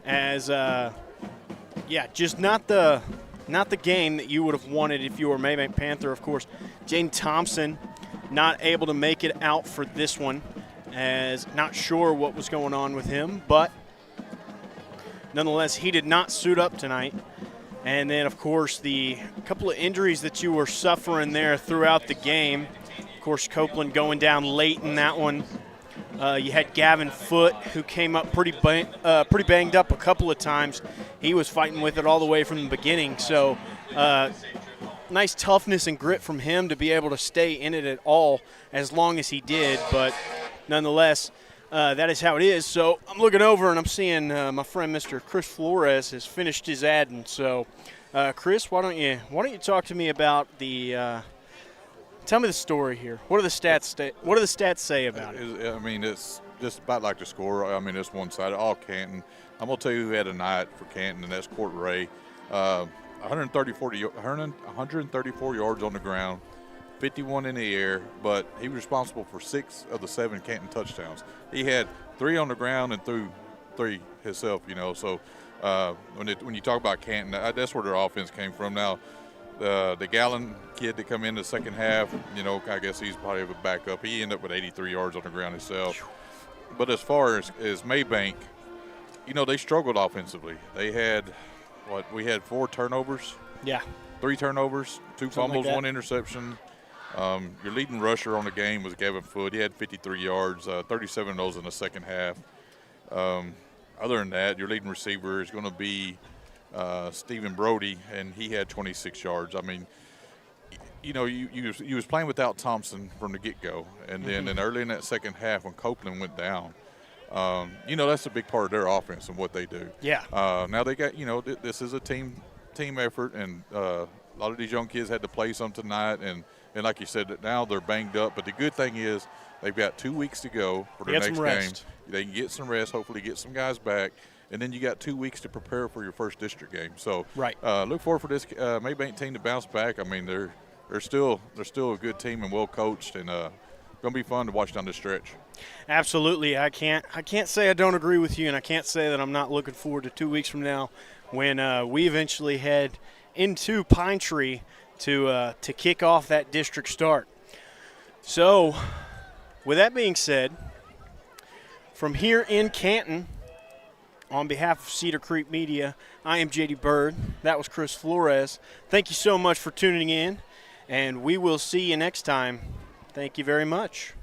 as just not the game that you would have wanted if you were Maybank Panther. Of course, Jaden Thompson not able to make it out for this one, as not sure what was going on with him, but nonetheless, he did not suit up tonight. And then, of course, the couple of injuries that you were suffering there throughout the game. Of course, Copeland going down late in that one. You had Gavin Foote, who came up pretty banged up a couple of times. He was fighting with it all the way from the beginning. So nice toughness and grit from him to be able to stay in it at all as long as he did. But nonetheless, that is how it is. So I'm looking over and I'm seeing my friend Mr. Chris Flores has finished his ad, and so Chris, why don't you talk to me about the tell me the story here. What do the stats say about it? I mean, it's just about like the score. I mean, it's one-sided, all Canton. I'm going to tell you who had a night for Canton, and that's Court Ray. 134 yards on the ground, 51 in the air, but he was responsible for 6 of the 7 Canton touchdowns. He had 3 on the ground and threw 3 himself, you know. So when you talk about Canton, that's where their offense came from. Now, the Gallon kid that come in the second half, you know, I guess he's probably a backup. He ended up with 83 yards on the ground himself. But as far as Maybank, you know, they struggled offensively. They had, we had 4 turnovers. Yeah. 3 turnovers, 2 fumbles, like 1 interception. Your leading rusher on the game was Gavin Foote. He had 53 yards, 37 of those in the second half. Other than that, your leading receiver is going to be Stephen Brody, and he had 26 yards. I mean, you know, you was playing without Thompson from the get-go, and then early in that second half when Copeland went down, you know, that's a big part of their offense and what they do. Yeah. Now they got, you know, this is a team effort, and a lot of these young kids had to play some tonight, and like you said, now they're banged up. But the good thing is they've got 2 weeks to go for their next game. They can get some rest, hopefully get some guys back, and then you got 2 weeks to prepare for your first district game. So look forward for this Maybank team to bounce back. I mean, they're still a good team and well coached, and going to be fun to watch down the stretch. Absolutely. I can't say I don't agree with you, and I can't say that I'm not looking forward to 2 weeks from now when we eventually head into Pine Tree to kick off that district start. So, with that being said, from here in Canton, on behalf of Cedar Creek Media, I am JD Byrd. That was Chris Flores. Thank you so much for tuning in, and we will see you next time. Thank you very much.